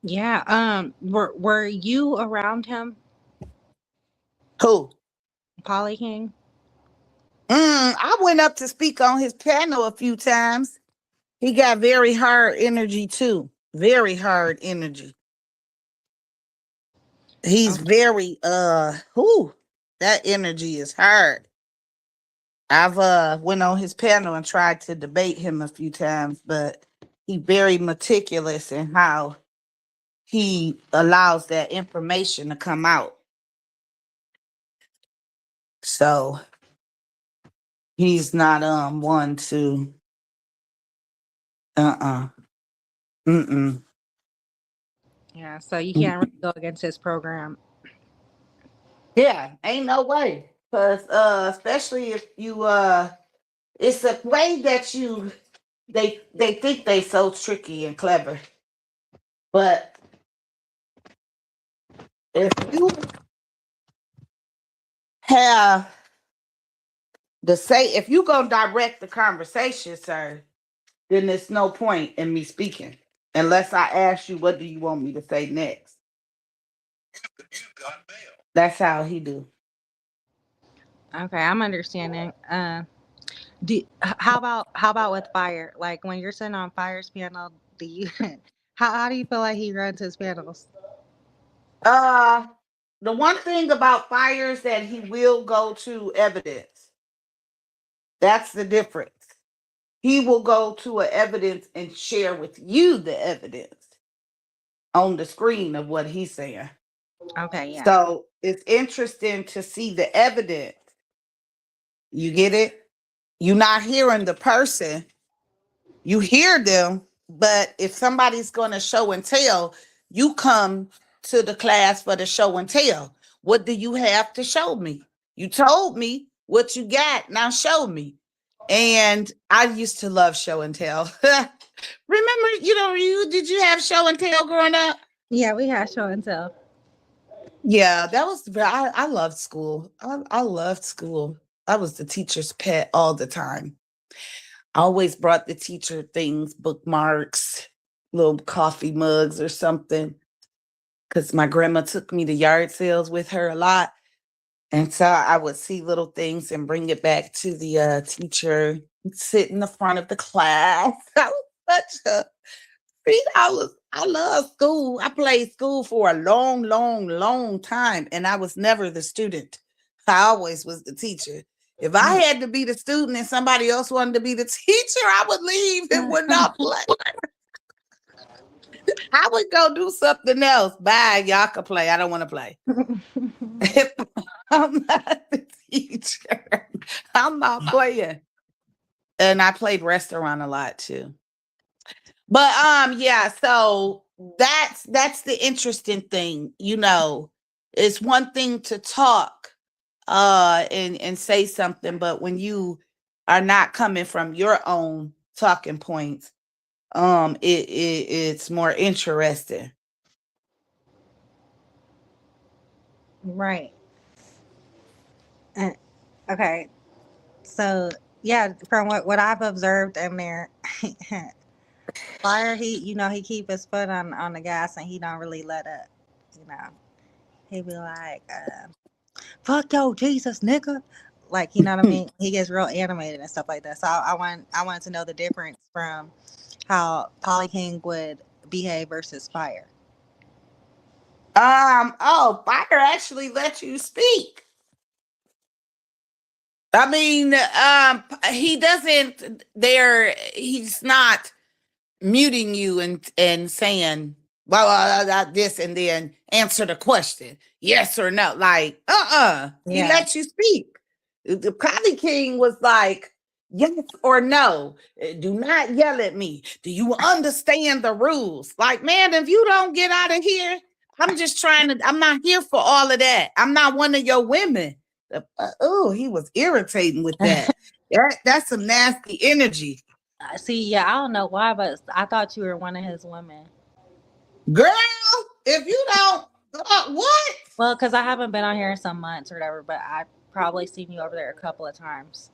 Yeah. Were you around him, Who? Polly King? I went up to speak on his panel a few times. He got very hard energy too. Very hard energy. He's Okay. very that energy is hard. I've went on his panel and tried to debate him a few times, but he's very meticulous in how he allows that information to come out. So he's not one to mm-mm. Yeah. So you can't really go against his program. Yeah, ain't no way. Cause especially if you it's a way that they think they so tricky and clever. But if you have if you gonna direct the conversation, sir, then there's no point in me speaking unless I ask you what do you want me to say next. That's how he do. Okay, I'm understanding. How about with Fire? Like when you're sitting on Fire's panel, do you how do you feel like he runs his panels? The one thing about Fire is that he will go to evidence. That's the difference. He will go to an evidence and share with you the evidence on the screen of what he's saying. Okay, yeah. So it's interesting to see the evidence. You get it? You're not hearing the person. You hear them, but if somebody's going to show and tell, you come to the class for the show and tell. What do you have to show me? You told me what you got. Now show me. And I used to love show and tell. Remember, did you have show and tell growing up? Yeah, we had show and tell. Yeah, that was I loved school. I loved school. I was the teacher's pet all the time. I always brought the teacher things, bookmarks, little coffee mugs or something. Because my grandma took me to yard sales with her a lot. And so I would see little things and bring it back to the teacher, sit in the front of the class. I was such a I love school. I played school for a long, long, long time, and I was never the student. I always was the teacher. If I had to be the student and somebody else wanted to be the teacher, I would leave and would not play. I would go do something else. Bye, y'all can play. I don't want to play. If I'm not the teacher, I'm not playing. And I played restaurant a lot too. But yeah, so that's the interesting thing, it's one thing to talk and say something, but when you are not coming from your own talking points, it's more interesting. Right. And okay. So yeah, from what I've observed in there, Fire, he keep his foot on the gas and he don't really let up. You know, he be like, "Fuck yo, Jesus, nigga." Like, you know what I mean? He gets real animated and stuff like that. So I wanted to know the difference from how Polly King would behave versus Fire. Fire actually let you speak. I mean, he doesn't he's not muting you and saying, well, this, and then answer the question, yes or no. Like, he lets you speak. The Polly King was like, yes or no. Do not yell at me. Do you understand the rules? Like, man, if you don't get out of here, I'm not here for all of that. I'm not one of your women. He was irritating with that. That's some nasty energy. See, yeah, I don't know why, but I thought you were one of his women. Girl, if you don't, what? Well, because I haven't been on here in some months or whatever, but probably seen you over there a couple of times.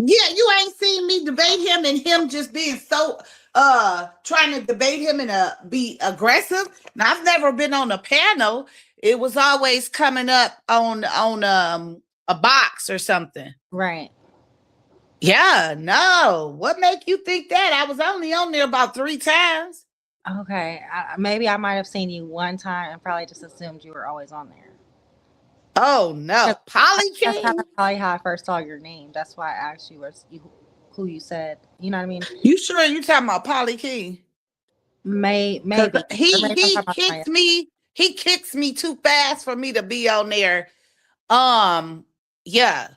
Yeah, you ain't seen me debate him and him just being so trying to debate him and be aggressive. Now I've never been on a panel. It was always coming up on a box or something. Right. Yeah, no. What make you think that? I was only on there about 3 times. Okay. Maybe I might have seen you one time and probably just assumed you were always on there. Oh no, Polly That's King. probably how I first saw your name. That's why I asked you who you said. You know what I mean? You sure you talking about Polly King? Maybe. He Or maybe I'm talking about somebody else. kicks me. He kicks me too fast for me to be on there. Yeah.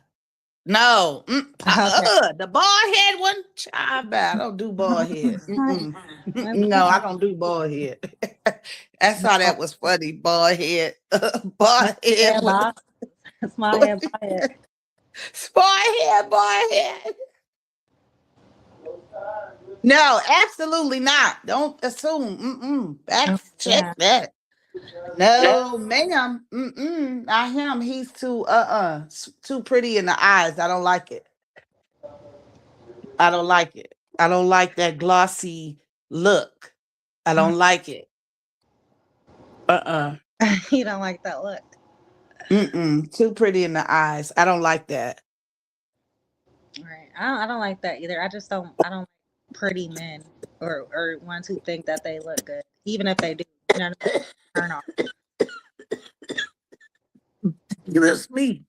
No. The bald head one. Child, I don't do bald head. No, I don't do bald head. That's how that was funny. Bald head. Bald head. Small head, bald head. Bald head. No, absolutely not. Don't assume. Check that. No, ma'am. Not him. He's too pretty in the eyes. I don't like it. I don't like that glossy look. I don't like it. You don't like that look. Too pretty in the eyes. I don't like that. Right. I don't like that either. I don't like pretty men or ones who think that they look good, even if they do. You know what I mean? Turn off. That's me.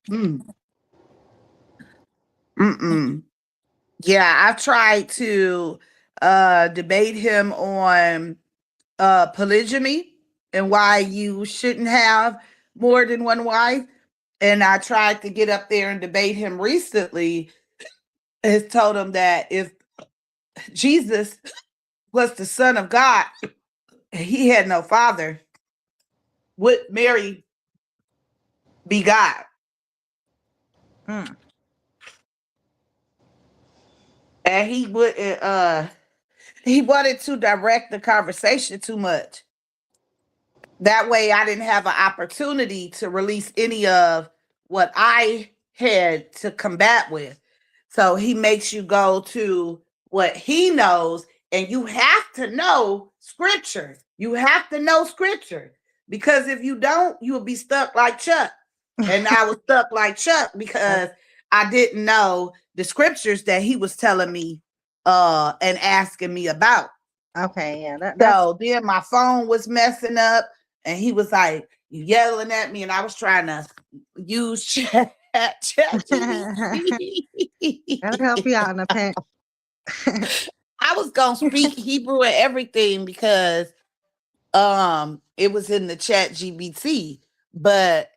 Yeah, I've tried to debate him on polygamy and why you shouldn't have more than one wife. And I tried to get up there and debate him recently. And told him that if Jesus was the Son of God, he had no father, would Mary be God? And he wanted to direct the conversation too much. That way I didn't have an opportunity to release any of what I had to combat with. So he makes you go to what he knows, and you have to know scripture. You have to know scripture, because if you don't, you will be stuck like Chuck. And I was stuck like Chuck because I didn't know the scriptures that he was telling me and asking me about. Okay, yeah. So then my phone was messing up, and he was like yelling at me, and I was trying to use chat. That'll help you out in a pinch. I was gonna speak Hebrew and everything because it was in the chat GBT, but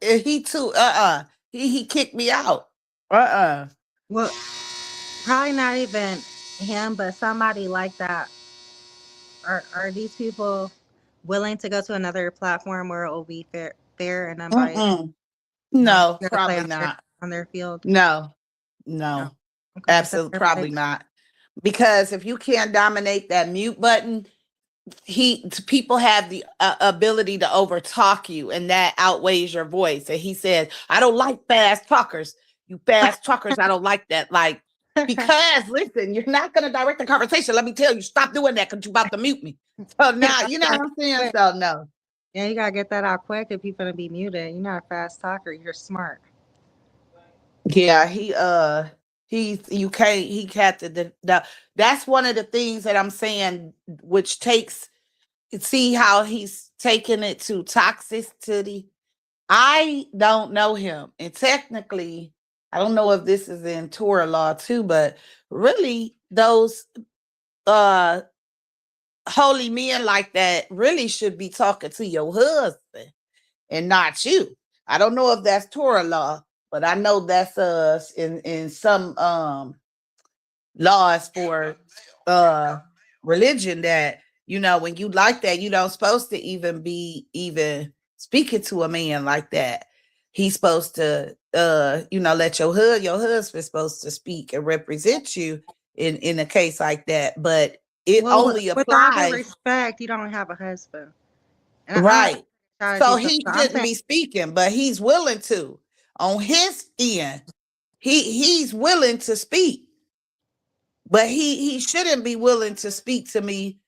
he too he kicked me out. Well, probably not even him, but somebody like that. Are these people willing to go to another platform where it will be fair and unbiased? No, probably not. On their field? No. Okay. Absolutely, probably not. Because if you can't dominate that mute button, people have the ability to overtalk you, and that outweighs your voice. And he said, I don't like fast talkers. You fast talkers, I don't like that. Like, because listen, you're not going to direct the conversation. Let me tell you, stop doing that because you're about to mute me. So now, you know what I'm saying? So no. Yeah, you got to get that out quick if you're going to be muted. You're not a fast talker. You're smart. Yeah, he had to, that's one of the things that I'm saying, which takes, see how he's taking it to toxicity. I don't know him. And technically, I don't know if this is in Torah law too, but really those holy men like that really should be talking to your husband and not you. I don't know if that's Torah law, but I know that's in some laws for religion that, you know, when you like that, you don't supposed to even be speaking to a man like that. He's supposed to let your husband's supposed to speak and represent you in a case like that. But it only applies. With all due respect, you don't have a husband. Right. So he shouldn't be speaking, but he's willing to on his end, he's willing to speak, but he shouldn't be willing to speak to me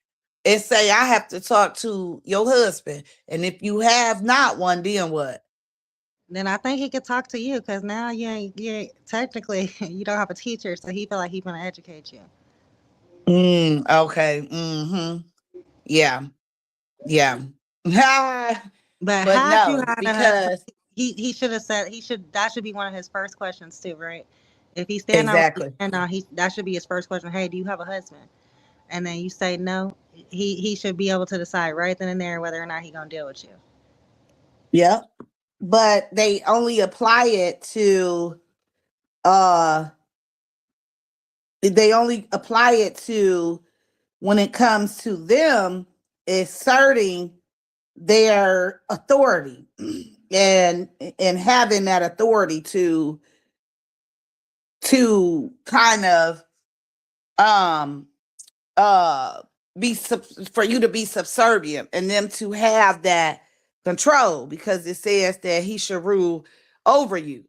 and say, I have to talk to your husband. And if you have not one, then what? Then I think he could talk to you because now technically you don't have a teacher, so he feel like he's gonna educate you. Okay. Yeah. Yeah. But But had you no, had a husband, because he should have said that should be one of his first questions too, right? If he's standing out exactly. and that should be his first question. Hey, do you have a husband? And then you say no, he should be able to decide right then and there whether or not he gonna deal with you. Yeah. But they only apply it to when it comes to them asserting their authority and having that authority to kind of for you to be subservient and them to have that control, because it says that he should rule over you.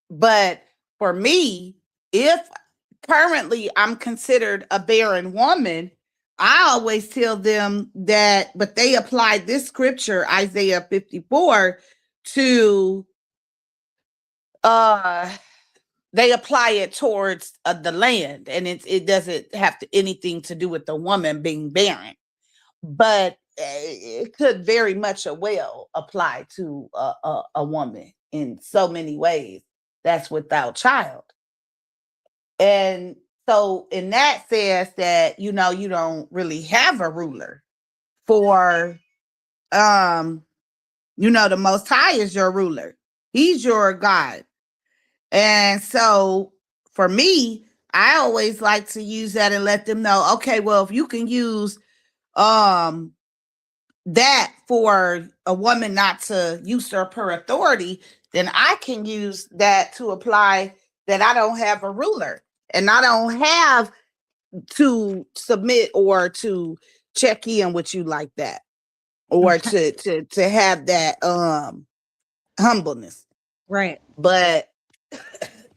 But for me, if currently I'm considered a barren woman, I always tell them that, but they applied this scripture, Isaiah 54, to they apply it towards the land, and it doesn't have anything to do with the woman being barren, but it could very much well apply to a woman in so many ways that's without child. And so in that says that, you don't really have a ruler, for the Most High is your ruler. He's your God. And so for me, I always like to use that and let them know, okay, well, if you can use that for a woman not to usurp her authority, then I can use that to apply that I don't have a ruler and I don't have to submit or to check in with you like that, or to have that humbleness. Right. But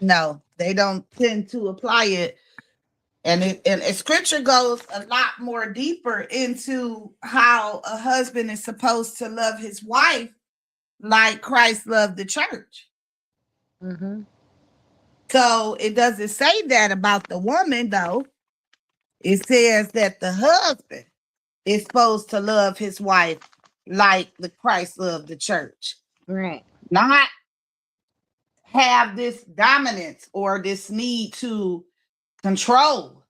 no, they don't tend to apply it. And scripture goes a lot more deeper into how a husband is supposed to love his wife like Christ loved the church. Mm-hmm. So it doesn't say that about the woman, though. It says that the husband is supposed to love his wife like the Christ loved the church. Right. Not have this dominance or this need to control.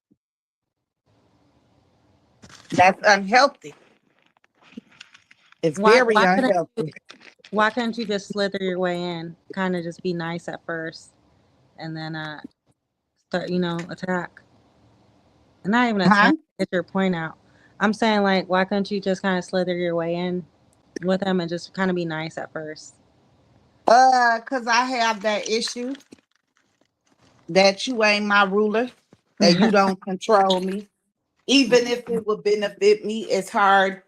That's unhealthy. It's very unhealthy. Why can't you just slither your way in, kind of just be nice at first, and then start, attack? And not even attack, get your point out. I'm saying, like, why couldn't you just kind of slither your way in with them and just kind of be nice at first? Because I have that issue that you ain't my ruler, that you don't control me. Even if it would benefit me, it's hard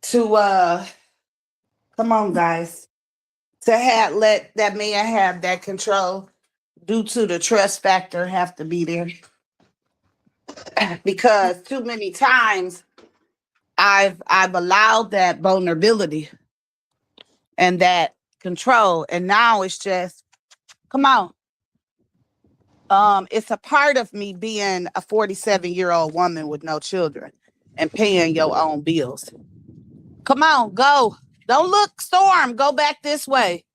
to come on, guys, to let that man have that control due to the trust factor have to be there. Because too many times I've allowed that vulnerability and that control, and now it's just, come on. It's a part of me being a 47-year-old woman with no children and paying your own bills. Come on, go. Don't look, Storm. Go back this way.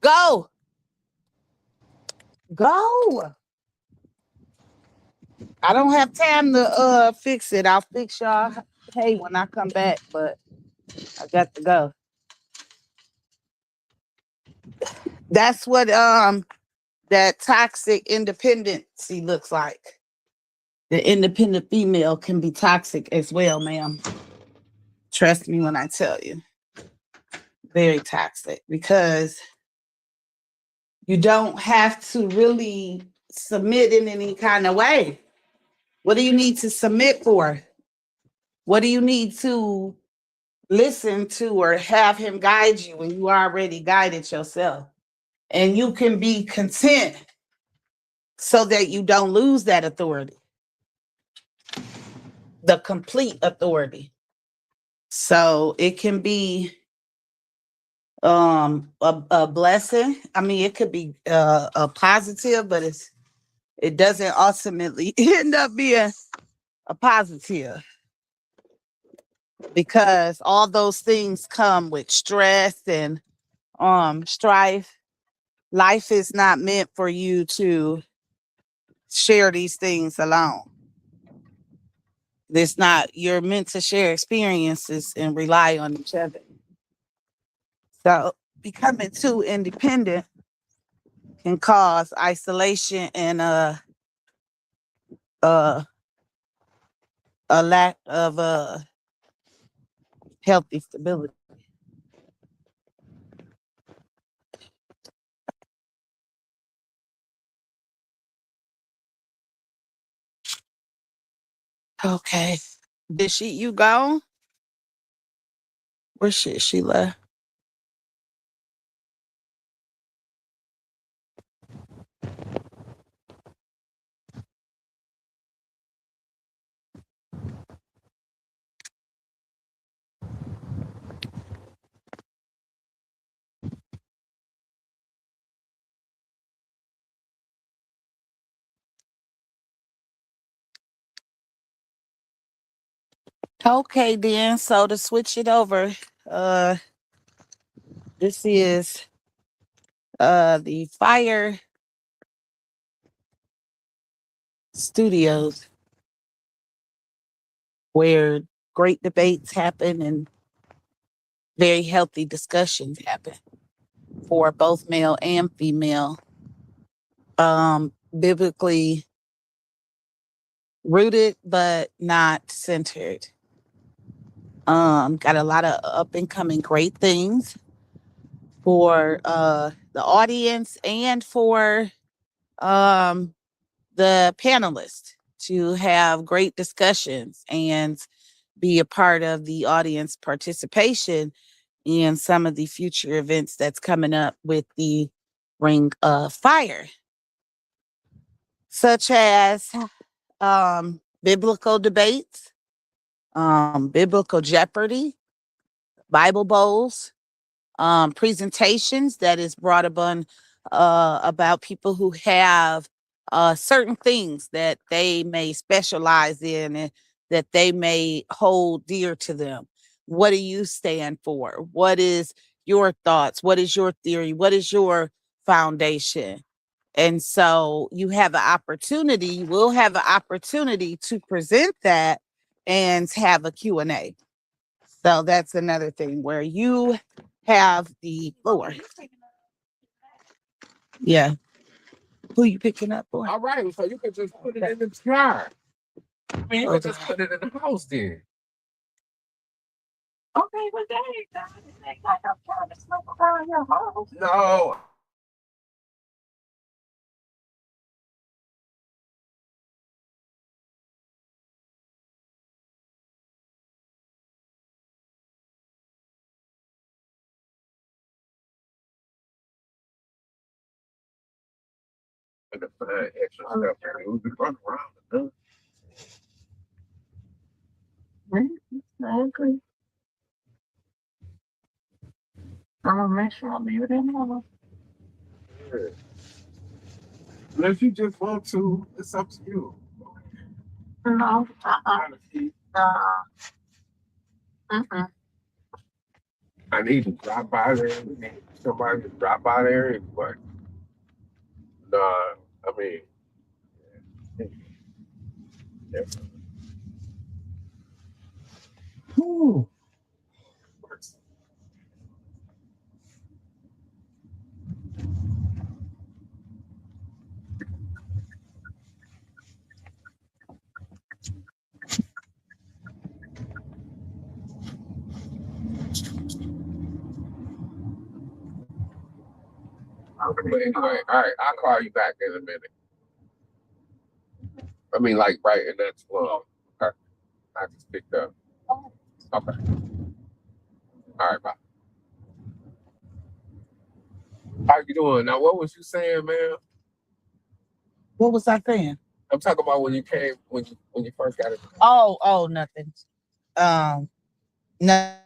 Go. Go. I don't have time to fix it. I'll fix y'all hey when I come back, but I got to go. That's what that toxic independency looks like. The independent female can be toxic as well, ma'am. Trust me when I tell you. Very toxic, because you don't have to really submit in any kind of way. What do you need to submit for? What do you need to listen to or have him guide you when you already guided yourself? And you can be content so that you don't lose that authority, the complete authority. So it can be a blessing. I mean, it could be a positive, but it doesn't ultimately end up being a positive, because all those things come with stress and strife. Life is not meant for you to share these things alone. It's not, you're meant to share experiences and rely on each other. So becoming too independent can cause isolation and uh a lack of healthy stability. Okay. Did you go? Where she left? Okay then. So to switch it over, uh this is the Fire Studios, where great debates happen and very healthy discussions happen for both male and female. Biblically rooted but not centered. Got a lot of up and coming great things for the audience and for the panelists to have great discussions and be a part of the audience participation in some of the future events that's coming up with the Ring of Fire, such as biblical debates, biblical Jeopardy, Bible bowls, presentations that is brought upon about people who have certain things that they may specialize in and that they may hold dear to them. What do you stand for? What is your thoughts? What is your theory? What is your foundation? And so you have an opportunity, we'll have an opportunity to present that and have a Q&A. So that's another thing where you have the floor. Yeah. Who you picking up for? All right, so you can just put it in the car. I mean, you can just put it in the house then. Okay, well, they got no time to smoke around your house. No. And to find extra stuff to do, we run around. Exactly. I'm gonna make sure I leave it in there. Yeah. Unless you just want to, it's up to you. No, I need to drop by there. Somebody to drop by there, but nah, I mean, yeah. Whew. But anyway, all right, I'll call you back in a minute. I mean, like right in that slum. Okay. I just picked up. Okay. All right, bye. How you doing? Now, what was you saying, man? What was I saying? I'm talking about when you came when you first got it. Oh, nothing. No.